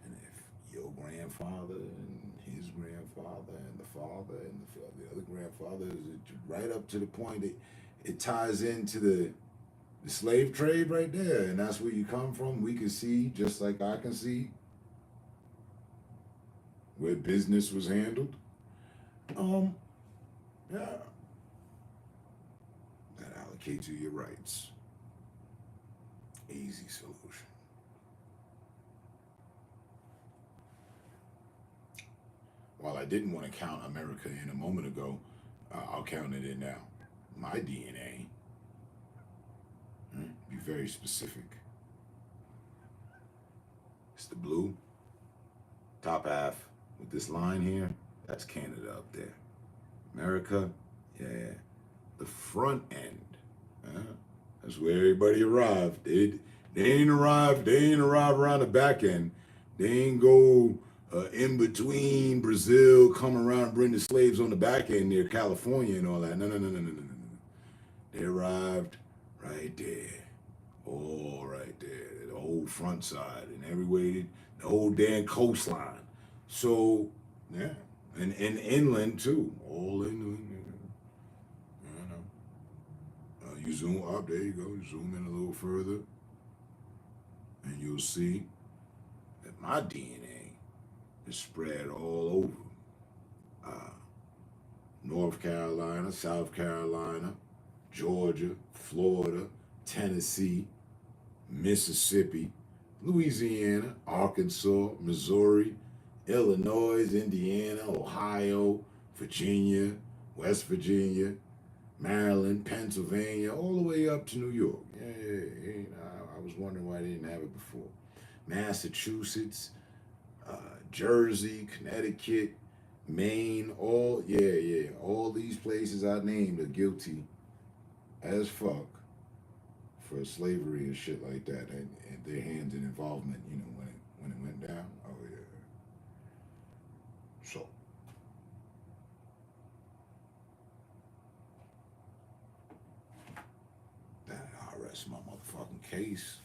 And if your grandfather and his grandfather and the father and the other grandfather is right up to the point that it ties into the slave trade right there, and that's where you come from, we can see, just like I can see, where business was handled. Yeah. That allocates you your rights. Easy solution. While I didn't want to count America in a moment ago, I'll count it in now. My DNA, be very specific. It's the blue, top half with this line here, that's Canada up there. America, yeah, the front end. That's where everybody arrived. They ain't arrived around the back end. They ain't go in between Brazil, come around and bring the slaves on the back end near California and all that. No. They arrived right there. All right there. The whole front side and every way, the whole damn coastline. So, yeah. And inland too. All inland. You zoom up, there you go. Zoom in a little further. And you'll see that my DNA is spread all over. North Carolina, South Carolina, Georgia, Florida, Tennessee, Mississippi, Louisiana, Arkansas, Missouri, Illinois, Indiana, Ohio, Virginia, West Virginia, Maryland, Pennsylvania, all the way up to New York. Yeah. I was wondering why they didn't have it before. Massachusetts, Jersey, Connecticut, Maine, all these places I named are guilty as fuck for slavery and shit like that, and their hands in involvement, when it went down. Oh yeah. So that I rest my motherfucking case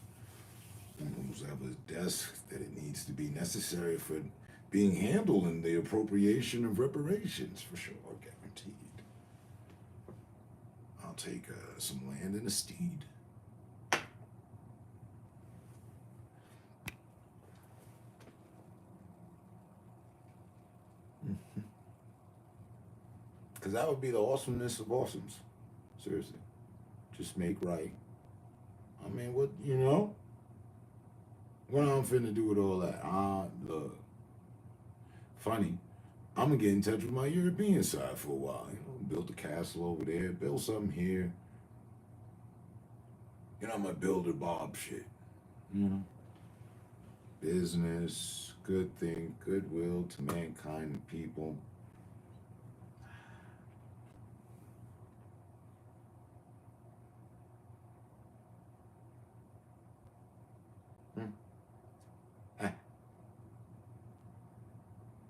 on whoever's desk that it needs to be necessary for being handled in the appropriation of reparations, for sure, guaranteed. I'll take some land and a steed. Because that would be the awesomeness of awesomes. Seriously. Just make right. I mean, what I'm finna do with all that? Look. Funny. I'm gonna get in touch with my European side for a while. Build a castle over there, build something here. My builder Bob shit. Business, good thing, goodwill to mankind and people.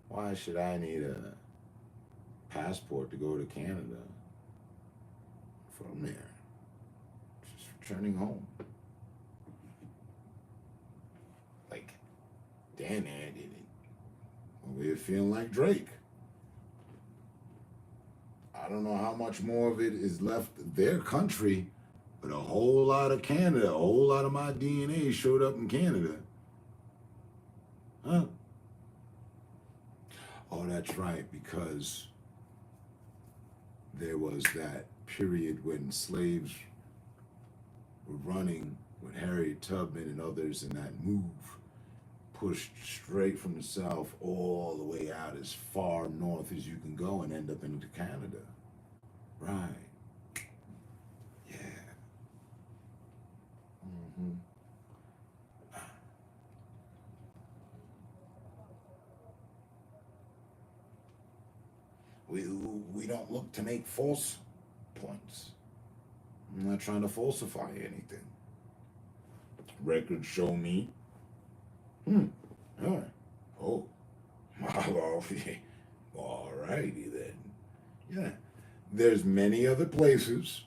Why should I need a passport to go to Canada from there? Just returning home. Like, Dan there did it. Over here feeling like Drake. I don't know how much more of it is left their country, but a whole lot of Canada, a whole lot of my DNA showed up in Canada. Huh? Oh, that's right, because there was that period when slaves were running with Harriet Tubman and others, and that move pushed straight from the South all the way out as far north as you can go and end up into Canada. Right. Yeah. Mm-hmm. We don't look to make false points. I'm not trying to falsify anything. Records show me. All right. Oh. Well, all righty then. Yeah. There's many other places.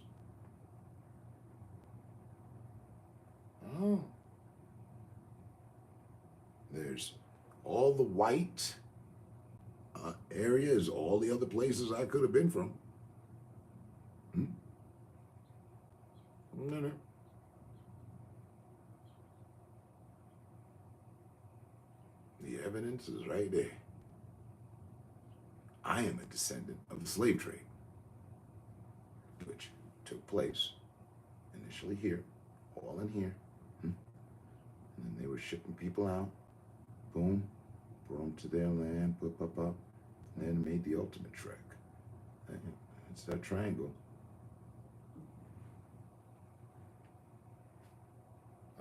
Oh. There's all the white area is all the other places I could have been from. No. The evidence is right there. I am a descendant of the slave trade, which took place initially here, all in here. And then they were shipping people out. Boom. Brought them to their land. And then made the ultimate trek. It's that triangle.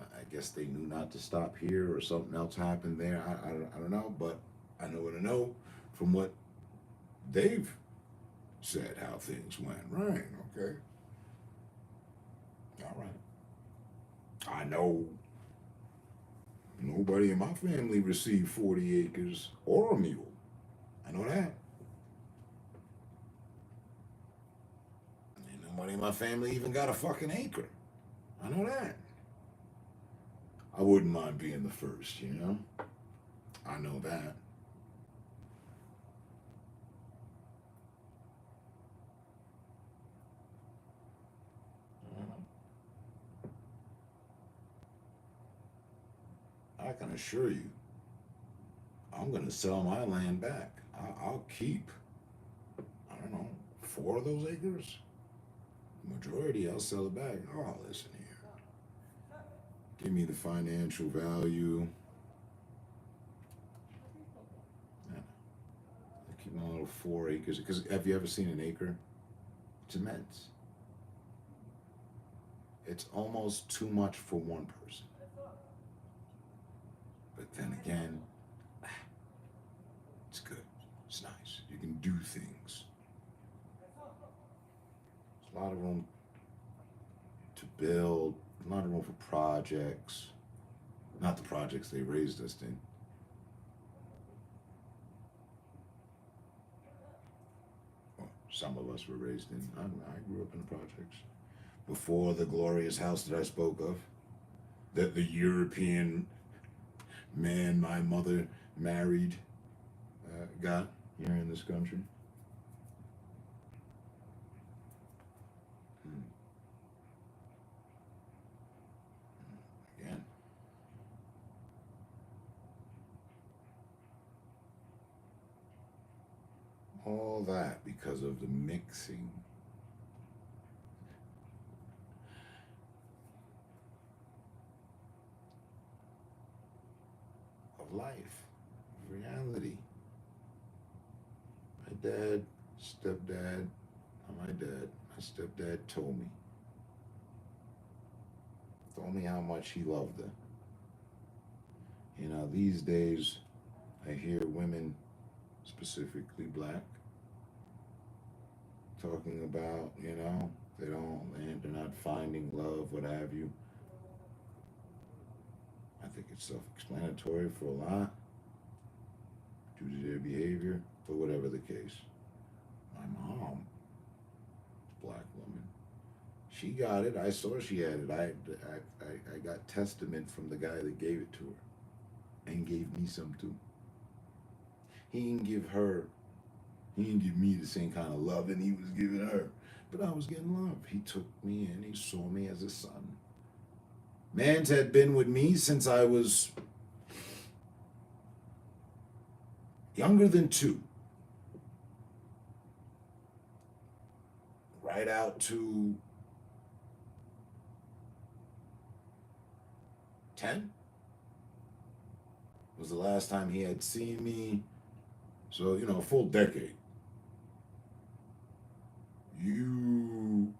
I guess they knew not to stop here, or something else happened there. I don't know, but I know what I know from what they've said how things went. Right, okay. All right. I know nobody in my family received 40 acres or a mule. I know that. And nobody in my family even got a fucking acre. I know that. I wouldn't mind being the first, you know? I know that. I can assure you, I'm going to sell my land back. I'll keep, I don't know, 4 of those acres. Majority, I'll sell it back. Oh, listen here. Give me the financial value. Yeah. I keep my little 4 acres. Because have you ever seen an acre? It's immense. It's almost too much for one person. But then again, it's good. It's nice. You can do things. There's a lot of room to build, a lot of room for projects. Not the projects they raised us in. Well, some of us were raised in. I grew up in the projects. Before the glorious house that I spoke of, that the European man my mother married got here in this country. Again. All that because of the mixing. Of life, of reality. My dad, stepdad, not my dad, my stepdad told me how much he loved her. You know, these days I hear women, specifically black, talking about, you know, they're not finding love, what have you. I think it's self-explanatory for a lot due to their behavior, but whatever the case. My mom, black woman, she got it. I saw she had it. I got testament from the guy that gave it to her and gave me some too. He didn't give me the same kind of love that he was giving her, but I was getting love. He took me in, he saw me as a son. Mans had been with me since I was younger than 2. Right out to 10 was the last time he had seen me. So, you know, a full decade. You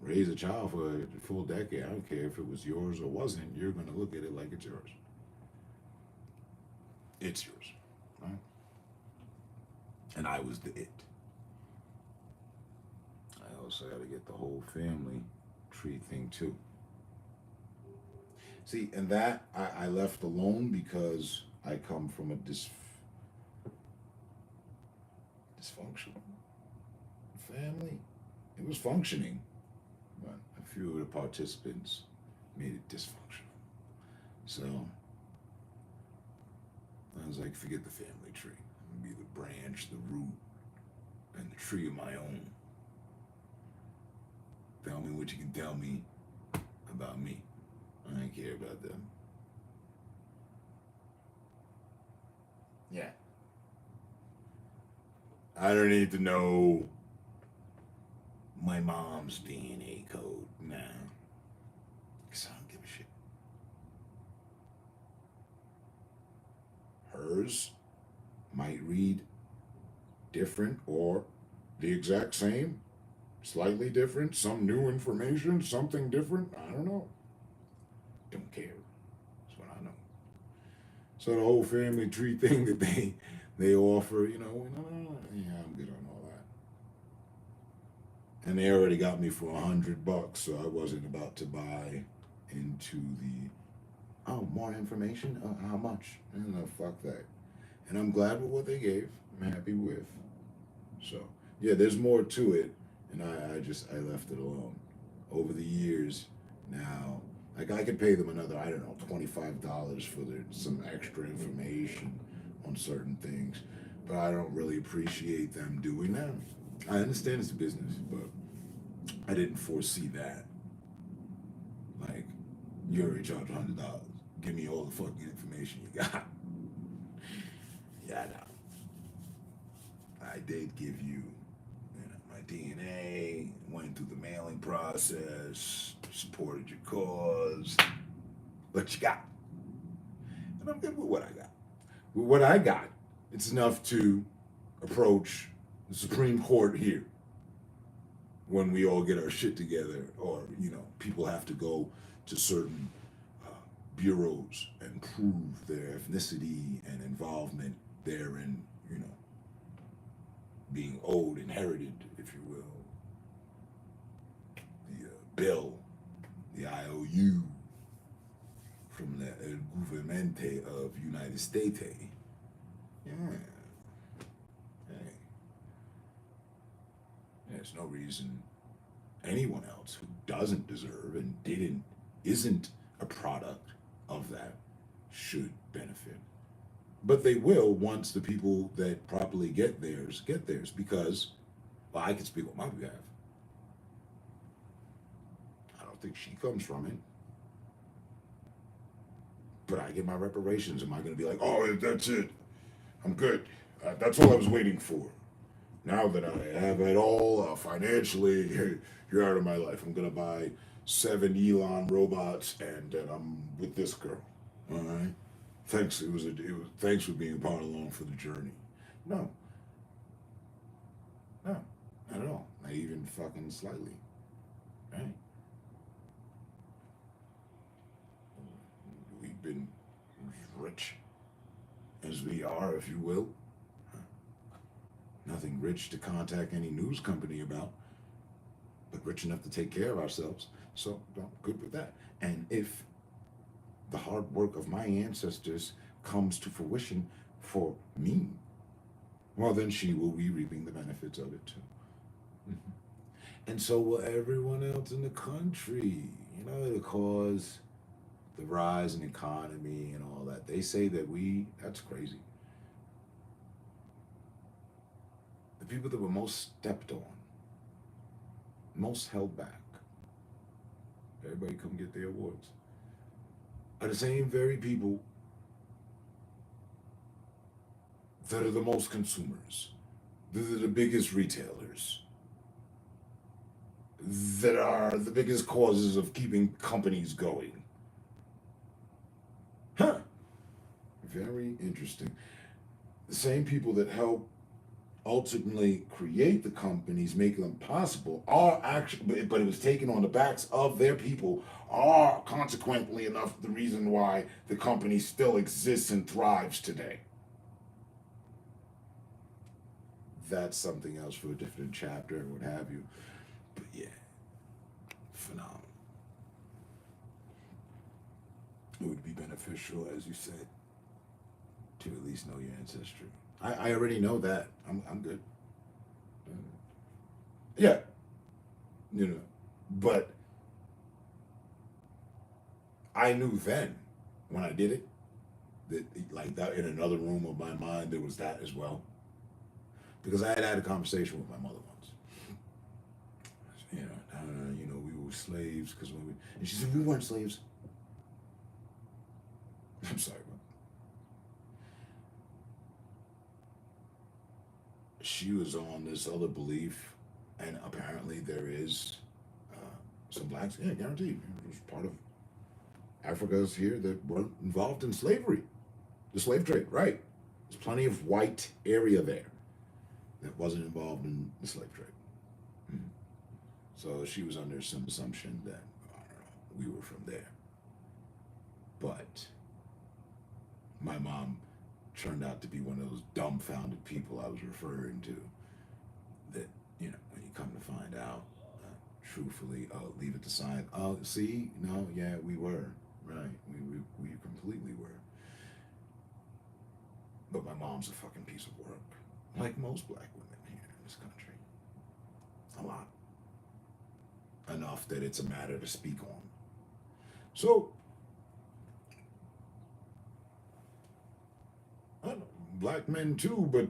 raise a child for a full decade. I don't care if it was yours or wasn't. You're going to look at it like it's yours. It's yours, right? And I was the it. I also had to get the whole family tree thing too. See, and that I left alone because I come from a dysfunctional family. It was functioning, but a few of the participants made it dysfunctional. So I was like, forget the family tree. I'm gonna be the branch, the root, and the tree of my own. Tell me what you can tell me about me. I don't care about them. Yeah. I don't need to know my mom's DNA code now. Because I don't give a shit. Hers might read different or the exact same, slightly different, some new information, something different. I don't know. Don't care. That's what I know. So the whole family tree thing that they offer, you know, yeah, I'm good on all that. And they already got me for $100, so I wasn't about to buy into the, oh, more information? How much? No, fuck that. And I'm glad with what they gave. I'm happy with. So, yeah, there's more to it, and I left it alone. Over the years, now, like I could pay them another, I don't know, $25 for some extra information on certain things, but I don't really appreciate them doing that. I understand it's a business, but I didn't foresee that. Like, you already charged $100. Give me all the fucking information you got. Yeah, no. I did give you, my DNA, went through the mailing process, supported your cause. What you got? And I'm good with what I got. With what I got, it's enough to approach the Supreme Court here when we all get our shit together, or, people have to go to certain bureaus and prove their ethnicity and involvement therein, being owed, inherited, if you will. The bill, the IOU from the El Gouvernement of United States. Yeah. Hey. There's no reason anyone else who doesn't deserve and isn't a product of that should benefit. But they will once the people that properly get theirs, because, well, I can speak on my behalf. I don't think she comes from it. But I get my reparations. Am I going to be like, oh, that's it, I'm good, that's all I was waiting for. Now that I have it all financially, you're out of my life. I'm going to buy 7 Elon robots and I'm with this girl. All right? Thanks. Thanks for being a part along for the journey. No, not at all. Not even fucking slightly. Right? We've been rich as we are, if you will. Nothing rich to contact any news company about, but rich enough to take care of ourselves. So, good with that. And if the hard work of my ancestors comes to fruition for me, well, then she will be reaping the benefits of it too. Mm-hmm. And so will everyone else in the country. It'll cause the rise in economy and all that. They say that that's crazy. The people that were most stepped on, most held back, everybody come get their awards, are the same very people that are the most consumers, that are the biggest retailers, that are the biggest causes of keeping companies going. Huh. Very interesting. The same people that help ultimately create the companies, make them possible, are actually, but it was taken on the backs of their people, are consequently enough the reason why the company still exists and thrives today. That's something else for a different chapter and what have you. But yeah, phenomenal. It would be beneficial, as you said, to at least know your ancestry. I already know that. I'm good. Yeah. But I knew then when I did it that, like, that in another room of my mind there was that as well. Because I had a conversation with my mother once. We were slaves because and she said, we weren't slaves. I'm sorry, but she was on this other belief, and apparently there is some blacks, yeah, guaranteed, it was part of Africa's here that weren't involved in slavery, the slave trade, right? There's plenty of white area there that wasn't involved in the slave trade. Mm-hmm. So she was under some assumption that, we were from there. But my mom turned out to be one of those dumbfounded people I was referring to, that, when you come to find out, truthfully, leave it to science. Oh, see, no, yeah, we were right. We completely were. But my mom's a fucking piece of work, like most black women here in this country. A lot. Enough that it's a matter to speak on. So, black men too, but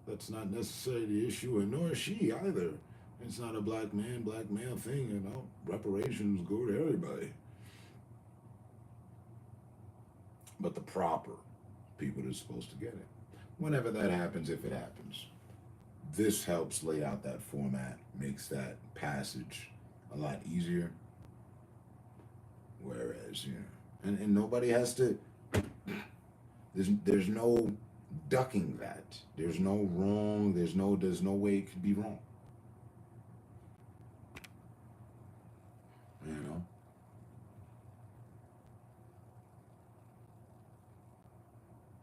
that's not necessarily the issue, and nor is she either. It's not a black man, black male thing, you know. Reparations go to everybody. But the proper people that are supposed to get it. Whenever that happens, if it happens. This helps lay out that format, makes that passage a lot easier. Whereas, you know, and nobody has to, there's no ducking that. There's no wrong, there's no way it could be wrong. You know?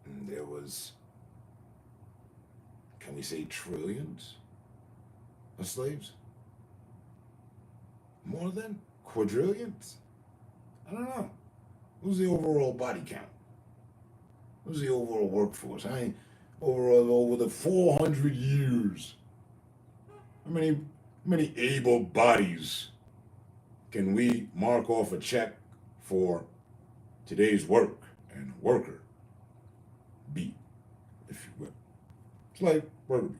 And there was, can we say trillions of slaves? More than quadrillions? I don't know. What's the overall body count? What's the overall workforce? Overall, over the 400 years, how many able bodies can we mark off a check for today's work and worker bee, if you will? It's like worker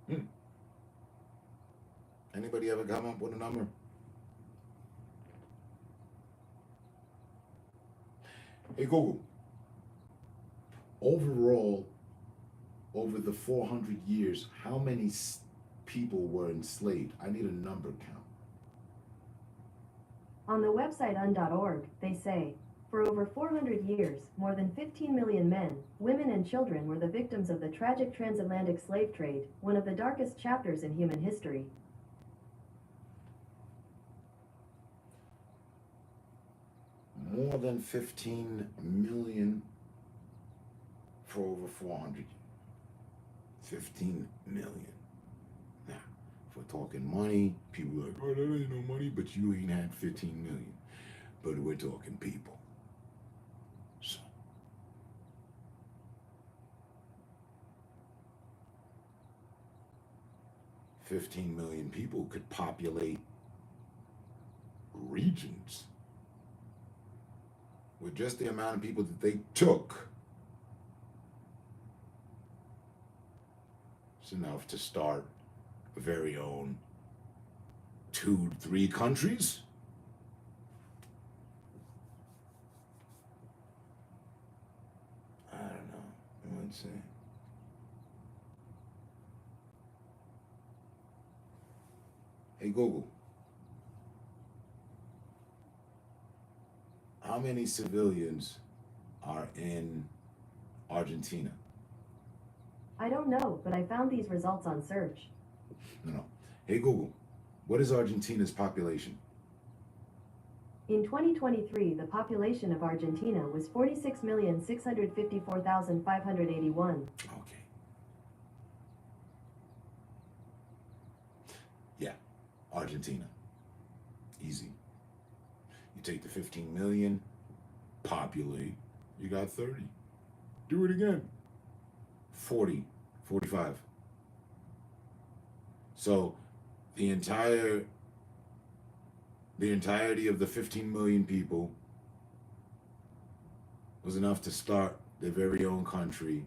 bee. Anybody ever come up with a number? Hey Google, overall, over the 400 years, how many people were enslaved? I need a number count. On the website un.org, they say, for over 400 years, more than 15 million men, women, and children were the victims of the tragic transatlantic slave trade, one of the darkest chapters in human history. More than 15 million for over 400 years. 15 million. Now, if we're talking money, people are like, oh, that ain't no money, but you ain't had 15 million. But we're talking people. So, $15 million people could populate regions with just the amount of people that they took. It's enough to start a very own 2-3 countries. I don't know. Let's see. Hey Google, how many civilians are in Argentina? I don't know, but I found these results on search. No. Hey Google, what is Argentina's population? In 2023, the population of Argentina was 46,654,581. Okay. Yeah, Argentina. Easy. You take the 15 million, populate, you got 30. Do it again. 40, 45. So the entirety of the 15 million people was enough to start their very own country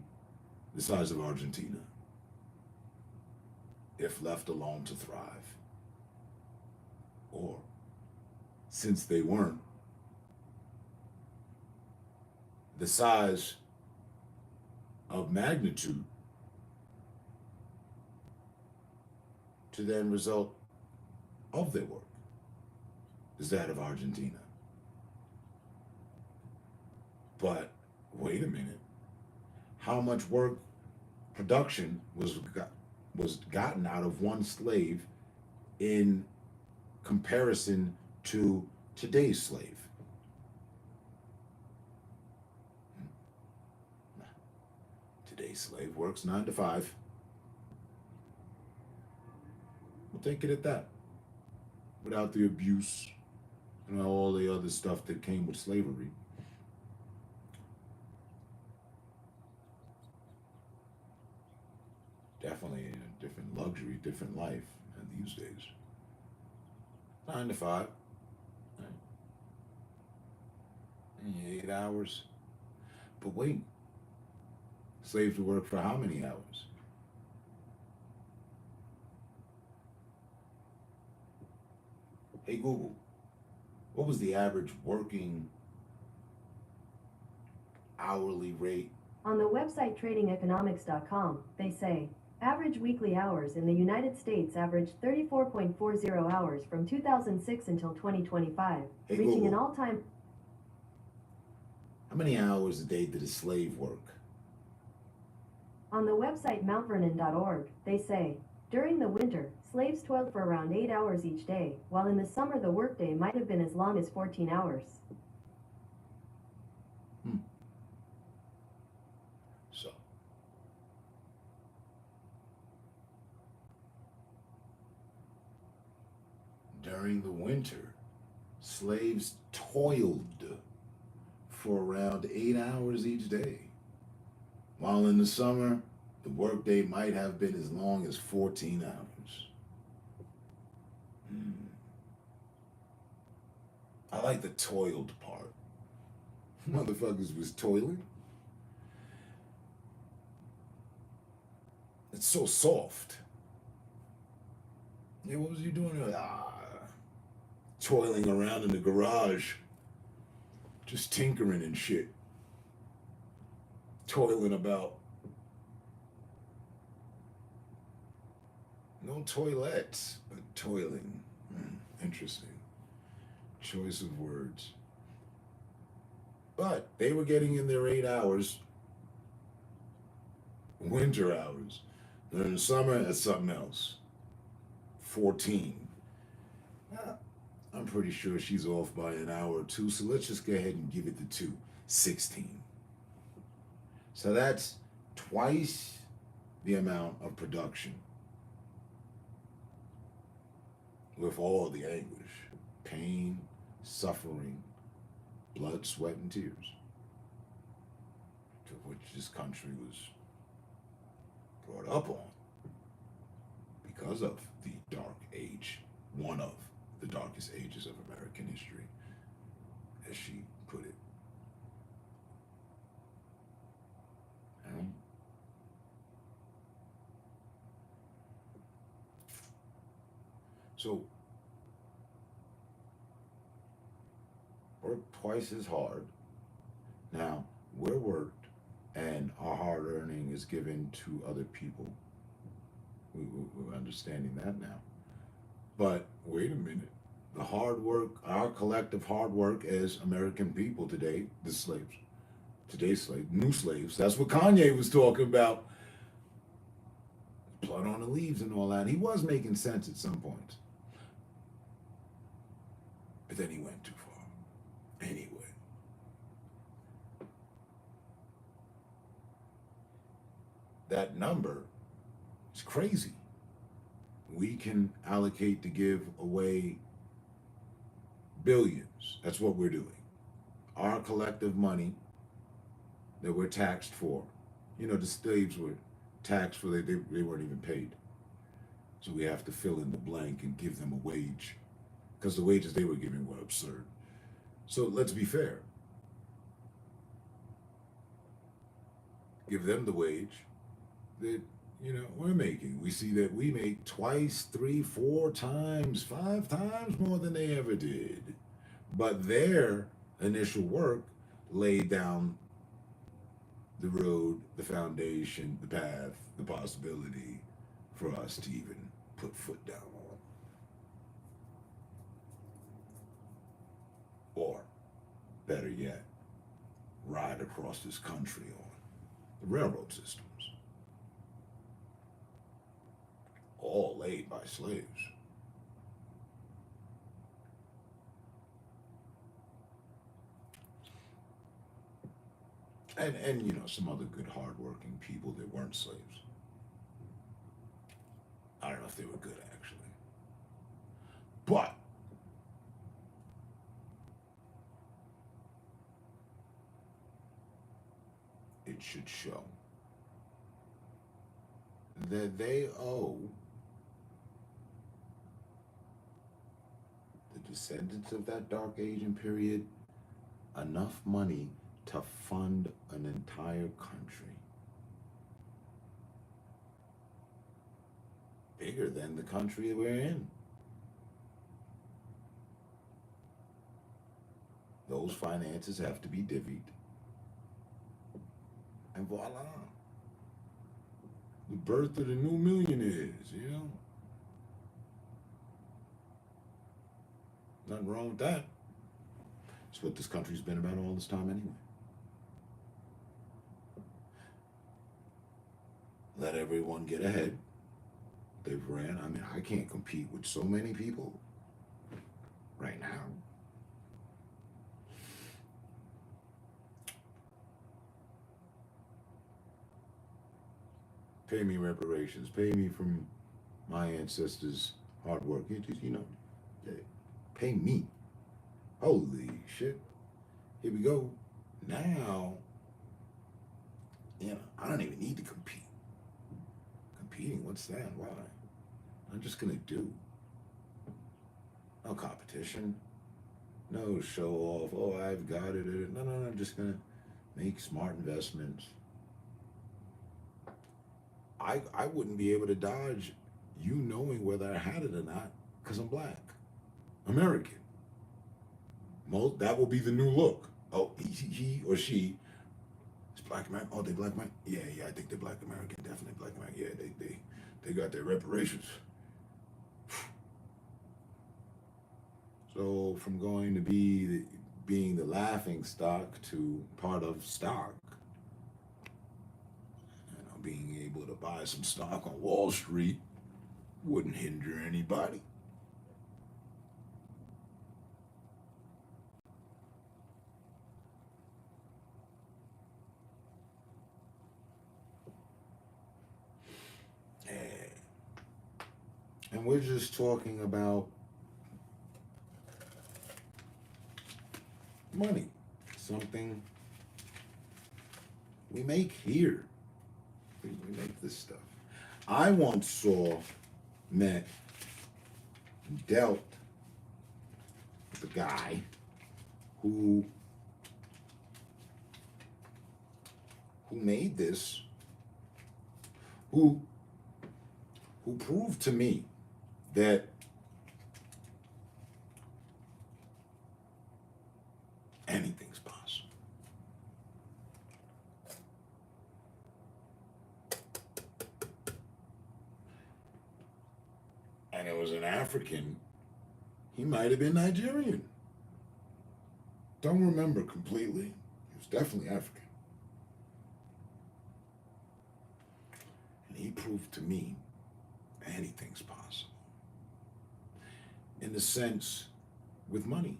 the size of Argentina, if left alone to thrive. Or, since they weren't, the size of magnitude to then result of their work is that of Argentina. But wait a minute, how much work production was gotten out of one slave in comparison to today's slave? Today's slave works 9 to 5. take it at that. Without the abuse and all the other stuff that came with slavery. Definitely a different luxury, different life these days. 9 to 5. 8 hours. But wait, slaves would work for how many hours? Hey Google, what was the average working hourly rate? On the website tradingeconomics.com, they say, average weekly hours in the United States averaged 34.40 hours from 2006 until 2025, Hey, reaching an Google. all-time... How many hours a day did a slave work? On the website mountvernon.org, they say, during the winter, slaves toiled for around 8 hours each day, while in the summer the workday might have been as long as 14 hours. So, during the winter, slaves toiled for around 8 hours each day, while in the summer, the workday might have been as long as 14 hours. I like the toiled part. Motherfuckers was toiling. It's so soft. Yeah, what was you doing? Toiling around in the garage. Just tinkering and shit. Toiling about. No toilets, but toiling. Interesting. Choice of words. But they were getting in their 8 hours. Winter hours. During the summer, that's something else. 14. I'm pretty sure she's off by an hour or two, so let's just go ahead and give it the 2. 16. So that's twice the amount of production. With all the anguish, pain, suffering, blood, sweat, and tears, to which this country was brought up on because of the dark age, one of the darkest ages of American history, as she put it. So, work twice as hard. Now, we're worked and our hard earning is given to other people. We're understanding that now. But wait a minute. The hard work, our collective hard work as American people today, the slaves, today's slaves, new slaves, that's what Kanye was talking about. Blood on the leaves and all that. He was making sense at some point. But then he went too far. Anyway. That number is crazy. We can allocate to give away billions. That's what we're doing. Our collective money that we're taxed for. You know, the slaves were taxed for, they weren't even paid. So we have to fill in the blank and give them a wage, because the wages they were giving were absurd. So let's be fair. Give them the wage that, you know, we're making. We see that we make twice, 3, 4 times, 5 times more than they ever did. But their initial work laid down the road, the foundation, the path, the possibility for us to even put foot down on. Or, better yet, ride across this country on the railroad systems. All laid by slaves. And you know, some other good hardworking people that weren't slaves. I don't know if they were good, actually. it should show that they owe the descendants of that dark Asian period enough money to fund an entire country. Bigger than the country we're in. Those finances have to be divvied. And voila. The birth of the new millionaires, you know? Nothing wrong with that. It's what this country's been about all this time anyway. Let everyone get ahead. They've ran. I mean, I can't compete with so many people right now. Pay me reparations. Pay me from my ancestors' hard work. You know, pay me. Holy shit. Here we go. Now, you know, I don't even need to compete. Competing, what's that? Why? I'm just gonna do. No competition. No show off. Oh, I've got it. No, I'm just gonna make smart investments. I wouldn't be able to dodge you knowing whether I had it or not because I'm black. American. That will be the new look. Oh, he or she is black American. Oh, they black American? Yeah, I think they're black American. Definitely black American. Yeah, they got their reparations. So from going to being the laughing stock to part of stock, being able to buy some stock on Wall Street wouldn't hinder anybody. And we're just talking about money, something we make here. We make this stuff. I once met, and dealt with a guy who made this, who proved to me that anything's possible. And it was an African. He might have been Nigerian. Don't remember completely. He was definitely African. And he proved to me anything's possible. In the sense, with money.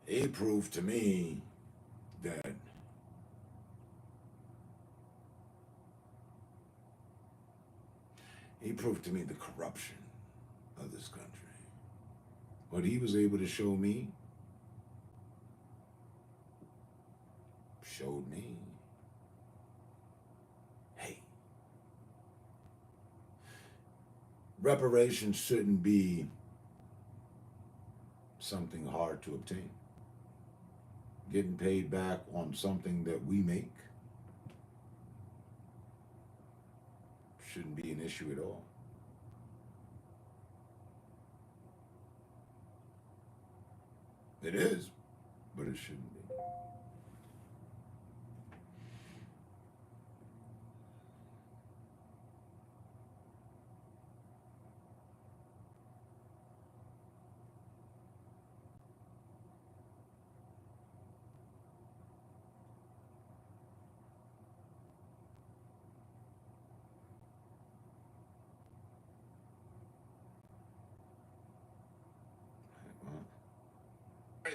He proved to me that the corruption of this country. What he was able to show me, showed me, hey, reparations shouldn't be something hard to obtain. Getting paid back on something that we make shouldn't be an issue at all. It is, but it shouldn't be.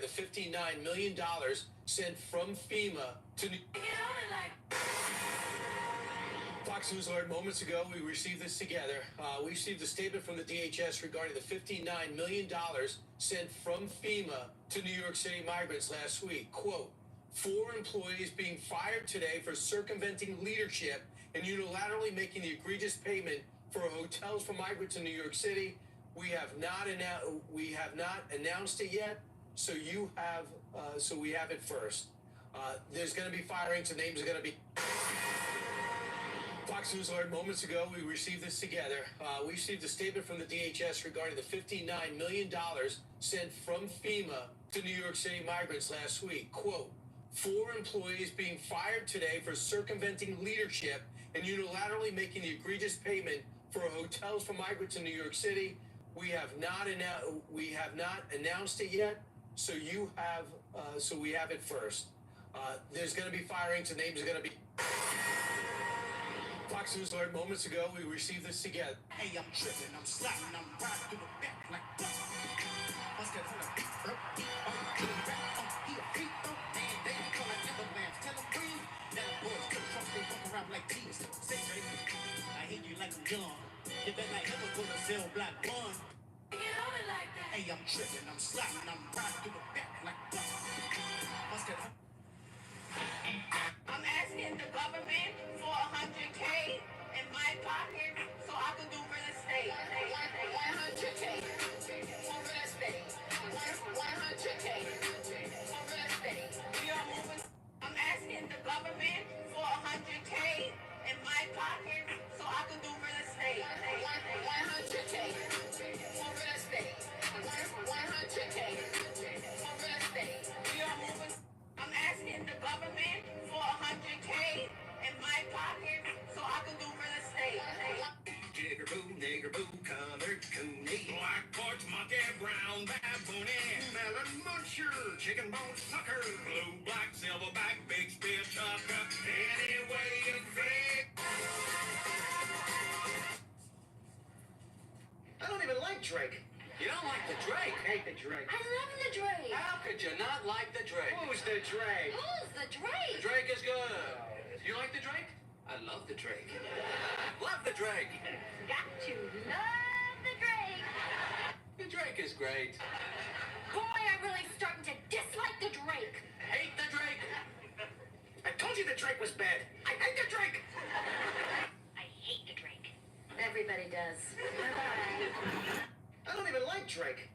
The $59 million sent from FEMA to New Fox News alert moments ago, we received this together. We received a statement from the DHS regarding the $59 million sent from FEMA to New York City migrants last week. Quote, 4 employees being fired today for circumventing leadership and unilaterally making the egregious payment for hotels for migrants in New York City. We have not announced it yet, so we have it first. There's going to be firings. The names are going to be. Fox News alert moments ago, we received this together. We received a statement from the DHS regarding the $59 million sent from FEMA to New York City migrants last week. Quote, 4 employees being fired today for circumventing leadership and unilaterally making the egregious payment for hotels for migrants in New York City. We have not announced it yet, so we have it first. There's going to be firings. The names are going to be. Fox News alert moments ago, we received this together. Hey, I'm tripping, I'm sliding, I'm riding through the back like what's that? Hold up. He a freak, though, man, they be calling Everlands. Tell him breathe. Now boys, good trust, they walk around like thieves. Say, I hate you like I'm young. You better not ever go to cell block 1. Get on it like that. Hey, I'm tripping, I'm sliding, I'm riding through the back like what's that? I'm asking the government for $100K in my pocket so I can do real estate. 100K for real estate. 100K for real estate. We are moving. I'm asking the government for $100K in my pocket so I can do real estate. 100K for real estate. 100K for real estate. We are moving. I'm asking the government for $100K in my pocket so I can do real estate. Nigger boo, colored coonie. Black porch monkey, brown baboon, melon muncher, chicken bone sucker, blue, black, silverback, big spear tucker. Any way you think. I don't even like Drake. You don't like the Drake? Hate the Drake. I love the Drake. How could you not like the Drake? Who's the Drake? Who's the Drake? The Drake is good. You like the Drake? I love the Drake. Love the Drake. Got to love the Drake. The Drake is great. Boy, I'm really starting to dislike the Drake. Hate the Drake. I told you the Drake was bad. I hate the Drake. I hate the Drake. Everybody does. Bye-bye. I don't even like Drake.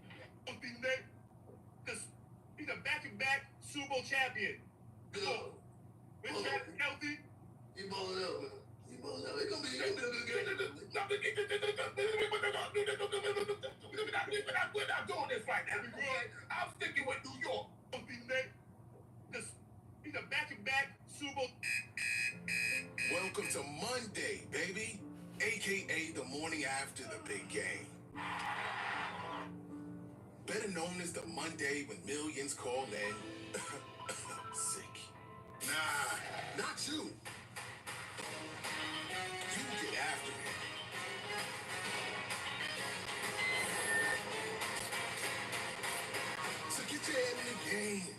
He's a back-to-back Super Bowl champion. Go. This guy's healthy. You balling out, man. You balling out. It's gonna be. We're not doing this right now. I'm sticking with New York. He's a back-to-back Super Bowl. Welcome to Monday, baby. AKA the morning after the big game. Better known as the Monday when millions call in. Sick. Nah, not you. You get after it. So get your head in the game.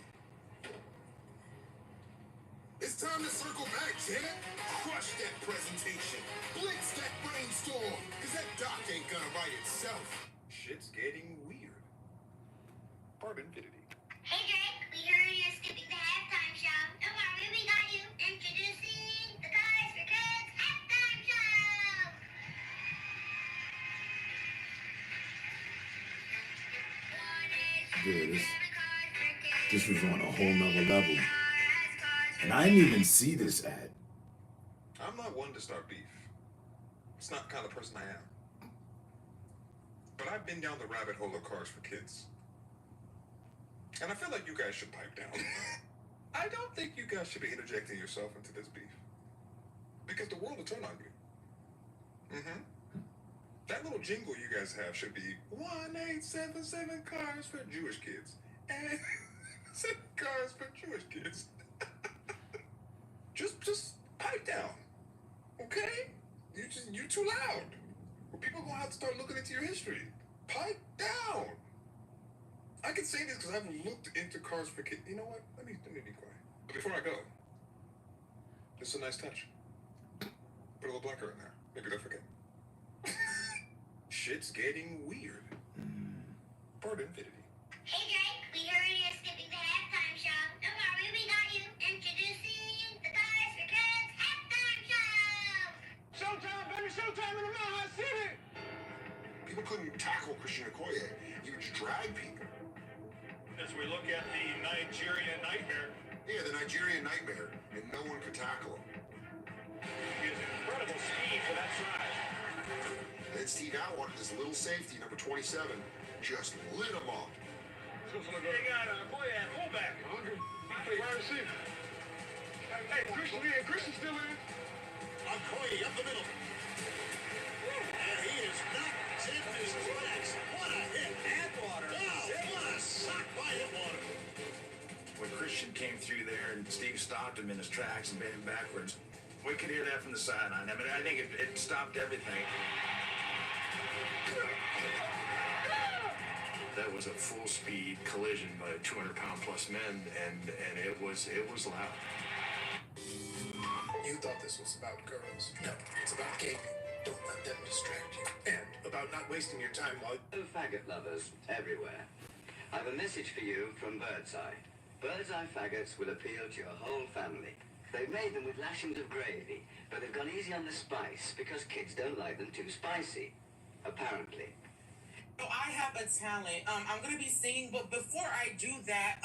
It's time to circle back, Janet. Crush that presentation. Blitz that brainstorm. Cause that doc ain't gonna write itself. Shit's getting weird. Pardon, Infinity. Hey Drake, we heard you're skipping the halftime show. Don't worry, we got you. Introducing the Cars for Kids halftime show. Yeah, this was on a whole nother level. And I didn't even see this ad. I'm not one to start beef. It's not the kind of person I am. But I've been down the rabbit hole of Cars for Kids. And I feel like you guys should pipe down. I don't think you guys should be interjecting yourself into this beef. Because the world will turn on you. Mm-hmm. That little jingle you guys have should be 1877 cars for Jewish kids. And 7 cars for Jewish kids. Just pipe down. Okay? You're too loud. Well, people are gonna have to start looking into your history. Pipe down. I can say this because I've looked into Cars for Kids. You know what? Let me be quiet. But before I go, this is a nice touch. Put a little blacker in there. Maybe they'll forget. Shit's getting weird. Pardon, Infinity. Hey Drake, we heard you're skipping the halftime show. Don't worry, we got you. Introducing the Guys for Kids halftime show. Showtime, baby, showtime in the Mile City. People couldn't tackle Christian Okoye. He would just drag people. As we look at the Nigerian Nightmare, Yeah, the Nigerian Nightmare, and no one could tackle him. he has incredible speed for that size. And Steve Atwater, this little safety, number 27, just lit him up. They got Okoye at fullback. Hey, wide receiver. Hey, Christian's still in. Okoye up the middle. And he is knocked into his tracks. What a hit. Atwater. Wow, what a sock by Atwater. When Christian came through there and Steve stopped him in his tracks and bent him backwards, we could hear that from the sideline. I mean, I think it stopped everything. That was a full-speed collision by 200-pound-plus men, and it was loud. You thought this was about girls. No, it's about gaming. Don't let them distract you. And about not wasting your time while... Faggot lovers everywhere. I have a message for you from Birdseye. Birdseye faggots will appeal to your whole family. They've made them with lashings of gravy, but they've gone easy on the spice because kids don't like them too spicy. Apparently. So I have a talent. I'm gonna be singing, but before I do that,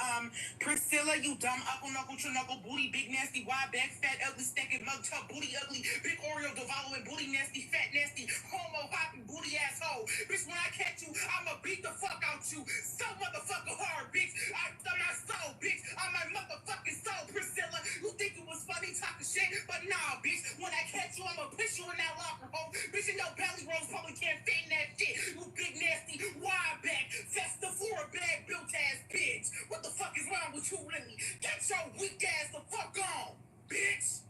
Priscilla, you dumb knuckle, knuckle, booty, big nasty, wide back, fat, ugly, stinking, mug tub, booty, ugly, big Oreo, devouring, booty, nasty, fat, nasty, homo, hopping, booty, asshole. Bitch, when I catch you, I'ma beat the fuck out you. So motherfucking hard, bitch. I'm my soul, bitch. I'm my motherfucking soul, Priscilla. You think it was funny talking shit, but nah, bitch. When I catch you, I'ma push you in that locker hole. Bitch, you know belly rolls probably can't fit in that shit. You big nasty, wide back, festa for a bag built ass bitch. What the fuck is wrong with you, Lily? Get your weak ass the fuck on, bitch.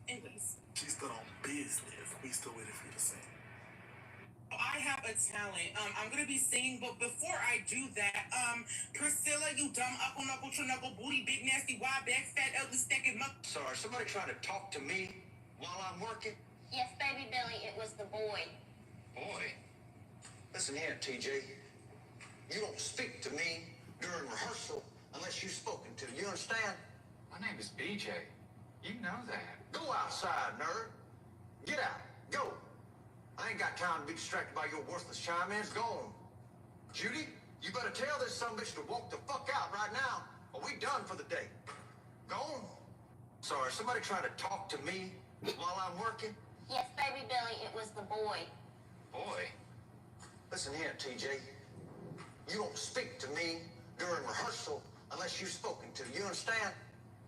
Anyways. She's still on business. We still waiting for you to sing. I have a talent. I'm gonna be singing, but before I do that, Priscilla, you dumb knuckle, booty, big nasty, wide back, fat, ugly, stinking mug. Sorry, somebody trying to talk to me while I'm working? Yes, baby Billy, it was the boy. Boy. Listen here, TJ. You don't speak to me during rehearsal unless you're spoken to. You understand? My name is BJ. You know that. Go outside, nerd. Get out. Go. I ain't got time to be distracted by your worthless chime-ins. Go on. Judy, you better tell this sumbitch to walk the fuck out right now, or we done for the day. Go on. Sorry, somebody trying to talk to me while I'm working? Yes, baby Billy, it was the boy. Boy. Listen here, TJ. You don't speak to me during rehearsal unless you're spoken to. You understand?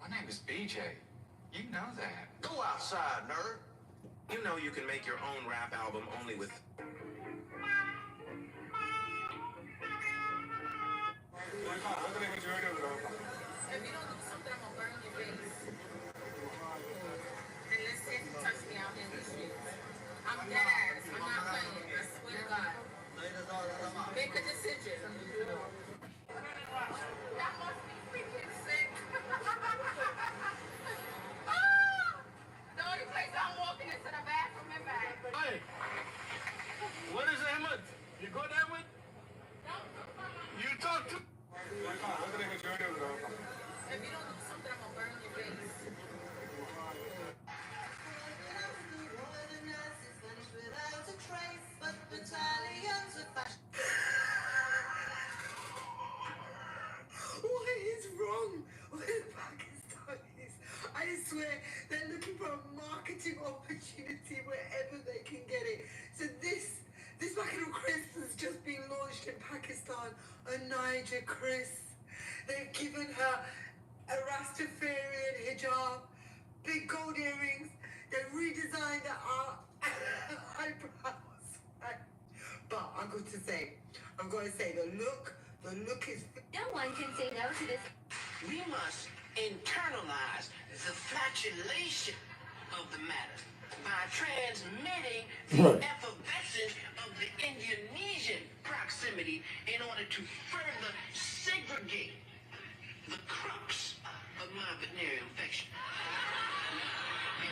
My name is BJ. You know that. Go outside, nerd. You know you can make your own rap album only with... If you don't do something, I'm gonna burn your face. And let's see if you touch me out in the streets. I'm dead ass. I'm not playing. I swear to God. Make a decision. That must be freaking sick. The only place I'm walking is to the bathroom and back. Hey, what is Ahmed? You got Ahmed? You talk to... If you don't do something, I'm gonna burn your face. What is wrong with Pakistanis? I swear they're looking for a marketing opportunity wherever they can get it. So this bucket of crisps has just been launched in Pakistan, a Niger crisp. They've given her a Rastafarian hijab, big gold earrings. They've redesigned her eyebrows. But I'm going to say the look is... No one can say no to this. We must internalize the flatulation of the matter by transmitting the effervescence of the Indonesian proximity in order to further segregate the crux of my venereal infection. If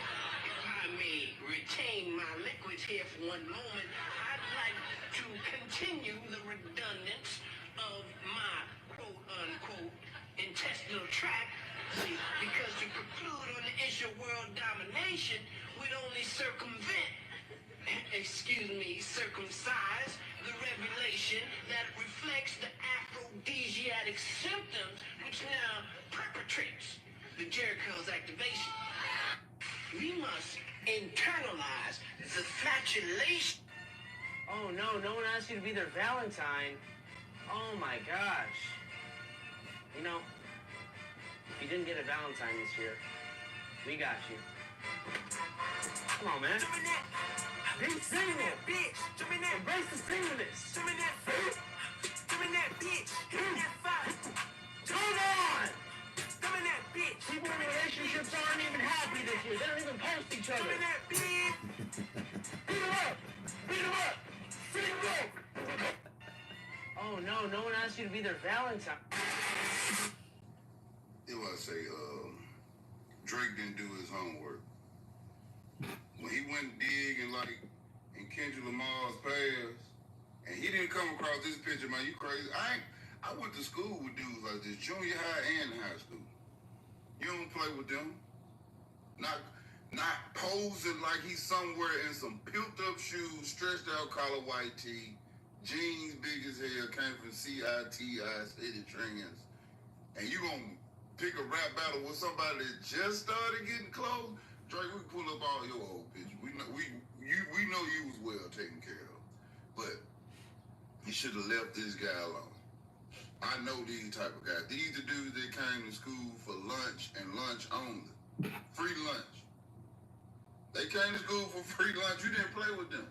I I may retain my liquids here for one moment, I'd like to continue the redundance of my quote-unquote intestinal tract, see, because to conclude on the issue of world domination would only circumcise the revelation that reflects the aphrodisiac symptoms which now perpetrates the Jericho's activation. We must internalize the flatulation. Oh no, no one asked you to be their Valentine. Oh my gosh. You know, if you didn't get a Valentine this year, we got you. Come on, man. Keep singing that, bitch. Embrace the singleness. Give me that bitch. Give me that bitch. Give me that fight. Come on. Give me that bitch. People in relationships aren't even happy this year. They don't even post each other. Give me that bitch. Beat him up. Beat him up. Beat him up. Oh no, no one asked you to be their Valentine. It was say, Drake didn't do his homework. When he went digging like in Kendrick Lamar's past, and he didn't come across this picture, man, you crazy. I went to school with dudes like this, junior high and high school. You don't play with them. Not posing like he's somewhere in some pilt up shoes, stretched out collar white tee, jeans big as hell, came from CITI, City Trends, and you gonna pick a rap battle with somebody that just started getting close? Drake, we can pull up all your old pictures. We know you was well taken care of, but you should have left this guy alone. I know these type of guys. These are dudes that came to school for lunch and lunch only, free lunch. They came to school for free lunch. You didn't play with them.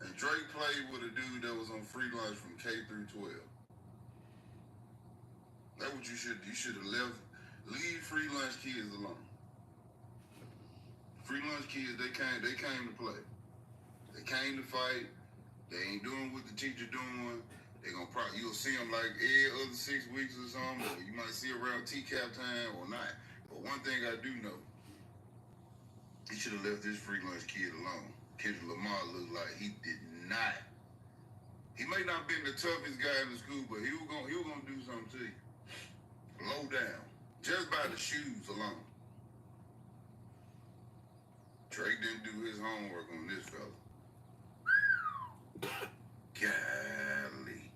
And Drake played with a dude that was on free lunch from K through 12. That's what you should have leave free lunch kids alone. Free lunch kids, they came to play. They came to fight. They ain't doing what the teacher doing. They gonna you'll see them like every other 6 weeks or something, or you might see around TCAP time or not. But one thing I do know, he should have left this free lunch kid alone. Kendrick Lamar looked like he did not. He may not have been the toughest guy in the school, but he was gonna do something to you. Low down. Just by the shoes alone. Drake didn't do his homework on this fella. Golly.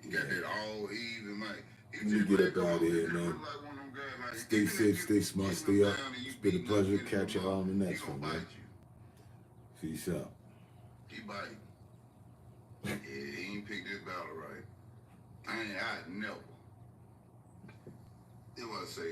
He got that all even, like. Let me get up out of here, man. Stay safe, stay smart, stay up. It's been a pleasure. Catch y'all on the next one, man. Peace out. He bite. Yeah, he ain't picked this battle right. I never. It was say